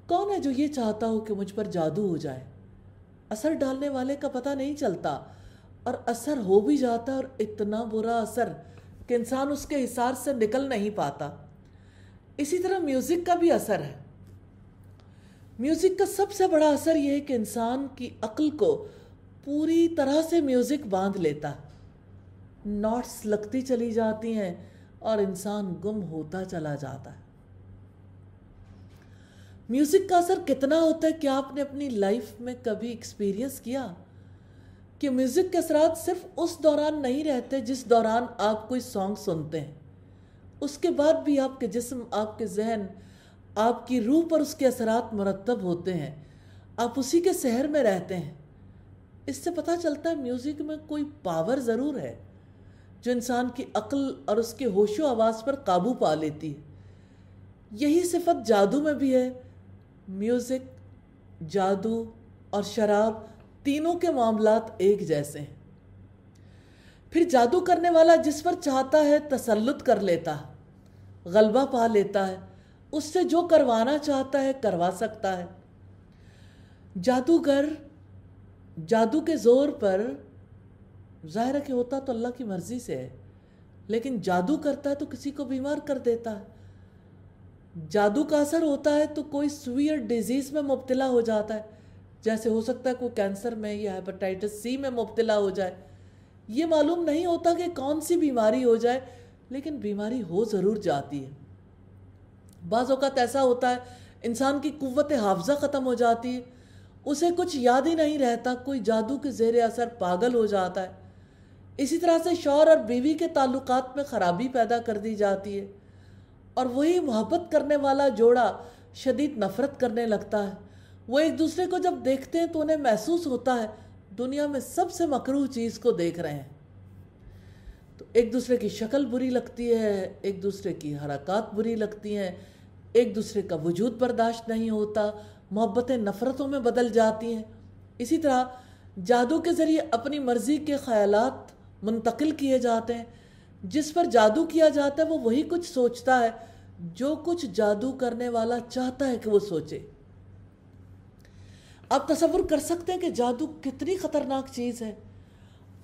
کون ہے جو یہ چاہتا ہو کہ مجھ پر جادو ہو جائے؟ اثر ڈالنے والے کا پتہ نہیں چلتا، اور اثر ہو بھی جاتا ہے، اور اتنا برا اثر کہ انسان اس کے حصار سے نکل نہیں پاتا۔ اسی طرح میوزک کا بھی اثر ہے۔ میوزک کا سب سے بڑا اثر یہ ہے کہ انسان کی عقل کو پوری طرح سے میوزک باندھ لیتا ہے، نوٹس لگتی چلی جاتی ہیں اور انسان گم ہوتا چلا جاتا ہے۔ میوزک کا اثر کتنا ہوتا ہے کہ آپ نے اپنی لائف میں کبھی ایکسپیرینس کیا کہ میوزک کے اثرات صرف اس دوران نہیں رہتے جس دوران آپ کوئی سانگ سنتے ہیں، اس کے بعد بھی آپ کے جسم، آپ کے ذہن، آپ کی روح پر اس کے اثرات مرتب ہوتے ہیں، آپ اسی کے سحر میں رہتے ہیں۔ اس سے پتہ چلتا ہے میوزک میں کوئی پاور ضرور ہے جو انسان کی عقل اور اس کے ہوش و حواس پر قابو پا لیتی ہے۔ یہی صفت جادو میں بھی ہے۔ میوزک، جادو اور شراب تینوں کے معاملات ایک جیسے ہیں۔ پھر جادو کرنے والا جس پر چاہتا ہے تسلط کر لیتا ہے، غلبہ پا لیتا ہے، اس سے جو کروانا چاہتا ہے کروا سکتا ہے۔ جادوگر جادو کے زور پر ظاہر ہے کہ ہوتا تو اللہ کی مرضی سے ہے، لیکن جادو کرتا ہے تو کسی کو بیمار کر دیتا ہے۔ جادو کا اثر ہوتا ہے تو کوئی سویئر ڈیزیز میں مبتلا ہو جاتا ہے، جیسے ہو سکتا ہے کوئی کینسر میں یا ہیپاٹائٹس سی میں مبتلا ہو جائے۔ یہ معلوم نہیں ہوتا کہ کون سی بیماری ہو جائے، لیکن بیماری ہو ضرور جاتی ہے۔ بعض اوقات ایسا ہوتا ہے انسان کی قوت حافظہ ختم ہو جاتی ہے، اسے کچھ یاد ہی نہیں رہتا، کوئی جادو کے زیر اثر پاگل ہو جاتا ہے۔ اسی طرح سے شوہر اور بیوی کے تعلقات میں خرابی پیدا کر دی جاتی ہے، اور وہی محبت کرنے والا جوڑا شدید نفرت کرنے لگتا ہے۔ وہ ایک دوسرے کو جب دیکھتے ہیں تو انہیں محسوس ہوتا ہے دنیا میں سب سے مکروہ چیز کو دیکھ رہے ہیں. تو ایک دوسرے کی شکل بری لگتی ہے، ایک دوسرے کی حرکات بری لگتی ہیں، ایک دوسرے کا وجود برداشت نہیں ہوتا، محبتیں نفرتوں میں بدل جاتی ہیں. اسی طرح جادو کے ذریعے اپنی مرضی کے خیالات منتقل کیے جاتے ہیں. جس پر جادو کیا جاتا ہے وہ وہی کچھ سوچتا ہے جو کچھ جادو کرنے والا چاہتا ہے کہ وہ سوچے. آپ تصور کر سکتے ہیں کہ جادو کتنی خطرناک چیز ہے.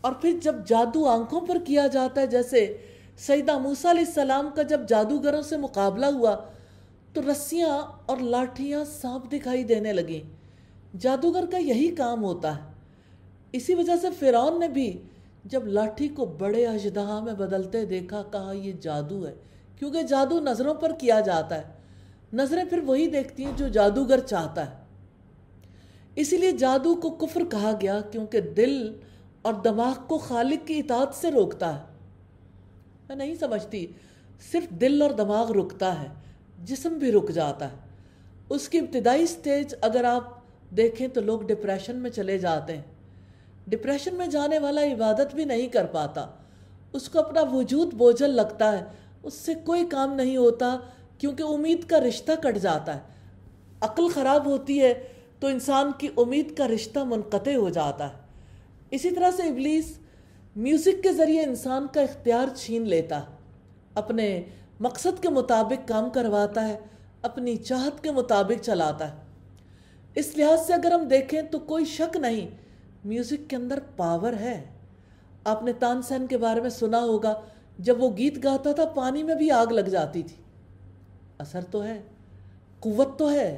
اور پھر جب جادو آنکھوں پر کیا جاتا ہے، جیسے سیدنا موسیٰ علیہ السلام کا جب جادوگروں سے مقابلہ ہوا تو رسیاں اور لاٹھیاں سانپ دکھائی دینے لگیں. جادوگر کا یہی کام ہوتا ہے. اسی وجہ سے فرعون نے بھی جب لاٹھی کو بڑے اژدہا میں بدلتے دیکھا، کہا یہ جادو ہے، کیونکہ جادو نظروں پر کیا جاتا ہے. نظریں پھر وہی دیکھتی ہیں جو جادوگر چاہتا ہے. اسی لیے جادو کو کفر کہا گیا، کیونکہ دل اور دماغ کو خالق کی اطاعت سے روکتا ہے. میں نہیں سمجھتی صرف دل اور دماغ رکتا ہے، جسم بھی رک جاتا ہے. اس کی ابتدائی سٹیج اگر آپ دیکھیں تو لوگ ڈپریشن میں چلے جاتے ہیں. ڈپریشن میں جانے والا عبادت بھی نہیں کر پاتا، اس کو اپنا وجود بوجھل لگتا ہے، اس سے کوئی کام نہیں ہوتا، کیونکہ امید کا رشتہ کٹ جاتا ہے. عقل خراب ہوتی ہے تو انسان کی امید کا رشتہ منقطع ہو جاتا ہے. اسی طرح سے ابلیس میوزک کے ذریعے انسان کا اختیار چھین لیتا ہے، اپنے مقصد کے مطابق کام کرواتا ہے، اپنی چاہت کے مطابق چلاتا ہے. اس لحاظ سے اگر ہم دیکھیں تو کوئی شک نہیں، میوزک کے اندر پاور ہے. آپ نے تان سین کے بارے میں سنا ہوگا، جب وہ گیت گاتا تھا پانی میں بھی آگ لگ جاتی تھی. اثر تو ہے، قوت تو ہے،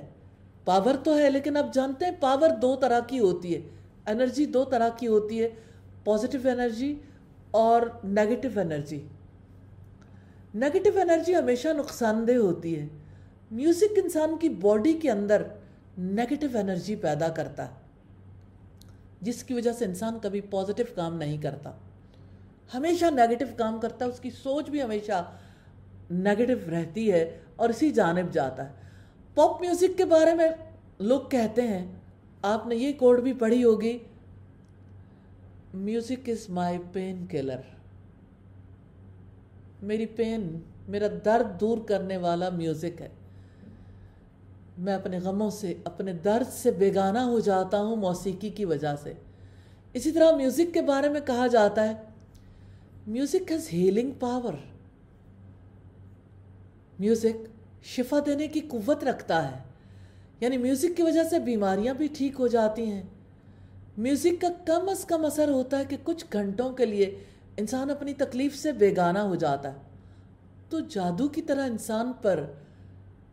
پاور تو ہے. لیکن آپ جانتے ہیں پاور دو طرح کی ہوتی ہے، انرجی دو طرح کی ہوتی ہے، پازیٹیو انرجی اور نیگیٹو انرجی. نیگیٹو انرجی ہمیشہ نقصان دہ ہوتی ہے. میوزک انسان کی باڈی کے اندر نیگیٹو انرجی پیدا کرتا ہے، جس کی وجہ سے انسان کبھی پازیٹیو کام نہیں کرتا، ہمیشہ نیگیٹو کام کرتا ہے. اس کی سوچ بھی ہمیشہ نیگیٹو رہتی ہے اور اسی جانب جاتا ہے. پاپ میوزک کے بارے میں لوگ کہتے ہیں، آپ نے یہ کوڈ بھی پڑھی ہوگی، music is my painkiller. میری پین، میرا درد دور کرنے والا میوزک ہے. میں اپنے غموں سے، اپنے درد سے بیگانہ ہو جاتا ہوں موسیقی کی وجہ سے. اسی طرح میوزک کے بارے میں کہا جاتا ہے، music has healing power. Music شفا دینے کی قوت رکھتا ہے، یعنی میوزک کی وجہ سے بیماریاں بھی ٹھیک ہو جاتی ہیں. میوزک کا کم از کم اثر ہوتا ہے کہ کچھ گھنٹوں کے لیے انسان اپنی تکلیف سے بیگانہ ہو جاتا ہے. تو جادو کی طرح انسان پر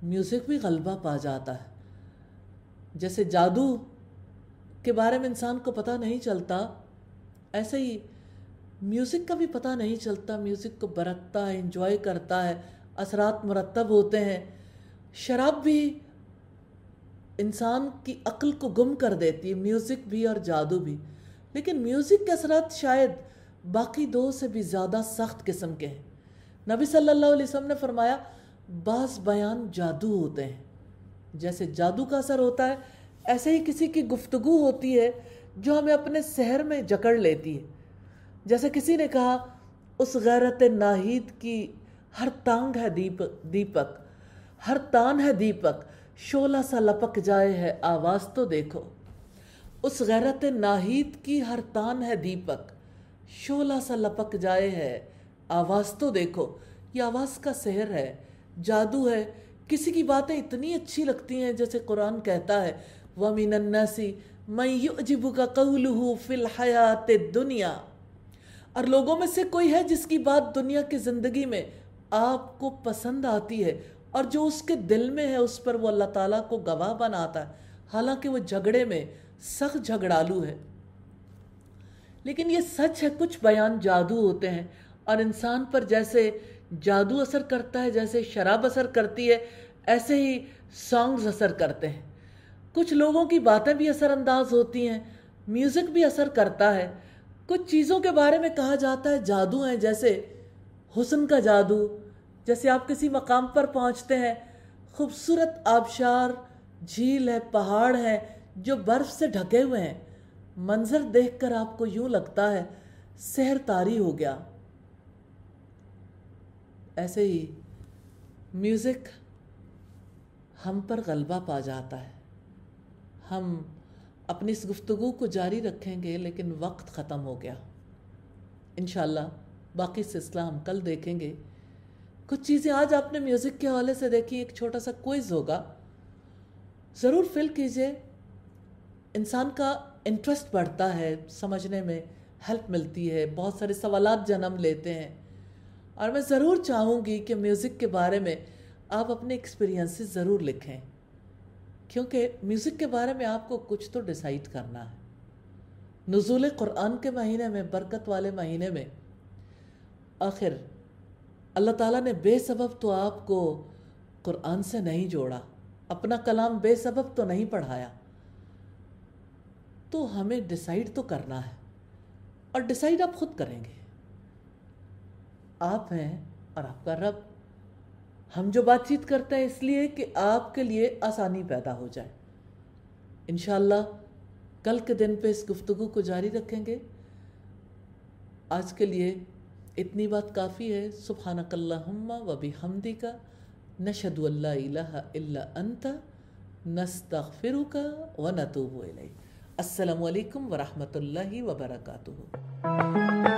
میوزک بھی غلبہ پا جاتا ہے. جیسے جادو کے بارے میں انسان کو پتہ نہیں چلتا، ایسے ہی میوزک کا بھی پتہ نہیں چلتا. میوزک کو برتتا ہے، انجوائے کرتا ہے، اثرات مرتب ہوتے ہیں. شراب بھی انسان کی عقل کو گم کر دیتی ہے، میوزک بھی اور جادو بھی. لیکن میوزک کے اثرات شاید باقی دو سے بھی زیادہ سخت قسم کے ہیں. نبی صلی اللہ علیہ وسلم نے فرمایا، بعض بیان جادو ہوتے ہیں. جیسے جادو کا اثر ہوتا ہے، ایسے ہی کسی کی گفتگو ہوتی ہے جو ہمیں اپنے سحر میں جکڑ لیتی ہے. جیسے کسی نے کہا، اس غیرت ناہید کی ہر تانگ ہے دیپک، ہر تان ہے دیپک، شعلہ سا لپک جائے ہے آواز تو دیکھو. اس غیرت ناہید کی ہر تان ہے دیپک، شعلہ سا لپک جائے ہے آواز تو دیکھو. یہ آواز کا سحر ہے، جادو ہے. کسی کی باتیں اتنی اچھی لگتی ہیں، جیسے قرآن کہتا ہے، وَمِنَ النَّاسِ مَن يُعْجِبُكَ قَوْلُهُ فِي الْحَيَاةِ الدُّنْيَا. اور لوگوں میں سے کوئی ہے جس کی بات دنیا کی زندگی میں آپ کو پسند آتی ہے، اور جو اس کے دل میں ہے اس پر وہ اللہ تعالیٰ کو گواہ بناتا ہے، حالانکہ وہ جھگڑے میں سخت جھگڑالو ہے. لیکن یہ سچ ہے، کچھ بیان جادو ہوتے ہیں، اور انسان پر جیسے جادو اثر کرتا ہے، جیسے شراب اثر کرتی ہے، ایسے ہی سانگز اثر کرتے ہیں. کچھ لوگوں کی باتیں بھی اثر انداز ہوتی ہیں، میوزک بھی اثر کرتا ہے. کچھ چیزوں کے بارے میں کہا جاتا ہے جادو ہیں، جیسے حسن کا جادو. جیسے آپ کسی مقام پر پہنچتے ہیں، خوبصورت آبشار، جھیل ہے، پہاڑ ہیں جو برف سے ڈھکے ہوئے ہیں، منظر دیکھ کر آپ کو یوں لگتا ہے سحر طاری ہو گیا۔ ایسے ہی میوزک ہم پر غلبہ پا جاتا ہے۔ ہم اپنی اس گفتگو کو جاری رکھیں گے لیکن وقت ختم ہو گیا۔ انشاءاللہ باقی سلسلہ ہم کل دیکھیں گے۔ کچھ چیزیں آج آپ نے میوزک کے حوالے سے دیکھی، ایک چھوٹا سا کوئز ہوگا، ضرور فل کیجئے۔ انسان کا انٹرسٹ بڑھتا ہے، سمجھنے میں ہیلپ ملتی ہے، بہت سارے سوالات جنم لیتے ہیں، اور میں ضرور چاہوں گی کہ میوزک کے بارے میں آپ اپنے ایکسپیرینسز ضرور لکھیں، کیونکہ میوزک کے بارے میں آپ کو کچھ تو ڈیسائیڈ کرنا ہے۔ نزول قرآن کے مہینے میں، برکت والے مہینے میں، آخر اللہ تعالیٰ نے بے سبب تو آپ کو قرآن سے نہیں جوڑا، اپنا کلام بے سبب تو نہیں پڑھایا، تو ہمیں ڈیسائیڈ تو کرنا ہے، اور ڈیسائیڈ آپ خود کریں گے۔ آپ ہیں اور آپ کا رب۔ ہم جو بات چیت کرتے ہیں اس لیے کہ آپ کے لیے آسانی پیدا ہو جائے۔ انشاءاللہ کل کے دن پہ اس گفتگو کو جاری رکھیں گے۔ آج کے لیے اتنی بات کافی ہے۔ سبحانک اللہم و بحمدک، نشہد ان لا الہ الا انت، نستغفرک و نتوب الیک۔ السلام علیکم ورحمۃ اللہ وبرکاتہ۔